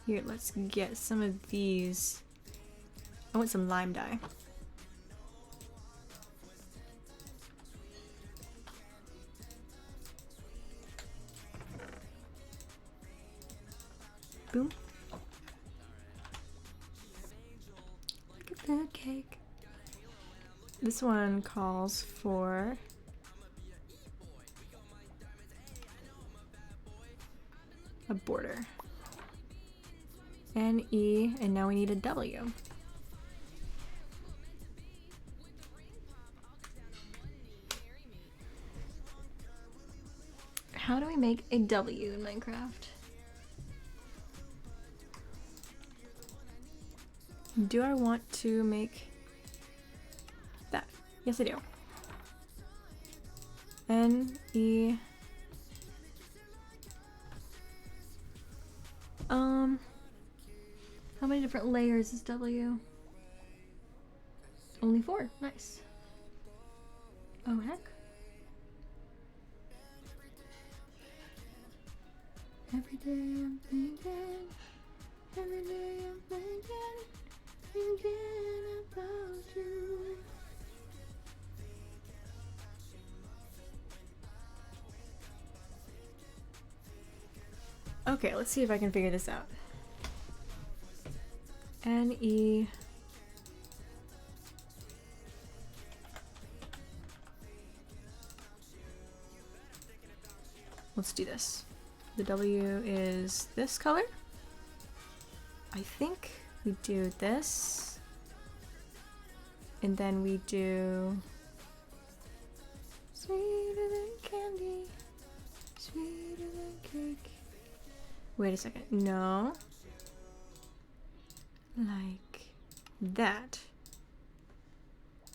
Here, let's get some of these. I want some lime dye. Boom. Like a bird cake. This one calls for a border. N, E, and now we need a W. How do we make a W in Minecraft? Do I want to make that? Yes, I do. N, E. How many different layers is W? Only 4. Nice. Oh, heck. Every day I'm thinking. Every day I'm thinking about you. Okay, let's see if I can figure this out. N, E. Let's do this. The W is this color. I think we do this. And then we do sweeter than candy, sweeter than cake. Wait a second. No. Like that.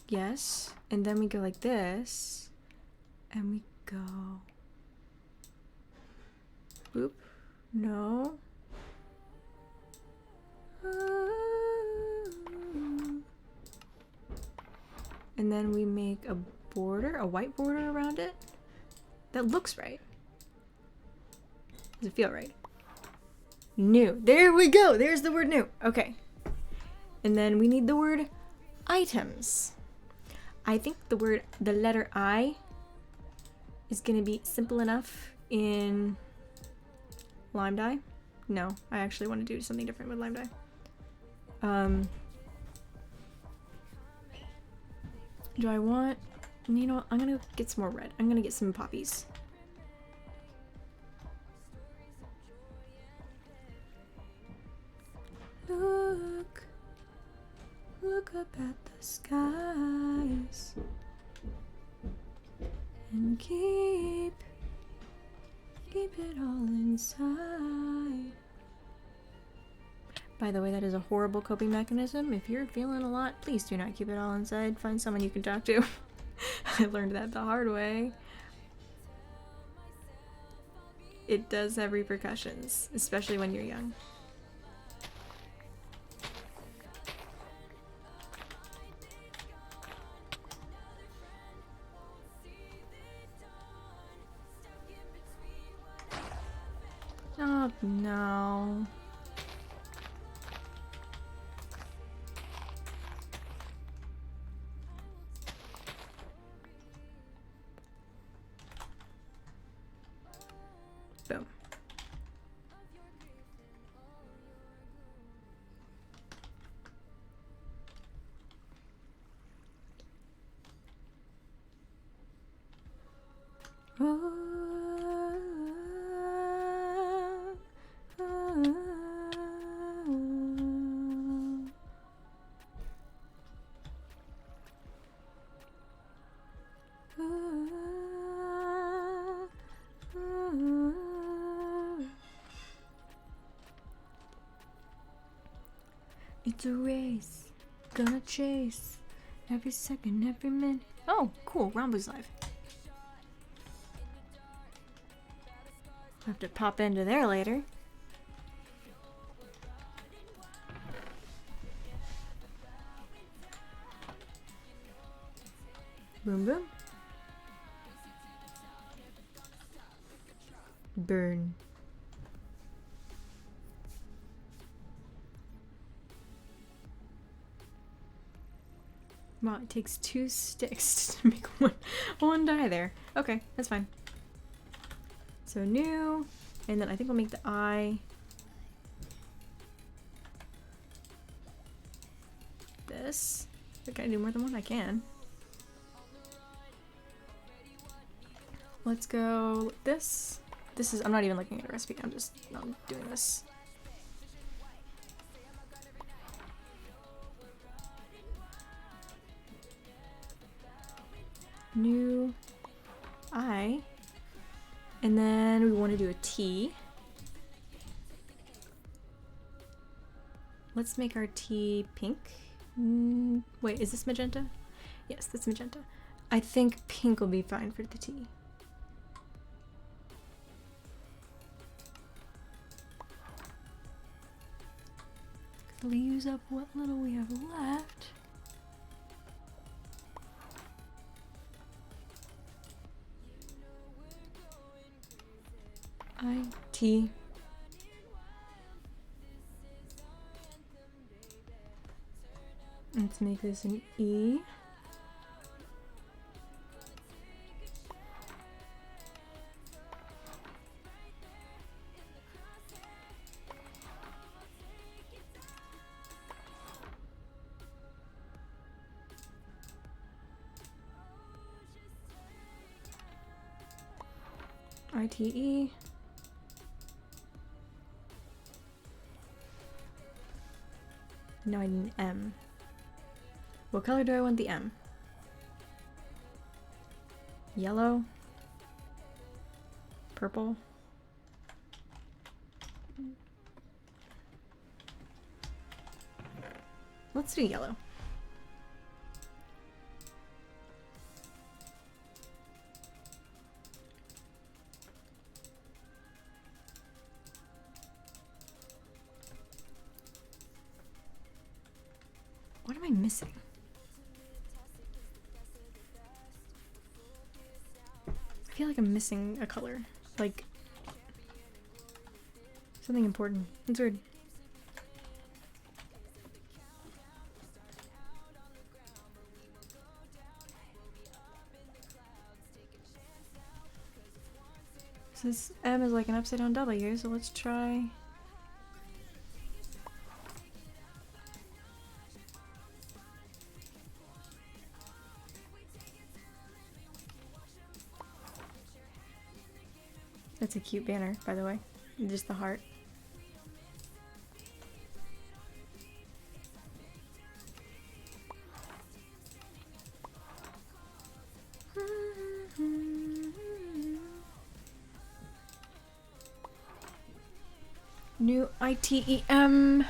Yes. And then we go like this. And we go. Boop. No. And then we make a border, a white border around it. That looks right. Does it feel right? New. There we go. There's the word new. Okay. And then we need the word items. I think the letter I is gonna be simple enough in lime dye. No, I actually want to do something different with lime dye. Do I want, you know what? I'm gonna get some more red. I'm gonna get some poppies. Look up at the skies and keep it all inside. By the way, that is a horrible coping mechanism. If you're feeling a lot, please do not keep it all inside. Find someone you can talk to. I learned that the hard way. It does have repercussions, especially when you're young. Oh no. Boom. It's a race, gonna chase every second, every minute. Oh, cool, Rambo's live. I'll have to pop into there later. Boom, boom. Burn. Wow, it takes 2 sticks to make one die there. Okay, that's fine. So new, and then I think we'll make the eye this. Can I do more than one? I can. Let's go with this. This is, I'm not even looking at a recipe, I'm doing this. New I, and then we want to do a T. Let's make our T pink. Wait, is this magenta? Yes, that's magenta. I think pink will be fine for the T. We'll use up what little we have left. I-T. Let's make this an E. I-T-E. Now I need an M. What color do I want the M? Yellow? Purple? Let's do yellow. I missing? I feel like I'm missing a color. Like something important. It's weird. This M is like an upside down W, so let's try. That's a cute banner, by the way. Just the heart. New ITEM.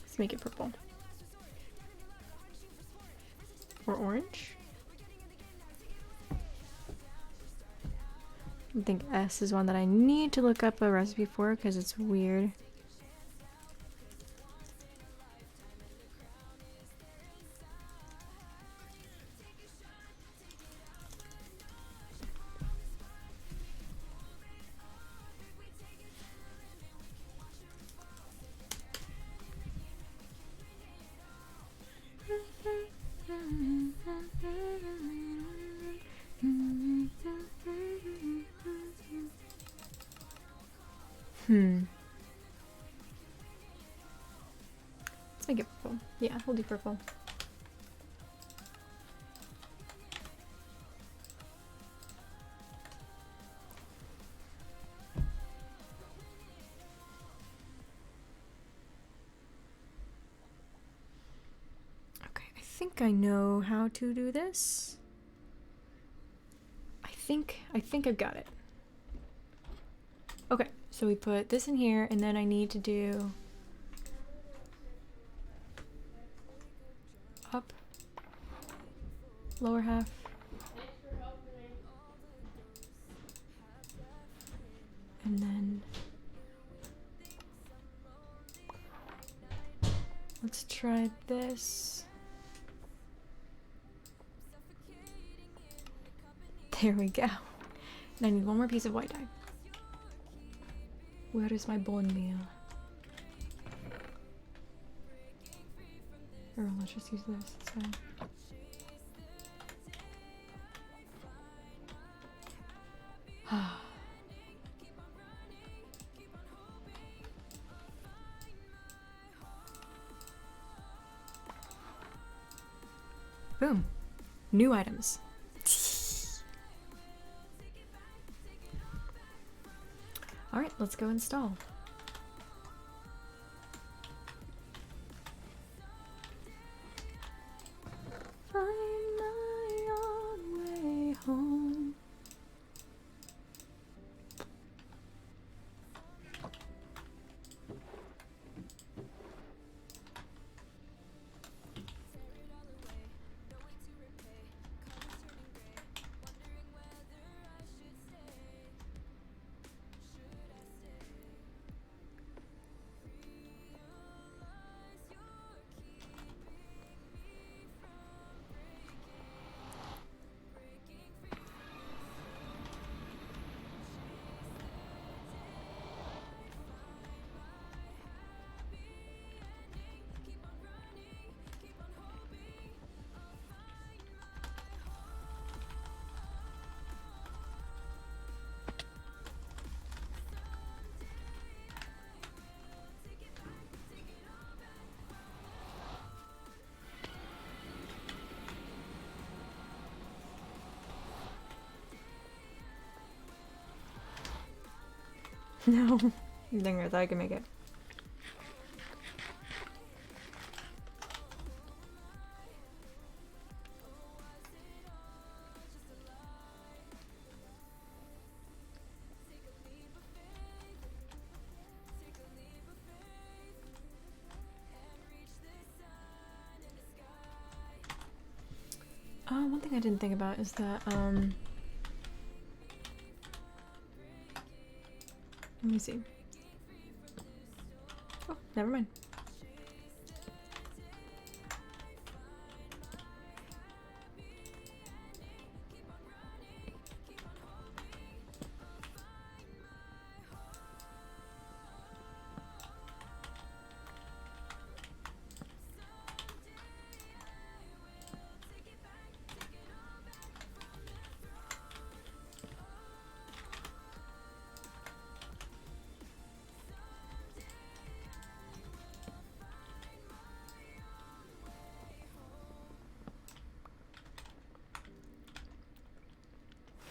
Let's make it purple. Or orange. I think S is one that I need to look up a recipe for because it's weird. Let's make it purple. Yeah, we'll do purple. Okay, I think I know how to do this. I think I've got it. Okay, so we put this in here, and then I need to do up, lower half. And then let's try this. There we go. And I need one more piece of white dye. Where is my bone meal? Or let's just use this. It's fine. Boom. New items. Alright, let's go install. Find my own way home. No. Dang, I thought I could make it. One thing I didn't think about is that, let me see. Oh, never mind.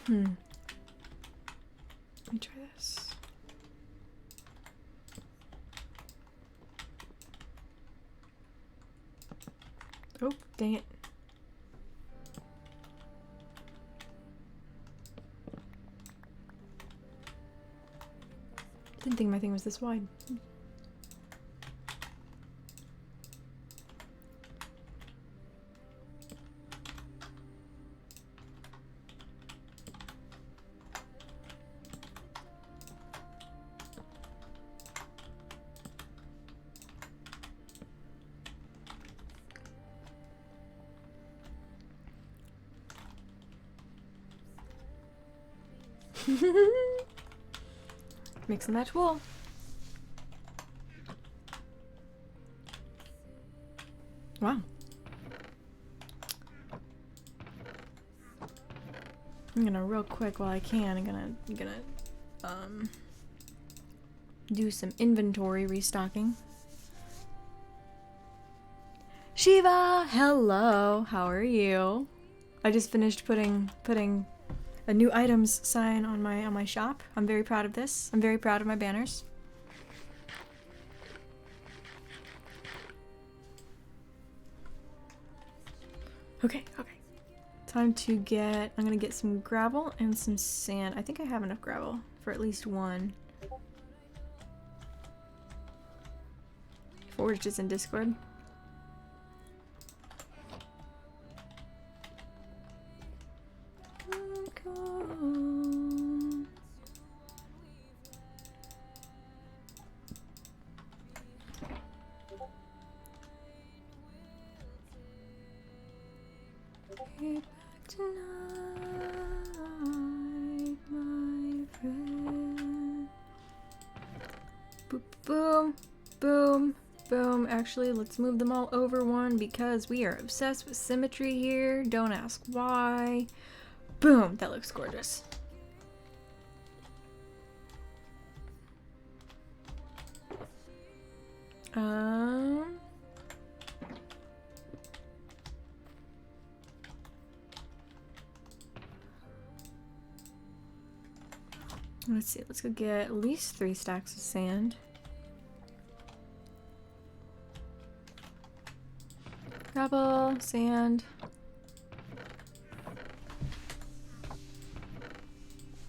Let me try this. Oh, dang it. Didn't think my thing was this wide. Mix and match wool. Wow. I'm gonna real quick while I can. I'm gonna do some inventory restocking. Shiva, hello. How are you? I just finished putting a new items sign on my shop. I'm very proud of this. I'm very proud of my banners. Okay. Time to get, I'm gonna get some gravel and some sand. I think I have enough gravel for at least one. Forged is in Discord. Tonight, my friend. Boop, boom, boom, boom. Actually, let's move them all over one because we are obsessed with symmetry here. Don't ask why. Boom, that looks gorgeous. Let's see, let's go get at least 3 stacks of sand. Gravel, sand.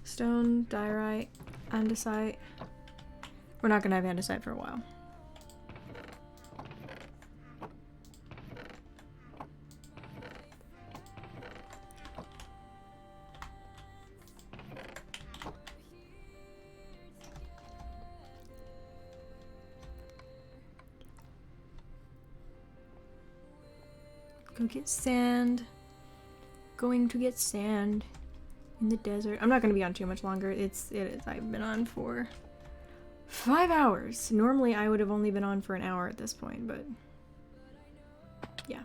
Stone, diorite, andesite. We're not gonna have andesite for a while. Go get sand. Going to get sand in the desert. I'm not going to be on too much longer. It is. I've been on for 5 hours. Normally I would have only been on for an hour at this point, but yeah.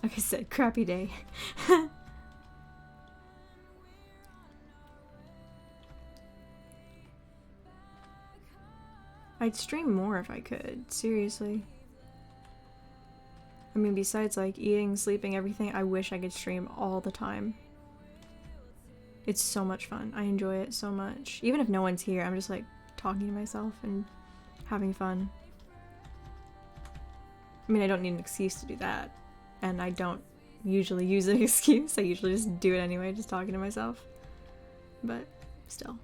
Like I said, crappy day. I'd stream more if I could, seriously. I mean, besides like eating, sleeping, everything, I wish I could stream all the time. It's so much fun. I enjoy it so much. Even if no one's here, I'm just like talking to myself and having fun. I mean, I don't need an excuse to do that. And I don't usually use an excuse. I usually just do it anyway, just talking to myself. But still.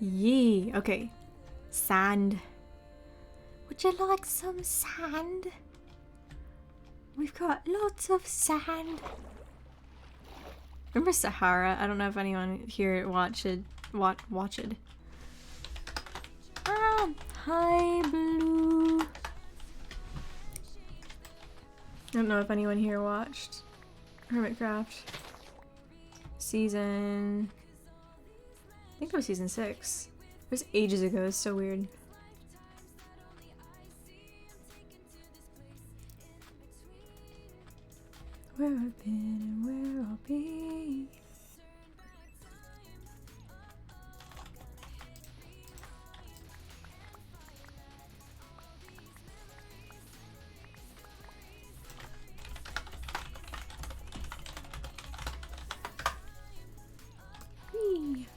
Yee. Okay. Sand. Would you like some sand? We've got lots of sand. Remember Sahara? I don't know if anyone here watched. Ah, hi Blue. I don't know if anyone here watched Hermitcraft. Season... I think it was season 6. It was ages ago, it's so weird. Where I've been and where I'll be. Whee.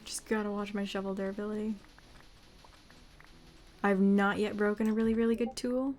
Just gotta watch my shovel durability. I've not yet broken a really, really good tool.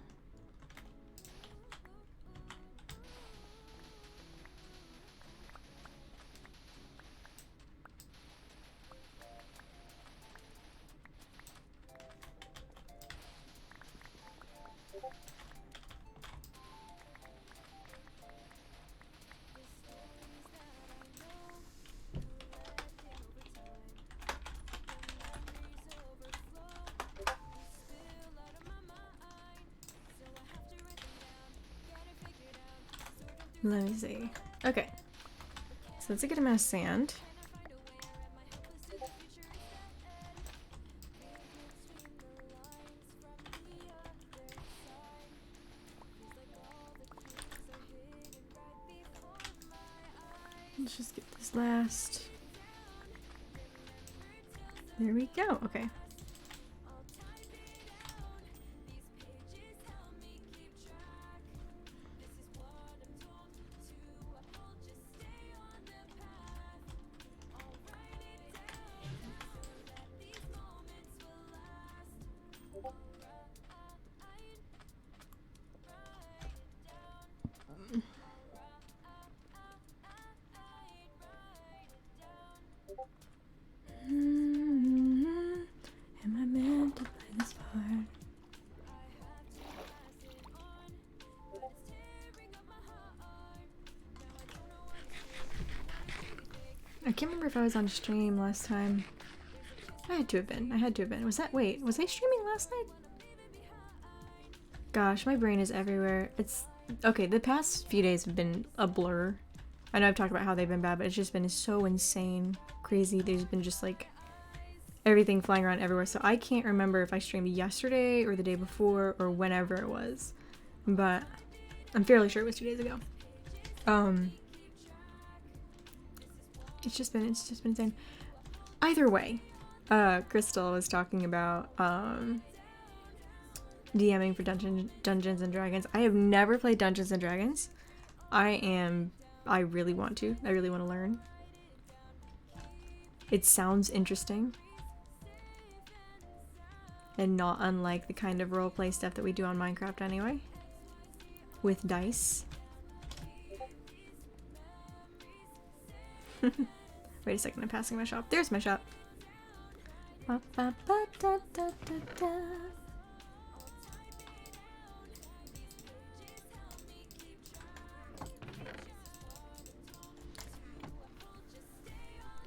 Let me see. Okay. So that's a good amount of sand. Let's just get this last. There we go. Okay. Am I meant to play this part? I can't remember if I was on stream last time. I had to have been. I had to have been. Was that- wait, was I streaming last night? Gosh, my brain is everywhere. It's- okay, the past few days have been a blur. I know I've talked about how they've been bad, but it's just been so insane, crazy. There's been just like everything flying around everywhere. So I can't remember if I streamed yesterday or the day before or whenever it was. But I'm fairly sure it was 2 days ago. It's just been insane. Either way, Crystal was talking about DMing for Dungeons and Dragons. I have never played Dungeons and Dragons. I really want to. I really want to learn. It sounds interesting. And not unlike the kind of roleplay stuff that we do on Minecraft anyway. With dice. Wait a second, I'm passing my shop. There's my shop. Ba, ba, ba, da, da, da, da.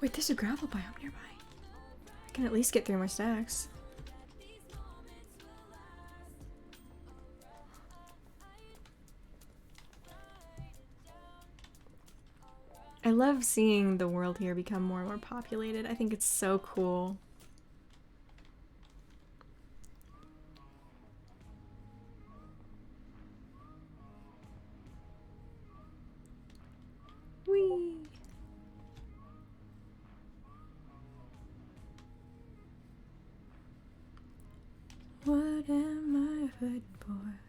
Wait, there's a gravel biome nearby. I can at least get 3 more stacks. I love seeing the world here become more and more populated. I think it's so cool. Whee! What am I fighting for?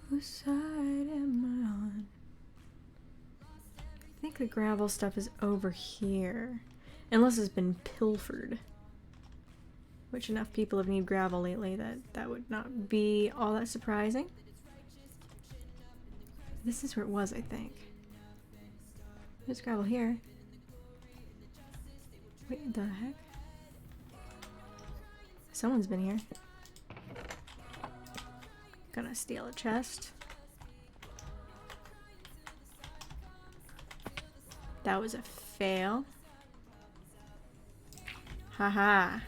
Whose side am I on? I think the gravel stuff is over here. Unless it's been pilfered. Which enough people have needed gravel lately that that would not be all that surprising. This is where it was, I think. There's gravel here. Wait, the heck? Someone's been here. Gonna steal a chest. That was a fail. Haha.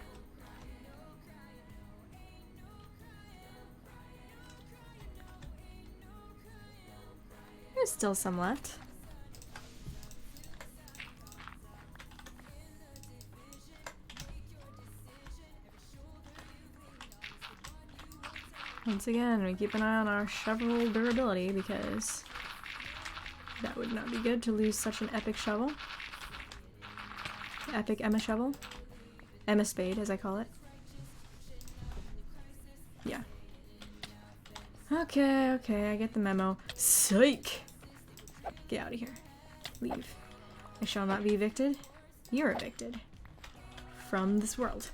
There's still some left. Once again, we keep an eye on our shovel durability because that would not be good to lose such an epic shovel. Epic Emma shovel. Emma spade, as I call it. Yeah. Okay, okay, I get the memo. Psych! Get out of here. Leave. I shall not be evicted. You're evicted. From this world.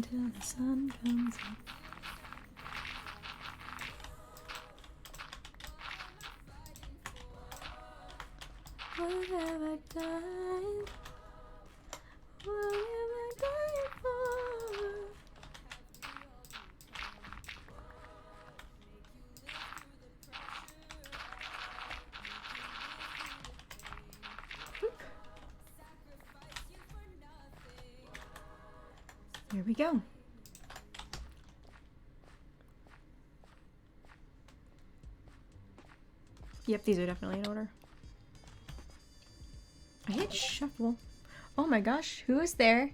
Till the sun comes up. What have I done? What am I dying for? Oop. Here we go. Yep, these are definitely in order. I hit shuffle. Oh my gosh, who is there?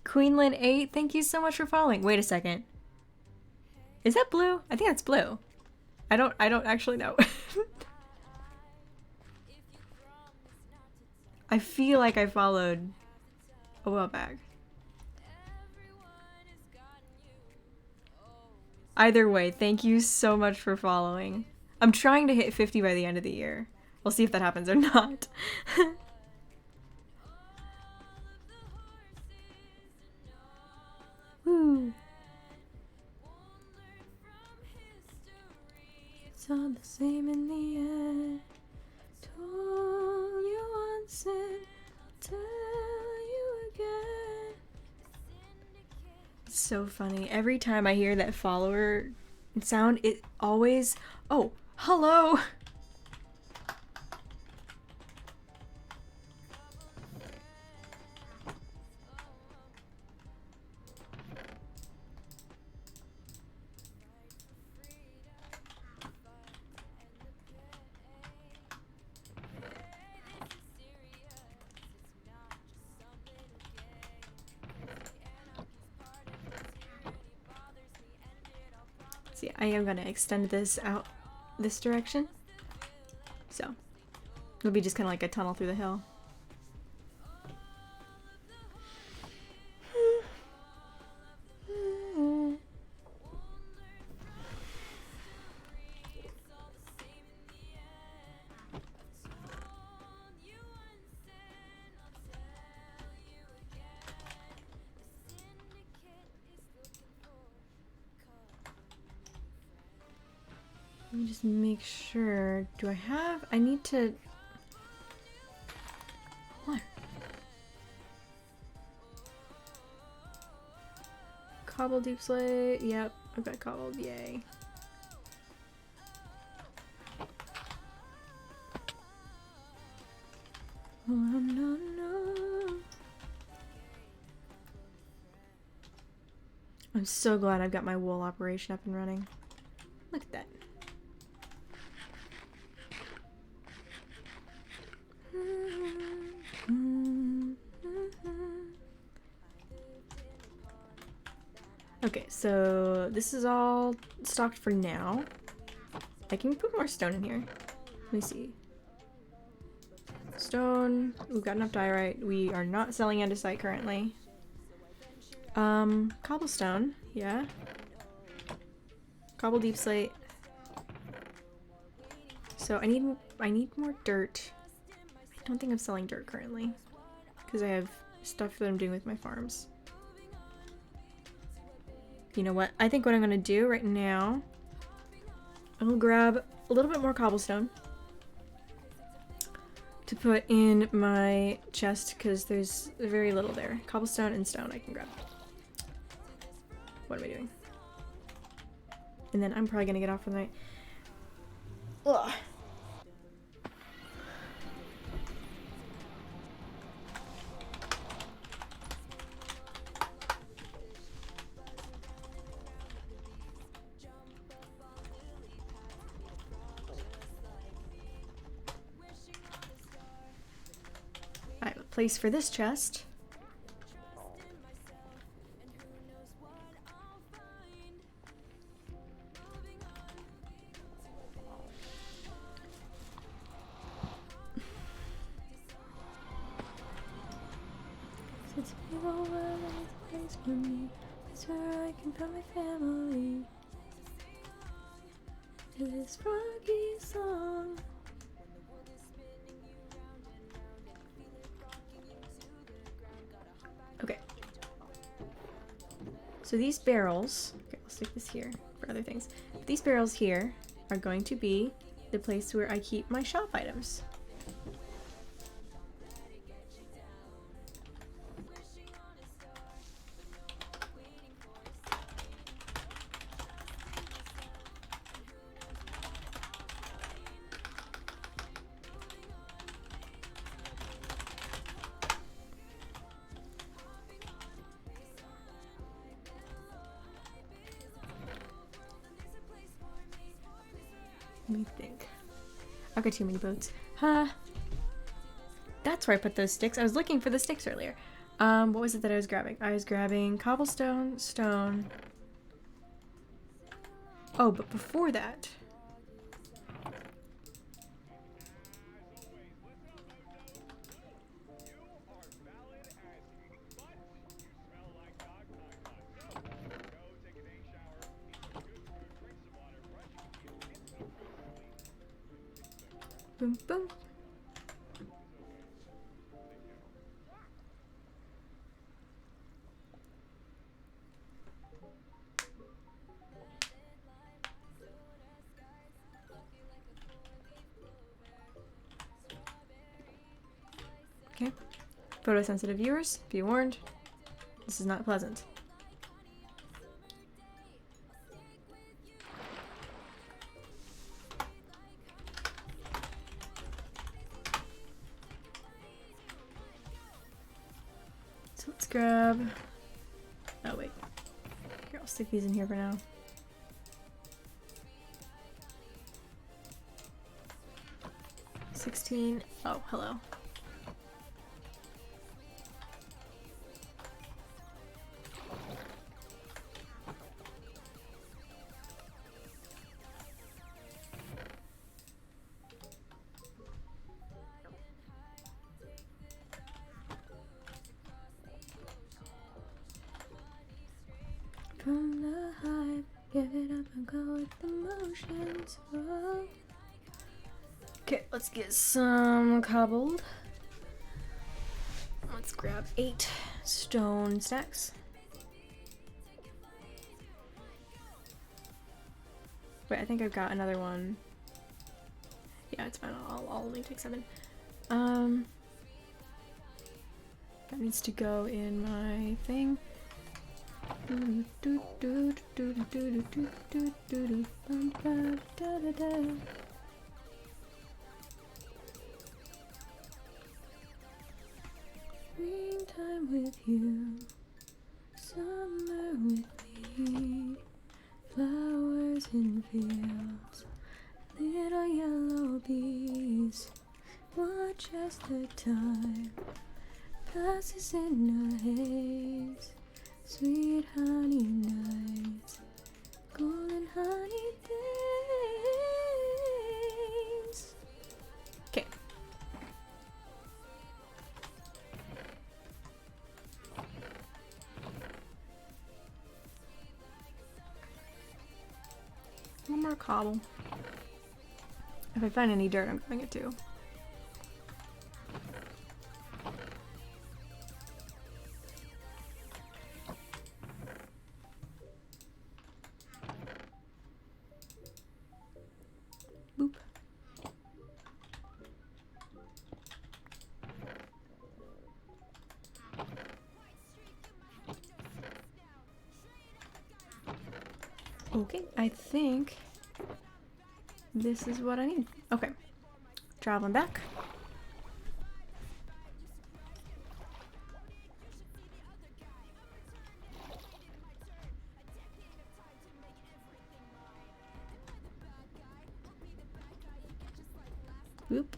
Queenlyn8, thank you so much for following. Wait a second. Is that blue? I think that's blue. I don't actually know. I feel like I followed a while back. Either way, thank you so much for following. I'm trying to hit 50 by the end of the year. We'll see if that happens or not. Woo. It's all the same in the end. Told you once and I'll tell you again. It's so funny. Every time I hear that follower sound, it always... Oh, hello! See, I am gonna extend this out this direction. So, it'll be just kind of like a tunnel through the hill. Let me just make sure. Do I have... I need to cobble deep slate. Yep, I've got cobbled. Yay. Oh, no, no. I'm so glad I've got my wool operation up and running. Look at that. Okay, so this is all stocked for now. I can put more stone in here. Let me see. Stone. We've got enough diorite. We are not selling andesite currently. Cobblestone. Yeah. Cobble deep slate. So I need more dirt. I don't think I'm selling dirt currently because I have stuff that I'm doing with my farms. You know what? I think what I'm gonna do right now, I'll grab a little bit more cobblestone to put in my chest because there's very little there. Cobblestone and stone I can grab. What am I doing? And then I'm probably gonna get off for the night. Ugh. I have a place for this chest. It's a big old world and it's a place for me. It's where I can find my family. To this rocky song. Okay. So these barrels, okay, I'll stick this here for other things. These barrels here are going to be the place where I keep my shop items. Let me think. I've got too many boats. Huh. That's where I put those sticks. I was looking for the sticks earlier. What was it that I was grabbing? I was grabbing cobblestone, stone. Oh, but before that. Boom, boom. Okay. Photosensitive viewers, be warned. This is not pleasant. So let's grab... Oh, wait. Here, I'll stick these in here for now. Oh, hello. From the hype, give it up and go with the motions. Oh. Okay, let's get some cobbled. Let's grab 8 stone stacks. Wait, I think I've got another one. Yeah, it's fine. I'll only take 7. That needs to go in my thing. Springtime with you, summer with me, flowers in fields, little yellow bees. Watch as the time passes in a haze. Sweet honey nights, golden honey days. Okay. One more cobble. If I find any dirt, I'm going to. Boop. Okay, I think this is what I need. Okay, traveling back. Whoop.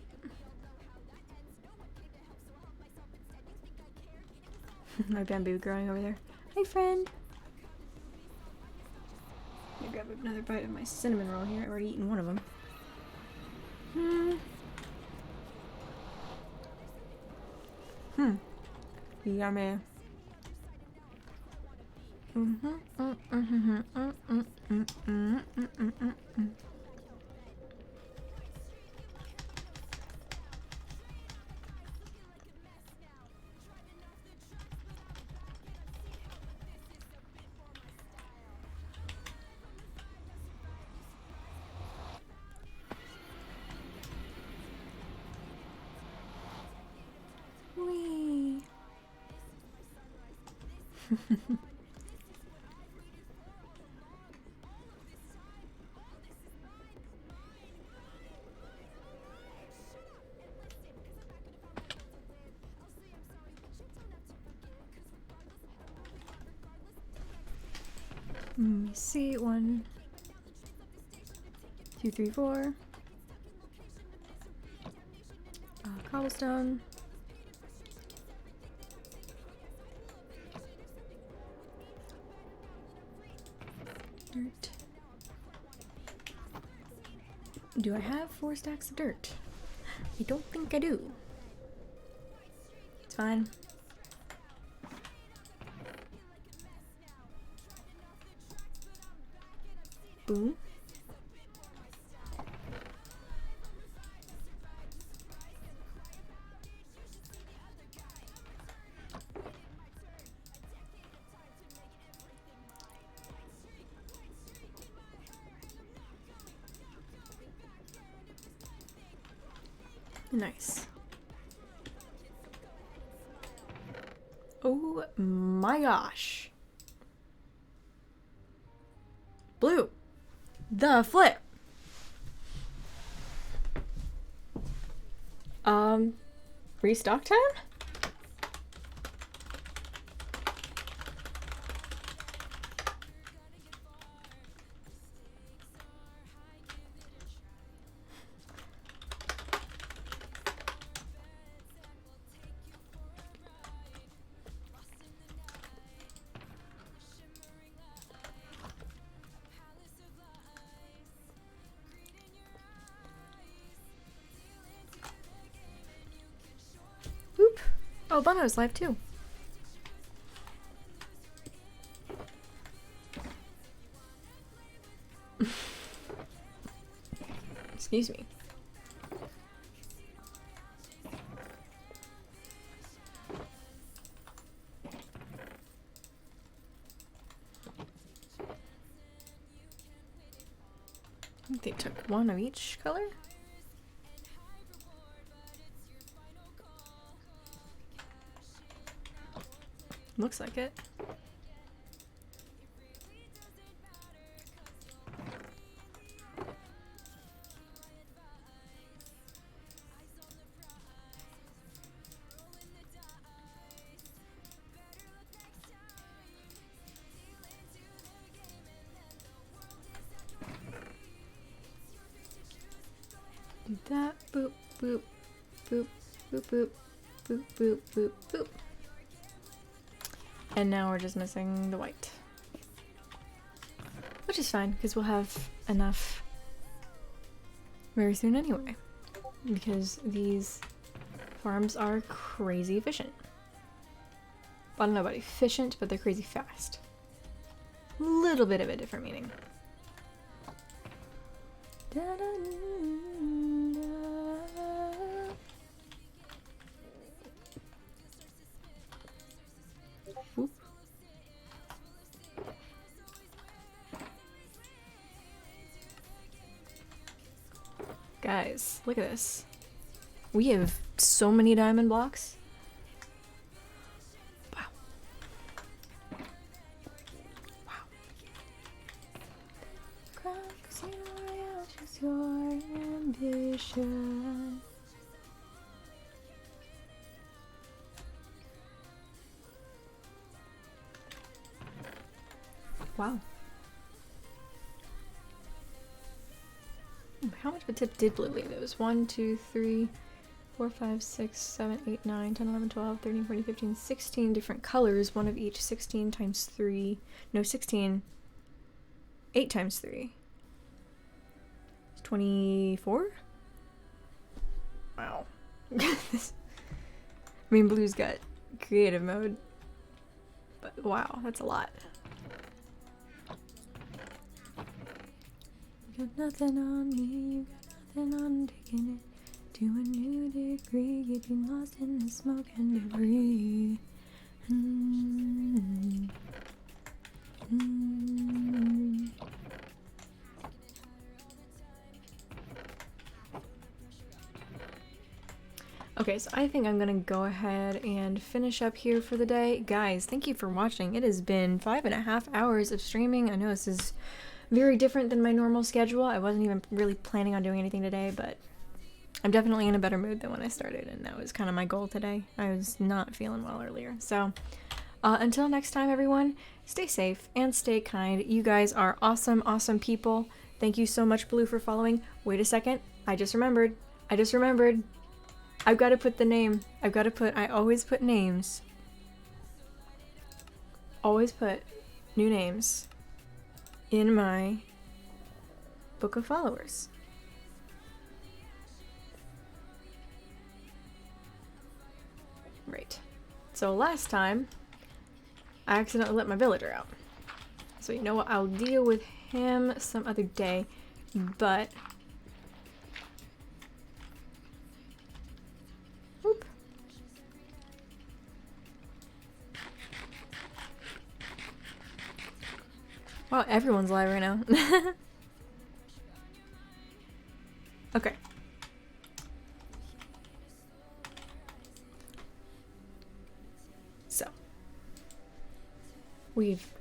My bamboo growing over there. Hi, friend. Let me grab another bite of my cinnamon roll here. I've already eaten one of them. Yummy. Wee. Let me see. 1, 2, 3, 4. Cobblestone. Dirt. Do I have 4 stacks of dirt? I don't think I do. It's fine. Boom. Nice. Oh my gosh. Blue. The flip. Restock time? Oop. Oh, Bono's live too. Excuse me. I think they took one of each color. Looks like it. Like that. Boop, boop, boop, boop, boop, boop, boop, boop, boop. And now we're just missing the white. Which is fine, because we'll have enough very soon anyway. Because these farms are crazy efficient. I don't know about efficient, but they're crazy fast. Little bit of a different meaning. Oop. Guys, look at this. We have so many diamond blocks. Wow. Wow. Just your ambition. Wow. How much of a tip did Blue leave? It was 1, 2, 3, 4, 5, 6, 7, 8, 9, 10, 11, 12, 13, 14, 15, 16 different colors, one of each. 16 times 3. No, 16. 8 times 3. 24? Wow. I mean, Blue's got creative mode. But wow, that's a lot. You got nothing on me, you got nothing on taking it to a new degree, getting lost in the smoke and debris. Okay, so I think I'm gonna go ahead and finish up here for the day. Guys, thank you for watching. It has been 5.5 hours of streaming. I know this is very different than my normal schedule. I wasn't even really planning on doing anything today, but I'm definitely in a better mood than when I started, and that was kind of my goal today. I was not feeling well earlier. So until next time, everyone, stay safe and stay kind. You guys are awesome, awesome people. Thank you so much, Blue, for following. Wait a second. I just remembered. I've got to put the name. I always put names. Always put new names in my book of followers. Right. So last time, I accidentally let my villager out. So you know what? I'll deal with him some other day, but... Whoop. Wow, everyone's live right now. Okay. So.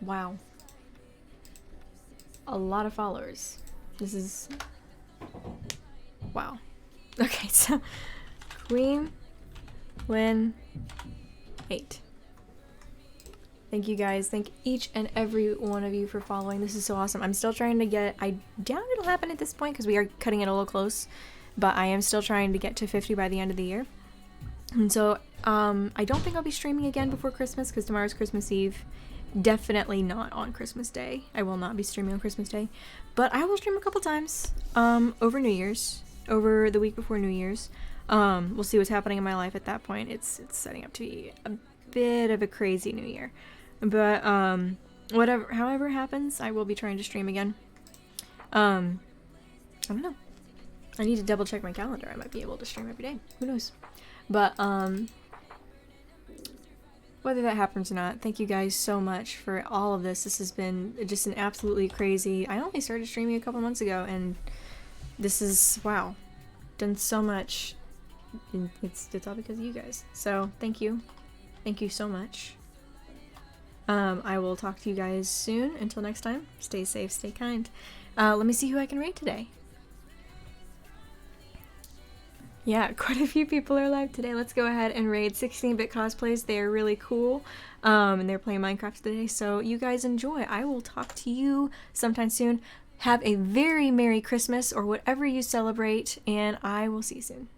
Wow. A lot of followers. This is... Wow. Okay, so... Queen... Win... 8. Thank you guys. Thank each and every one of you for following. This is so awesome. I'm still trying to get... I doubt it'll happen at this point because we are cutting it a little close. But I am still trying to get to 50 by the end of the year. And so, I don't think I'll be streaming again before Christmas because tomorrow's Christmas Eve. Definitely not on Christmas Day. I will not be streaming on Christmas Day. But I will stream a couple times over New Year's. Over the week before New Year's. We'll see what's happening in my life at that point. It's setting up to be a bit of a crazy New Year. But, however happens, I will be trying to stream again. I don't know. I need to double check my calendar. I might be able to stream every day. Who knows? But, whether that happens or not, thank you guys so much for all of this. This has been just an absolutely crazy... I only started streaming a couple months ago, and this is... Wow. Done so much. And it's all because of you guys. So, thank you. Thank you so much. I will talk to you guys soon. Until next time, stay safe, stay kind. Let me see who I can raid today. Yeah, quite a few people are live today. Let's go ahead and raid 16-bit cosplays. They are really cool. And they're playing Minecraft today. So you guys enjoy. I will talk to you sometime soon. Have a very Merry Christmas or whatever you celebrate, and I will see you soon.